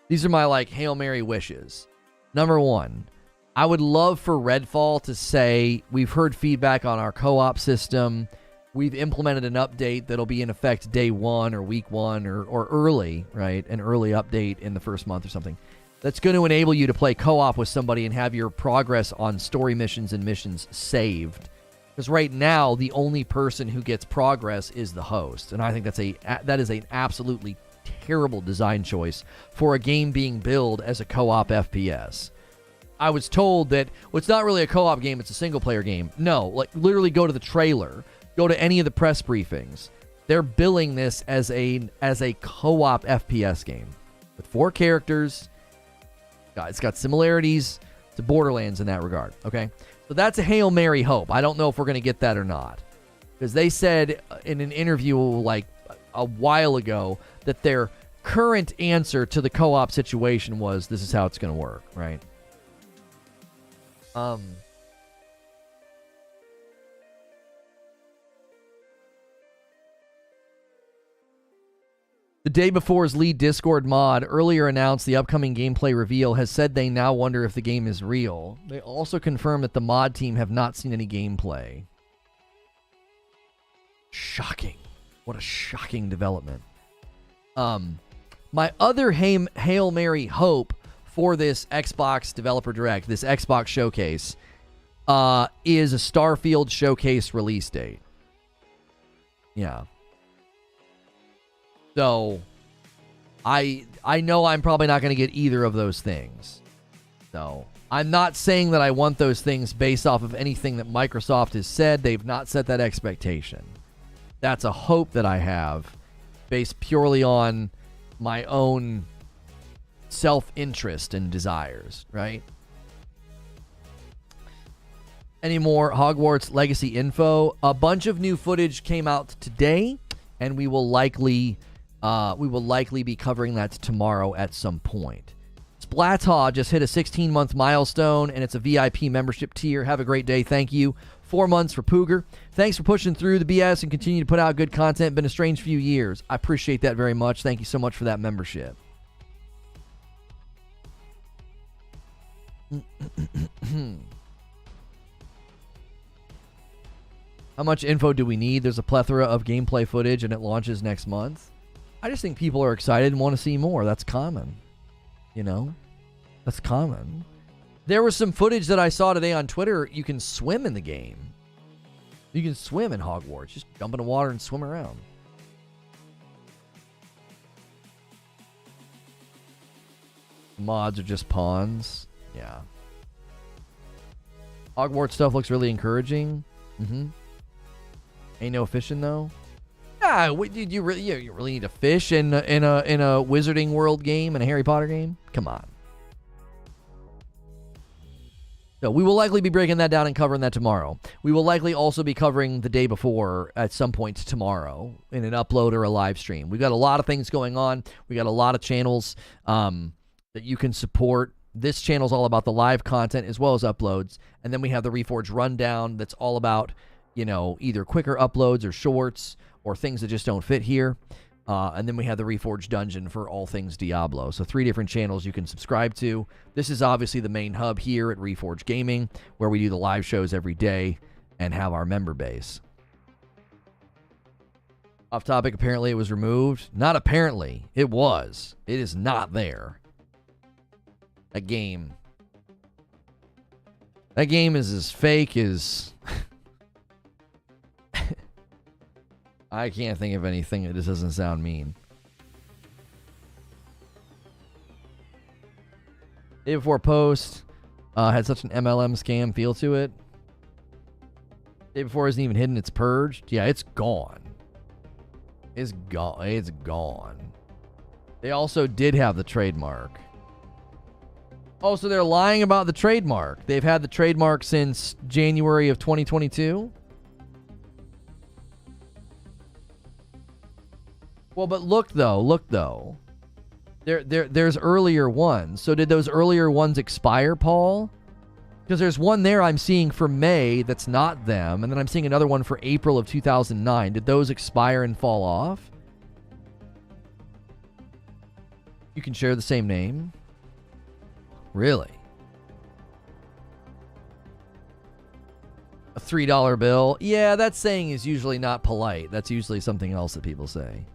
like Hail Mary wishes. Number 1, I would love for Redfall to say, we've heard feedback on our co-op system. We've implemented an update that'll be in effect day 1 or week 1 or early, right? An early update in the first month or something. That's going to enable you to play co-op with somebody and have your progress on story missions and missions saved. Because right now, the only person who gets progress is the host. And I think that is an absolutely terrible design choice for a game being billed as a co-op FPS. I was told that, well, it's not really a co-op game, it's a single-player game. No, like, literally go to the trailer. Go to any of the press briefings. They're billing this as a co-op FPS game. With 4 characters. It's got similarities to Borderlands in that regard, okay? So that's a Hail Mary hope. I don't know if we're going to get that or not. Because they said in an interview like a while ago that their current answer to the co-op situation was, this is how it's going to work, right? The day before's lead Discord mod earlier announced the upcoming gameplay reveal has said they now wonder if the game is real. They also confirmed that the mod team have not seen any gameplay. Shocking. What a shocking development. My other Hail Mary hope for this Xbox Developer Direct, this Xbox Showcase, is a Starfield Showcase release date. Yeah. So, I know I'm probably not going to get either of those things. So, I'm not saying that I want those things based off of anything that Microsoft has said. They've not set that expectation. That's a hope that I have based purely on my own self-interest and desires, right? Any more Hogwarts Legacy info? A bunch of new footage came out today, and we will likely be covering that tomorrow at some point. Splataw just hit a 16-month milestone, and it's a VIP membership tier. Have a great day. Thank you. 4 months for Pooger. Thanks for pushing through the BS and continue to put out good content. Been a strange few years. I appreciate that very much. Thank you so much for that membership. How much info do we need? There's a plethora of gameplay footage, and it launches next month. I just think people are excited and want to see more. That's common. You know? That's common. There was some footage that I saw today on Twitter. You can swim in the game. You can swim in Hogwarts. Just jump in the water and swim around. Mods are just pawns. Yeah. Hogwarts stuff looks really encouraging. Ain't no fishing though. Ah, you really need to fish in a Wizarding World game and a Harry Potter game? Come on. So we will likely be breaking that down and covering that tomorrow. We will likely also be covering the day before at some point tomorrow in an upload or a live stream. We've got a lot of things going on. We got a lot of channels that you can support. This channel's all about the live content as well as uploads. And then we have the Reforge Rundown that's all about, you know, either quicker uploads or shorts or things that just don't fit here. And then we have the Reforge Dungeon for all things Diablo. So 3 different channels you can subscribe to. This is obviously the main hub here at Reforge Gaming, where we do the live shows every day and have our member base. Off topic, apparently it was removed. Not apparently. It was. It is not there. That game is as fake as... I can't think of anything that just doesn't sound mean. Day before post had such an MLM scam feel to it. Day before isn't even hidden, it's purged. Yeah, it's gone. It's gone. It's gone. They also did have the trademark. Oh, so they're lying about the trademark. They've had the trademark since January of 2022? Well, but look though. There's earlier ones. So did those earlier ones expire, Paul? Because there's one there I'm seeing for May that's not them, and then I'm seeing another one for April of 2009. Did those expire and fall off? You can share the same name? Really? A $3 bill? Yeah, that saying is usually not polite. That's usually something else that people say.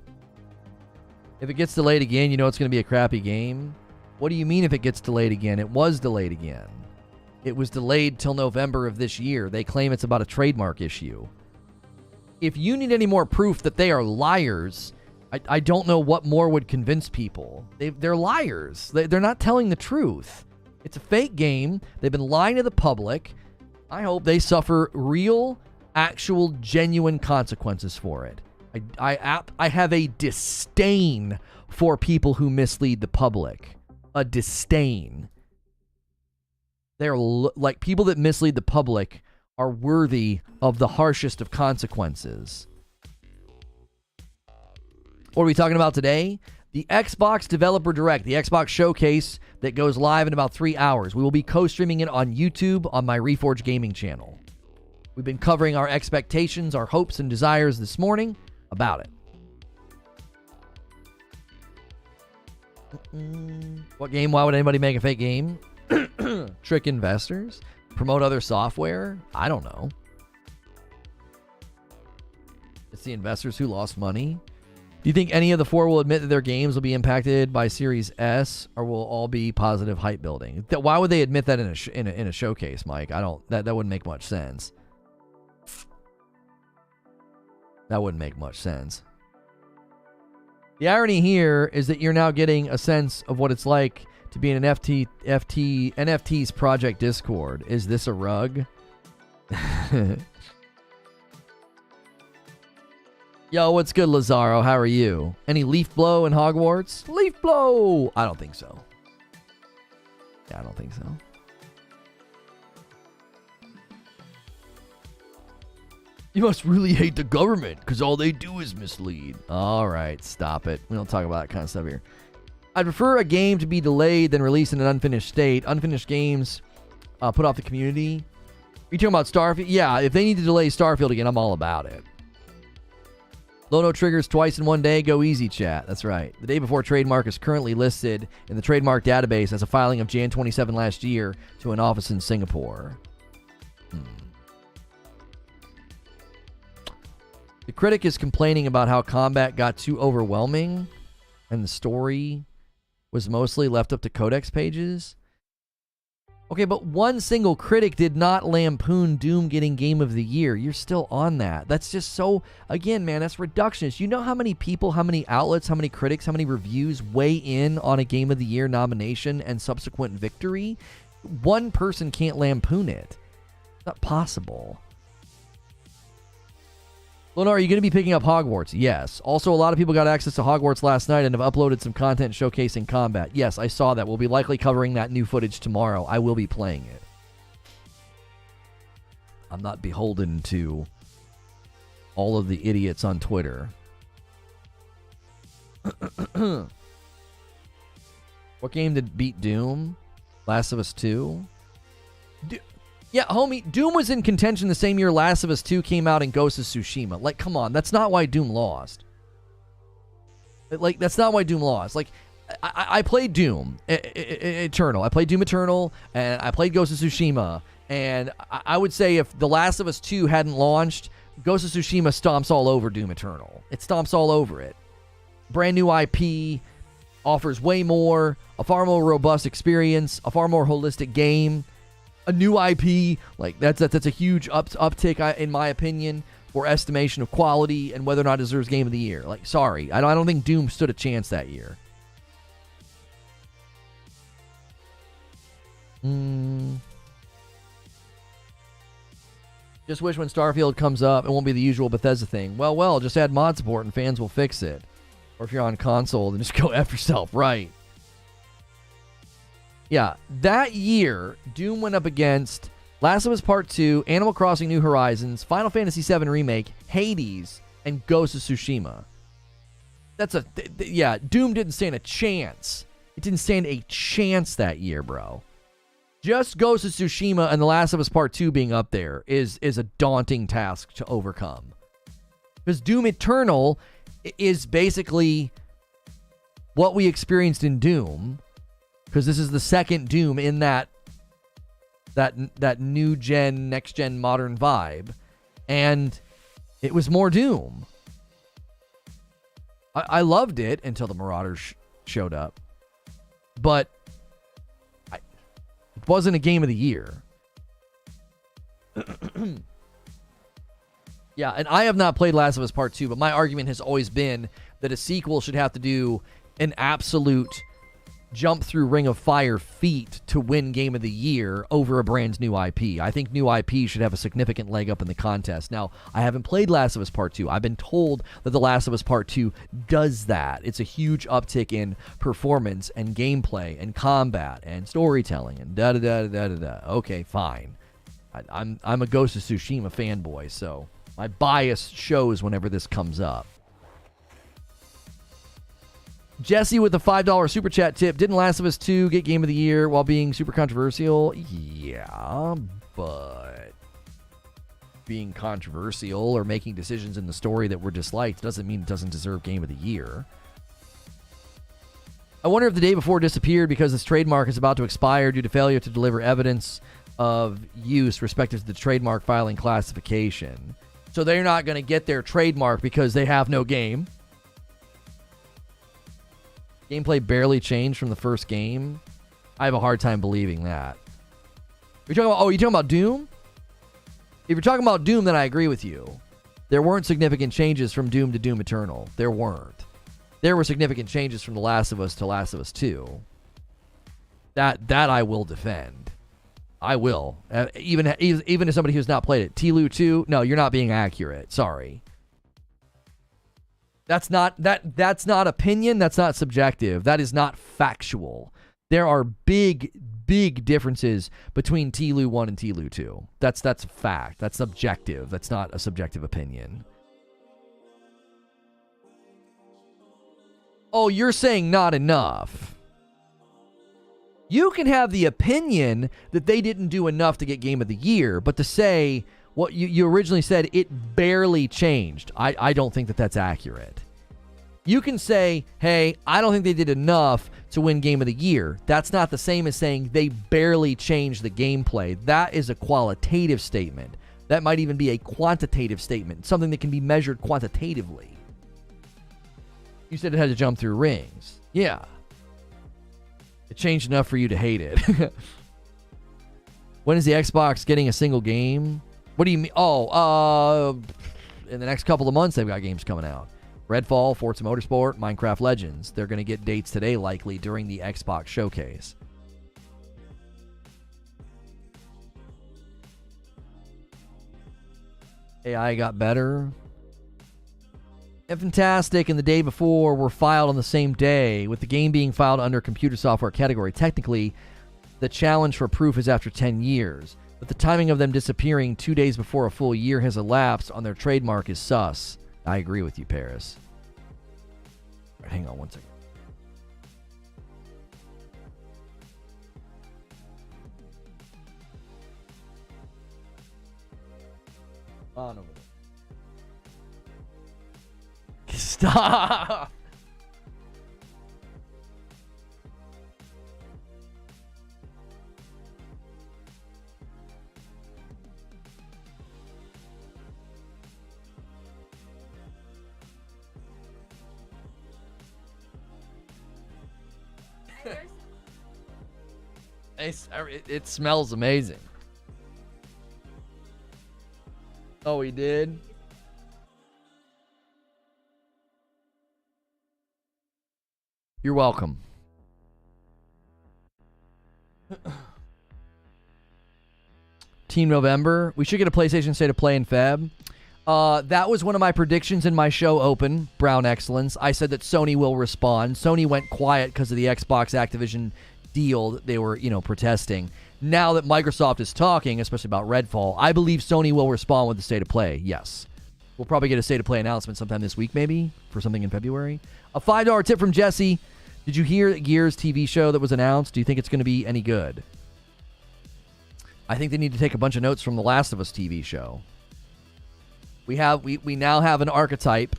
If it gets delayed again, you know it's going to be a crappy game. What do you mean if it gets delayed again? It was delayed again. It was delayed till November of this year. They claim it's about a trademark issue. If you need any more proof that they are liars, I don't know what more would convince people. They're liars. They're not telling the truth. It's a fake game. They've been lying to the public. I hope they suffer real, actual, genuine consequences for it. I have a disdain for people who mislead the public. A disdain. They're like people that mislead the public are worthy of the harshest of consequences. What are we talking about today? The Xbox Developer Direct, the Xbox Showcase that goes live in about 3 hours. We will be co-streaming it on YouTube on my Reforge Gaming channel. We've been covering our expectations, our hopes, and desires this morning about it. What game? Why would anybody make a fake game? Trick investors? Promote other software? I don't know. It's the investors who lost money. Do you think any of the 4 will admit that their games will be impacted by Series S, or will all be positive hype building? Why would they admit that in a showcase, Mike? I don't. That wouldn't make much sense. That wouldn't make much sense. The irony here is that you're now getting a sense of what it's like to be in an NFT's project Discord. Is this a rug? Yo, what's good, Lazaro? How are you? Any leaf blow in Hogwarts? Leaf blow! I don't think so. Yeah, I don't think so. You must really hate the government, because all they do is mislead. All right, stop it. We don't talk about that kind of stuff here. I'd prefer a game to be delayed than released in an unfinished state. Unfinished games put off the community. Are you talking about Starfield? Yeah, if they need to delay Starfield again, I'm all about it. Lono triggers twice in one day. Go easy, chat. That's right. The day before trademark is currently listed in the trademark database as a filing of Jan 27 last year to an office in Singapore. The critic is complaining about how combat got too overwhelming and the story was mostly left up to codex pages. Okay, but one single critic did not lampoon Doom getting Game of the Year. You're still on that. That's just so, again, man, that's reductionist. You know how many people, how many outlets, how many critics, how many reviews weigh in on a Game of the Year nomination and subsequent victory? One person can't lampoon it. It's not possible. Lono, are you going to be picking up Hogwarts? Yes. Also, a lot of people got access to Hogwarts last night and have uploaded some content showcasing combat. Yes, I saw that. We'll be likely covering that new footage tomorrow. I will be playing it. I'm not beholden to all of the idiots on Twitter. What game did beat Doom? Last of Us 2? Yeah, homie, Doom was in contention the same year Last of Us 2 came out and Ghost of Tsushima. Like, come on, that's not why Doom lost. Like, that's not why Doom lost. Like, I played Doom Eternal. I played Doom Eternal, and I played Ghost of Tsushima. And I would say if The Last of Us 2 hadn't launched, Ghost of Tsushima stomps all over Doom Eternal. It stomps all over it. Brand new IP, offers way more, a far more robust experience, a far more holistic game. A new IP, like that's a huge uptick, in my opinion, for estimation of quality and whether or not it deserves Game of the Year. Like, sorry, I don't think Doom stood a chance that year. Just wish when Starfield comes up, it won't be the usual Bethesda thing. Well, just add mod support and fans will fix it. Or if you're on console, then just go F yourself, right? Yeah, that year, Doom went up against Last of Us Part 2, Animal Crossing New Horizons, Final Fantasy VII Remake, Hades, and Ghost of Tsushima. Doom didn't stand a chance. It didn't stand a chance that year, bro. Just Ghost of Tsushima and The Last of Us Part 2 being up there is a daunting task to overcome. Because Doom Eternal is basically what we experienced in Doom, because this is the second Doom in that new gen, next gen, modern vibe, and it was more Doom. I loved it until the Marauders showed up, but it wasn't a Game of the Year. Yeah, and I have not played Last of Us Part 2, but my argument has always been that a sequel should have to do an absolute jump through Ring of Fire feat to win Game of the Year over a brand new IP. I think new IP should have a significant leg up in the contest. Now, I haven't played Last of Us Part 2. I've been told that The Last of Us Part 2 does that. It's a huge uptick in performance and gameplay and combat and storytelling and da-da-da-da-da-da. Okay, fine. I'm a Ghost of Tsushima fanboy, so my bias shows whenever this comes up. Jesse with the $5 super chat tip. Didn't Last of Us 2 get Game of the Year while being super controversial? Yeah, but being controversial or making decisions in the story that were disliked doesn't mean it doesn't deserve Game of the Year. I wonder if the day before disappeared because its trademark is about to expire due to failure to deliver evidence of use respective to the trademark filing classification. So they're not going to get their trademark because they have no game. Gameplay barely changed from the first game. I have a hard time believing that. You're talking about Doom? If you're talking about Doom, then I agree with you. There weren't significant changes from Doom to Doom Eternal. There weren't. There were significant changes from The Last of Us to Last of Us 2. That I will defend. I will. Even as somebody who's not played it. T-Lu 2, no, you're not being accurate. Sorry. That's not opinion. That's not subjective. That is not factual. There are big differences between T-Lu 1 and T-Lu 2. That's a fact. That's objective. That's not a subjective opinion. Oh, you're saying not enough. You can have the opinion that they didn't do enough to get Game of the Year, but to say what you originally said, it barely changed. I don't think that that's accurate. You can say, hey, I don't think they did enough to win Game of the Year. That's not the same as saying they barely changed the gameplay. That is a qualitative statement. That might even be a quantitative statement, something that can be measured quantitatively. You said it had to jump through rings. Yeah. It changed enough for you to hate it. When is the Xbox getting a single game? What do you mean? Oh, in the next couple of months, they've got games coming out. Redfall, Forza Motorsport, Minecraft Legends. They're going to get dates today, likely, during the Xbox showcase. AI got better. And Fantastic and the day before were filed on the same day, with the game being filed under computer software category. Technically, the challenge for proof is after 10 years, but the timing of them disappearing 2 days before a full year has elapsed on their trademark is sus. I agree with you, Paris. All right, hang on one second. On over there. Stop. It smells amazing. Oh, he did? You're welcome. Team November. We should get a PlayStation State of Play in Feb. That was one of my predictions in my show open, Brown Excellence. I said that Sony will respond. Sony went quiet because of the Xbox Activision deal that they were, protesting. Now that Microsoft is talking, especially about Redfall, I believe Sony will respond with the State of Play. Yes. We'll probably get a State of Play announcement sometime this week, maybe, for something in February. A $5 tip from Jesse. Did you hear Gears TV show that was announced? Do you think it's going to be any good? I think they need to take a bunch of notes from the Last of Us TV show. We now have an archetype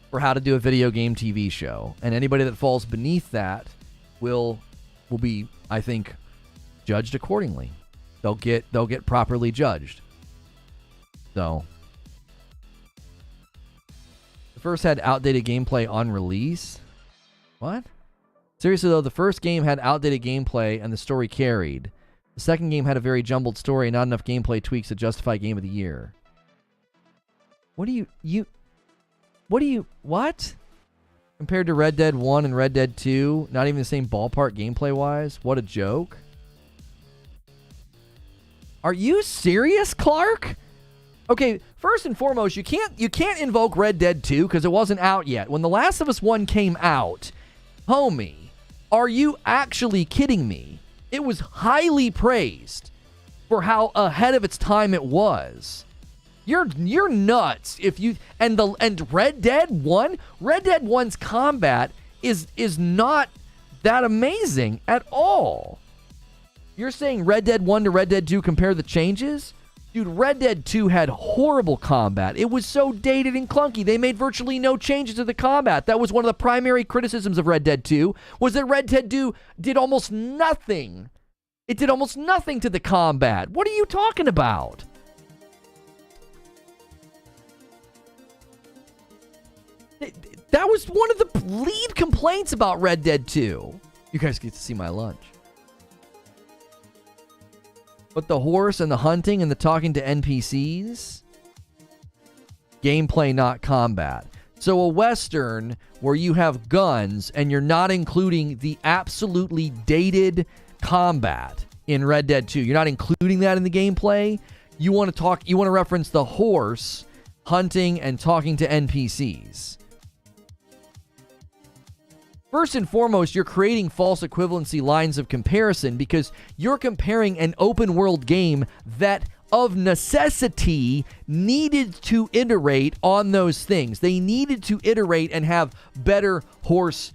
for how to do a video game TV show, and anybody that falls beneath that will be, I think, judged accordingly. They'll get properly judged. So, the first had outdated gameplay on release. What? Seriously though, the first game had outdated gameplay and the story carried. The second game had a very jumbled story and not enough gameplay tweaks to justify Game of the Year. What? Compared to Red Dead 1 and Red Dead 2, not even the same ballpark gameplay-wise? What a joke. Are you serious, Clark? Okay, first and foremost, you can't invoke Red Dead 2 because it wasn't out yet. When The Last of Us 1 came out, homie, are you actually kidding me? It was highly praised for how ahead of its time it was. You're nuts if you and Red Dead 1, Red Dead 1's combat is not that amazing at all. You're saying Red Dead 1 to Red Dead 2 compare the changes? Dude, Red Dead 2 had horrible combat. It was so dated and clunky. They made virtually no changes to the combat. That was one of the primary criticisms of Red Dead 2, was that Red Dead 2 did almost nothing. It did almost nothing to the combat. What are you talking about? That was one of the lead complaints about Red Dead 2. You guys get to see my lunch. But the horse and the hunting and the talking to NPCs? Gameplay, not combat. So a Western where you have guns and you're not including the absolutely dated combat in Red Dead 2. You're not including that in the gameplay. You want to reference the horse, hunting, and talking to NPCs. First and foremost, you're creating false equivalency lines of comparison because you're comparing an open world game that of necessity needed to iterate on those things. They needed to iterate and have better horse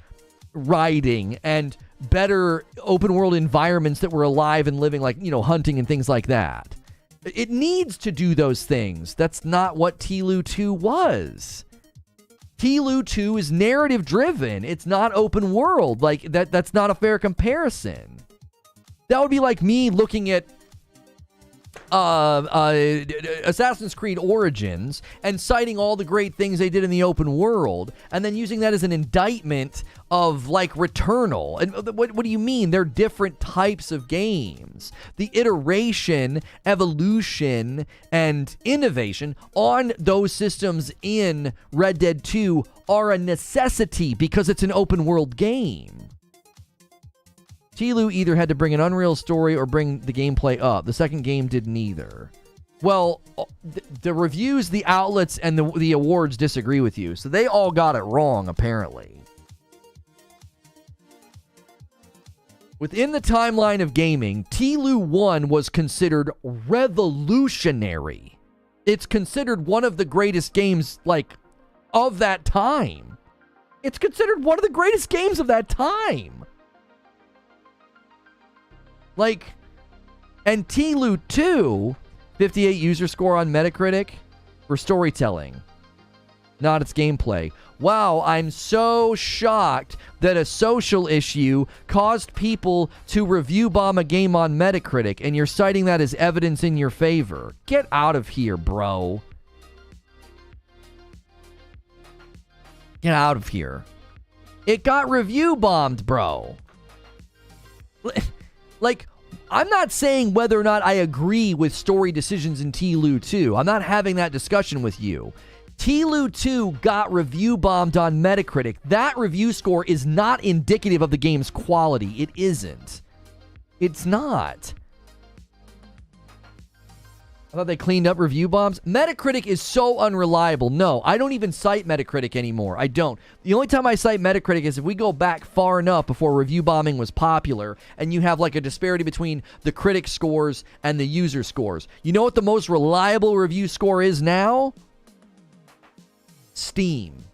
riding and better open world environments that were alive and living, like, hunting and things like that. It needs to do those things. That's not what TLU 2 was. TLU 2 is narrative driven. It's not open world. Like that's not a fair comparison. That would be like me looking at Assassin's Creed Origins and citing all the great things they did in the open world, and then using that as an indictment of like Returnal. And what do you mean? They're different types of games. The iteration, evolution, and innovation on those systems in Red Dead 2 are a necessity because it's an open world game. Tlu either had to bring an Unreal story or bring the gameplay up. The second game did neither. Well, the reviews, the outlets, and the awards disagree with you, so they all got it wrong, apparently. Within the timeline of gaming, Tlu 1 was considered revolutionary. It's considered one of the greatest games, like, of that time. It's considered one of the greatest games of that time. Like, and Tlu 2, 58 user score on Metacritic for storytelling, not its gameplay. Wow, I'm so shocked that a social issue caused people to review bomb a game on Metacritic, and you're citing that as evidence in your favor. Get out of here, bro. Get out of here. It got review bombed, bro. Like, I'm not saying whether or not I agree with story decisions in Tlu 2. I'm not having that discussion with you. Tlu 2 got review bombed on Metacritic. That review score is not indicative of the game's quality. It isn't. It's not. I thought they cleaned up review bombs. Metacritic is so unreliable. No, I don't even cite Metacritic anymore. I don't. The only time I cite Metacritic is if we go back far enough before review bombing was popular and you have like a disparity between the critic scores and the user scores. You know what the most reliable review score is now? Steam.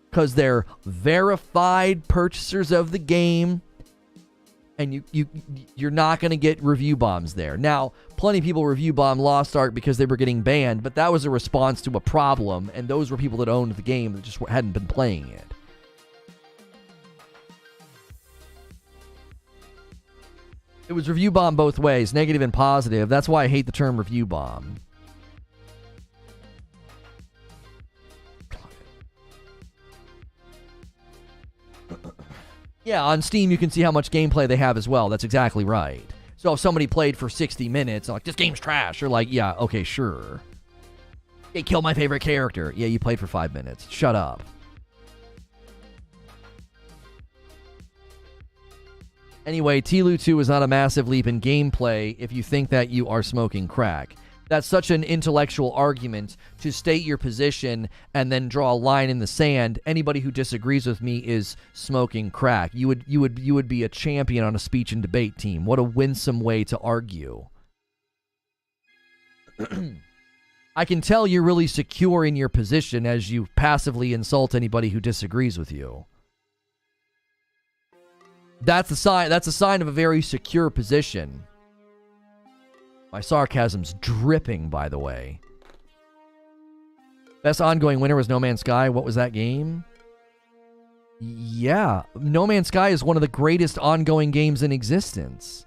Because they're verified purchasers of the game. And you're not going to get review bombs there. Now, plenty of people review bomb Lost Ark because they were getting banned, but that was a response to a problem, and those were people that owned the game that just hadn't been playing it. It was review bomb both ways, negative and positive. That's why I hate the term review bomb. Yeah, on Steam, you can see how much gameplay they have as well. That's exactly right. So if somebody played for 60 minutes, like, this game's trash, you're like, yeah, okay, sure. They killed my favorite character. Yeah, you played for 5 minutes. Shut up. Anyway, Tlu 2 is not a massive leap in gameplay if you think that you are smoking crack. That's such an intellectual argument to state your position and then draw a line in the sand. Anybody who disagrees with me is smoking crack. You would be a champion on a speech and debate team. What a winsome way to argue. I can tell you're really secure in your position as you passively insult anybody who disagrees with you. That's a sign of a very secure position. My sarcasm's dripping, by the way. Best ongoing winner was No Man's Sky. What was that game? Yeah, No Man's Sky is one of the greatest ongoing games in existence.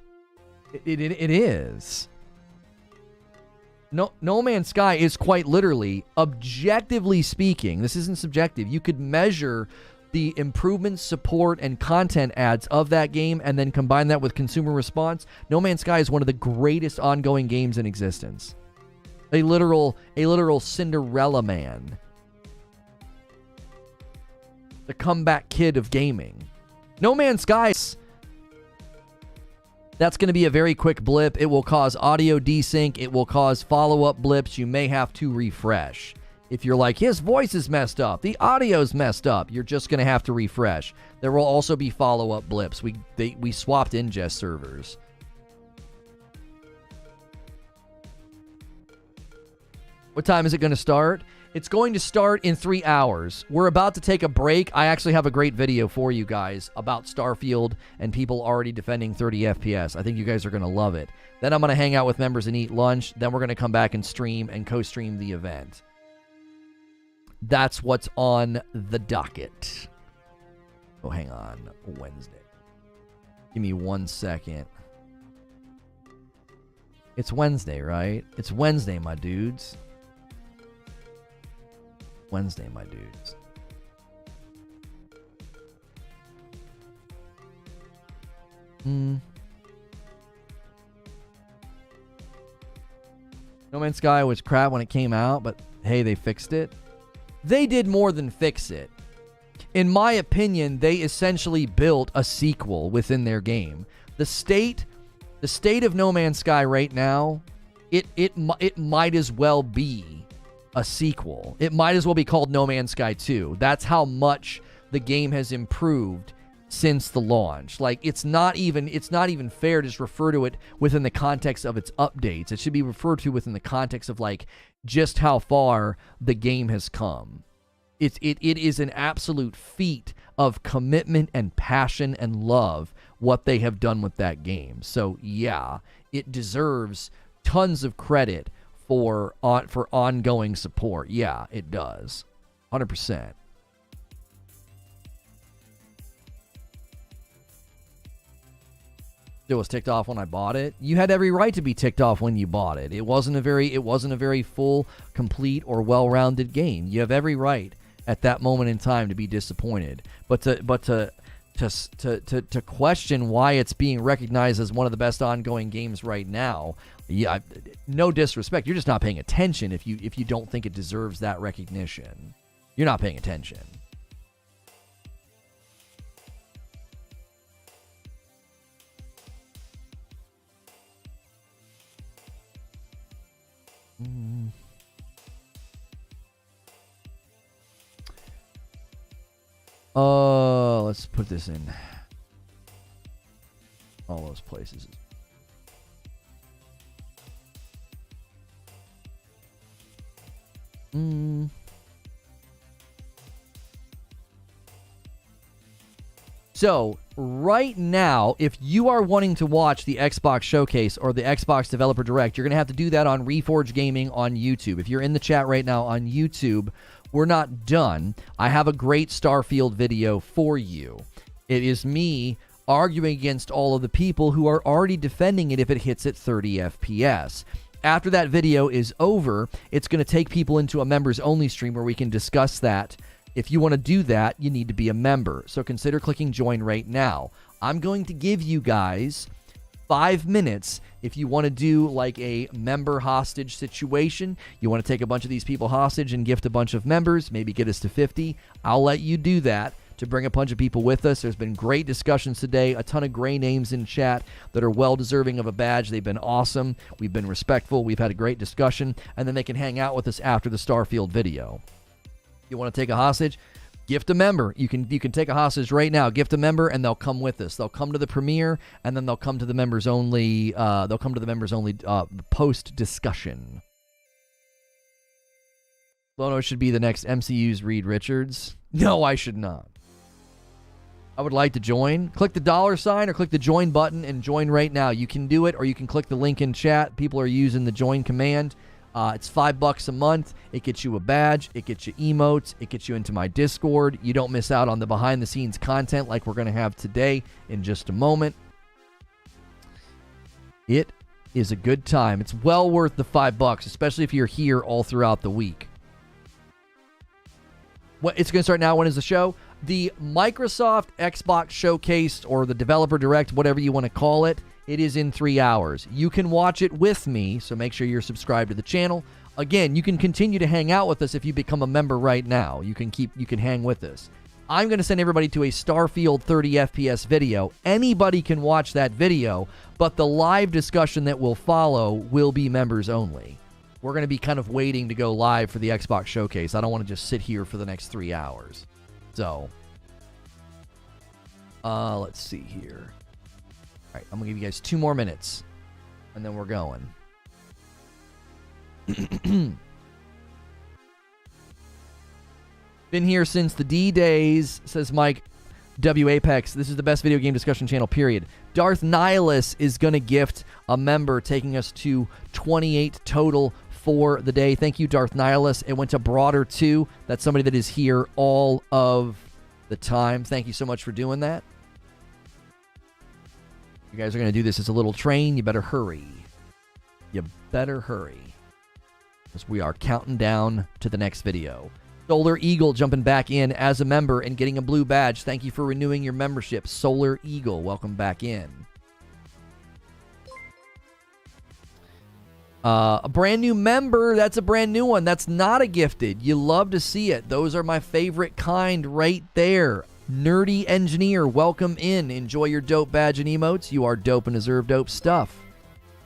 It is. No Man's Sky is quite literally, objectively speaking, this isn't subjective, you could measure the improvements, support, and content adds of that game and then combine that with consumer response. No Man's Sky is one of the greatest ongoing games in existence. A literal Cinderella man. The comeback kid of gaming. No Man's Sky, that's going to be a very quick blip. It will cause audio desync. It will cause follow-up blips. You may have to refresh. If you're like, his voice is messed up, the audio's messed up, you're just going to have to refresh. There will also be follow-up blips. We swapped ingest servers. What time is it going to start? It's going to start in 3 hours. We're about to take a break. I actually have a great video for you guys about Starfield and people already defending 30 FPS. I think you guys are going to love it. Then I'm going to hang out with members and eat lunch. Then we're going to come back and stream and co-stream the event. That's what's on the docket. Oh, hang on. Wednesday. Give me 1 second. It's Wednesday, right? It's Wednesday, my dudes. Wednesday, my dudes. No Man's Sky was crap when it came out, but hey, they fixed it. They did more than fix it. In my opinion, they essentially built a sequel within their game. The state of No Man's Sky right now, it might as well be a sequel. It might as well be called No Man's Sky 2. That's how much the game has improved since the launch. Like, it's not even fair to just refer to it within the context of its updates. It should be referred to within the context of like just how far the game has come. It is an absolute feat of commitment and passion and love what they have done with that game. So yeah, it deserves tons of credit for ongoing support. Yeah, it does. 100%. It was ticked off when I bought it. You had every right to be ticked off when you bought it. It wasn't a very full, complete, or well-rounded game. You have every right at that moment in time to be disappointed. But to question why it's being recognized as one of the best ongoing games right now, yeah, no disrespect. You're just not paying attention if you don't think it deserves that recognition. You're not paying attention. Let's put this in all those places. So, right now, if you are wanting to watch the Xbox Showcase or the Xbox Developer Direct, you're going to have to do that on Reforge Gaming on YouTube. If you're in the chat right now on YouTube, we're not done. I have a great Starfield video for you. It is me arguing against all of the people who are already defending it if it hits at 30 FPS. After that video is over, it's going to take people into a members-only stream where we can discuss that. If you want to do that, you need to be a member. So consider clicking join right now. I'm going to give you guys 5 minutes if you want to do like a member hostage situation. You want to take a bunch of these people hostage and gift a bunch of members, maybe get us to 50. I'll let you do that to bring a bunch of people with us. There's been great discussions today, a ton of gray names in chat that are well deserving of a badge. They've been awesome. We've been respectful. We've had a great discussion, and then they can hang out with us after the Starfield video. You want to take a hostage? Gift a member. You can take a hostage right now. Gift a member, and they'll come with us. They'll come to the premiere, and then they'll come to the members only. Post discussion. Lono should be the next MCU's Reed Richards. No, I should not. I would like to join. Click the $sign or click the join button and join right now. You can do it, or you can click the link in chat. People are using the join command. It's $5 a month. It gets you a badge. It gets you emotes. It gets you into my Discord. You don't miss out on the behind-the-scenes content like we're going to have today in just a moment. It is a good time. It's well worth the $5, especially if you're here all throughout the week. It's going to start now. When is the show? The Microsoft Xbox Showcase, or the Developer Direct, whatever you want to call it, it is in 3 hours. You can watch it with me, so make sure you're subscribed to the channel. Again, you can continue to hang out with us if you become a member right now. You can hang with us. I'm going to send everybody to a Starfield 30 FPS video. Anybody can watch that video, but the live discussion that will follow will be members only. We're going to be kind of waiting to go live for the Xbox Showcase. I don't want to just sit here for the next 3 hours. So, let's see here. All right, I'm going to give you guys 2 more minutes, and then we're going. Been here since the D days, says Mike W. Apex. This is the best video game discussion channel, period. Darth Nihilus is going to gift a member, taking us to 28 total for the day. Thank you, Darth Nihilus. It went to Broader, too. That's somebody that is here all of the time. Thank you so much for doing that. You guys are going to do this as a little train. You better hurry. you better hurry, because we are counting down to the next video. Solar Eagle jumping back in as a member and getting a blue badge. Thank you for renewing your membership. Solar Eagle, welcome back in. A brand new member, that's a brand new one. That's not a gifted. You love to see it. Those are my favorite kind right there. Nerdy Engineer, welcome in. Enjoy your dope badge and emotes. You are dope and deserve dope stuff.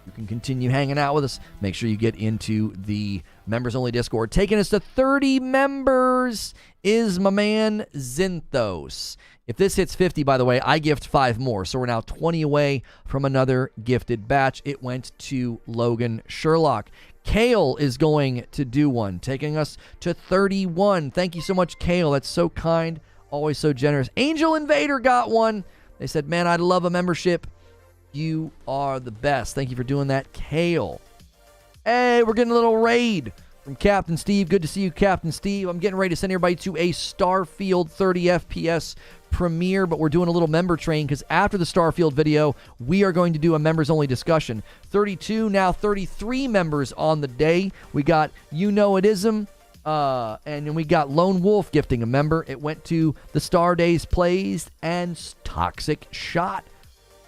You can continue hanging out with us. Make sure you get into the members-only Discord. Taking us to 30 members is my man Zinthos. If this hits 50, by the way, I gift 5 more. So we're now 20 away from another gifted batch. It went to Logan Sherlock. Kale is going to do one, taking us to 31. Thank you so much, Kale. That's so kind. Always so generous. Angel Invader got one. They said, man, I'd love a membership. You are the best. Thank you for doing that, Kale. Hey, we're getting a little raid from Captain Steve. Good to see you, Captain Steve. I'm getting ready to send everybody to a Starfield 30 FPS premiere, but we're doing a little member train because after the Starfield video, we are going to do a members-only discussion. 32, now 33 members on the day. We got You Know It Ism, and then we got Lone Wolf gifting a member. It went to the Star Days Plays and Toxic Shot.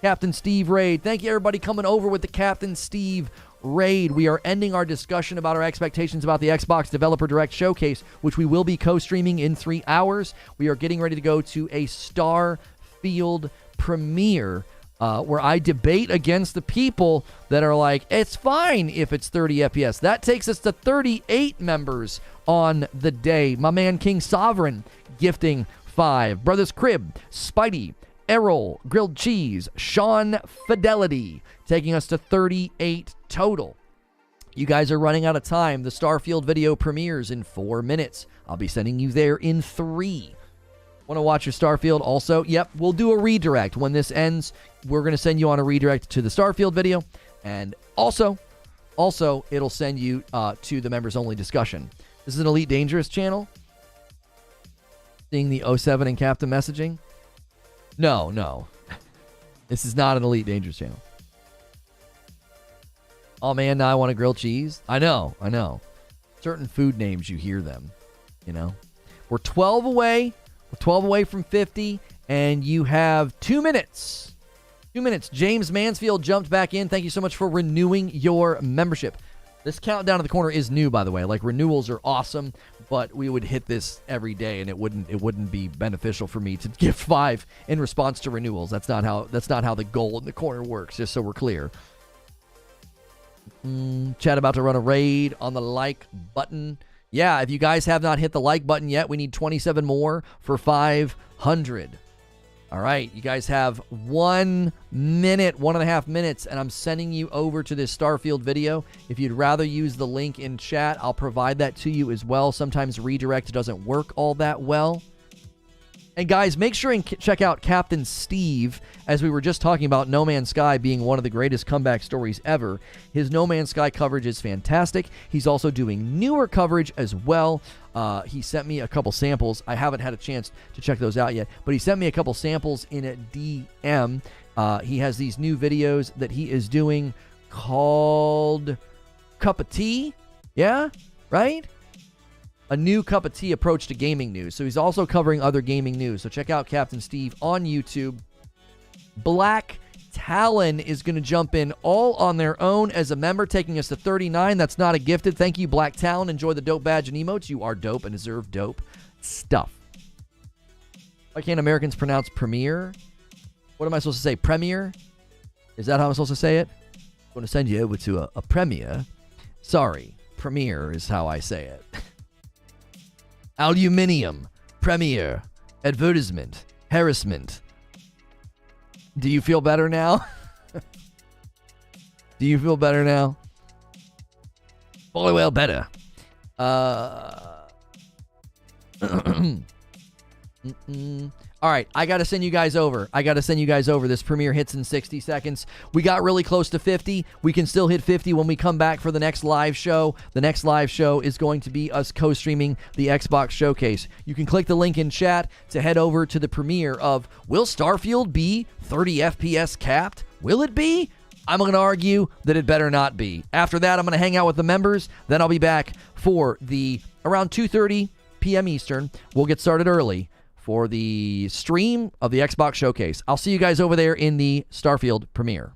Captain Steve raid. Thank you, everybody, coming over with the Captain Steve raid. We are ending our discussion about our expectations about the Xbox Developer Direct Showcase, which we will be co-streaming in 3 hours. We are getting ready to go to a Starfield premiere where I debate against the people that are like, it's fine if it's 30 FPS. That takes us to 38 members on the day. My man King Sovereign gifting 5. Brothers Crib, Spidey, Errol, Grilled Cheese, Sean Fidelity, taking us to 38 total. You guys are running out of time. The Starfield video premieres in 4 minutes. I'll be sending you there in 3. Want to watch your Starfield also? Yep, we'll do a redirect. When this ends, we're going to send you on a redirect to the Starfield video. And also, it'll send you to the members-only discussion. This is an Elite Dangerous channel. Seeing the 07 and Captain messaging. No. This is not an Elite Dangerous channel. Oh, man, now I want a grilled cheese. I know. Certain food names, you hear them, you know. We're 12 away. We're 12 away from 50, and you have 2 minutes. 2 minutes. James Mansfield jumped back in. Thank you so much for renewing your membership. This countdown to the corner is new, by the way. Like, renewals are awesome, but we would hit this every day, and it wouldn't be beneficial for me to gift 5 in response to renewals. That's not how the goal in the corner works, just so we're clear. Chat about to run a raid on the like button. Yeah, if you guys have not hit the like button yet, we need 27 more for 500. All right, you guys have 1 minute, 1.5 minutes, and I'm sending you over to this Starfield video. If you'd rather use the link in chat, I'll provide that to you as well. Sometimes redirect doesn't work all that well. And guys, make sure and check out Captain Steve, as we were just talking about No Man's Sky being one of the greatest comeback stories ever. His No Man's Sky coverage is fantastic. He's also doing newer coverage as well. He sent me a couple samples. I haven't had a chance to check those out yet, but he sent me a couple samples in a DM. He has these new videos that he is doing called Cup of Tea. Yeah, right? A new cup of tea approach to gaming news. So he's also covering other gaming news. So check out Captain Steve on YouTube. Black Talon is going to jump in all on their own as a member, taking us to 39. That's not a gifted. Thank you, Black Talon. Enjoy the dope badge and emotes. You are dope and deserve dope stuff. Why can't Americans pronounce premiere? What am I supposed to say? Premiere? Is that how I'm supposed to say it? I'm going to send you over to a premiere. Sorry, premiere is how I say it. Aluminium, premiere, advertisement, harassment. Do you feel better now? Do you feel better now? Boy, well, better. All right, I got to send you guys over. This premiere hits in 60 seconds. We got really close to 50. We can still hit 50 when we come back for the next live show. The next live show is going to be us co-streaming the Xbox Showcase. You can click the link in chat to head over to the premiere of Will Starfield be 30 FPS capped? Will it be? I'm going to argue that it better not be. After that, I'm going to hang out with the members. Then I'll be back for the around 2:30 p.m. Eastern. We'll get started early for the stream of the Xbox Showcase. I'll see you guys over there in the Starfield premiere.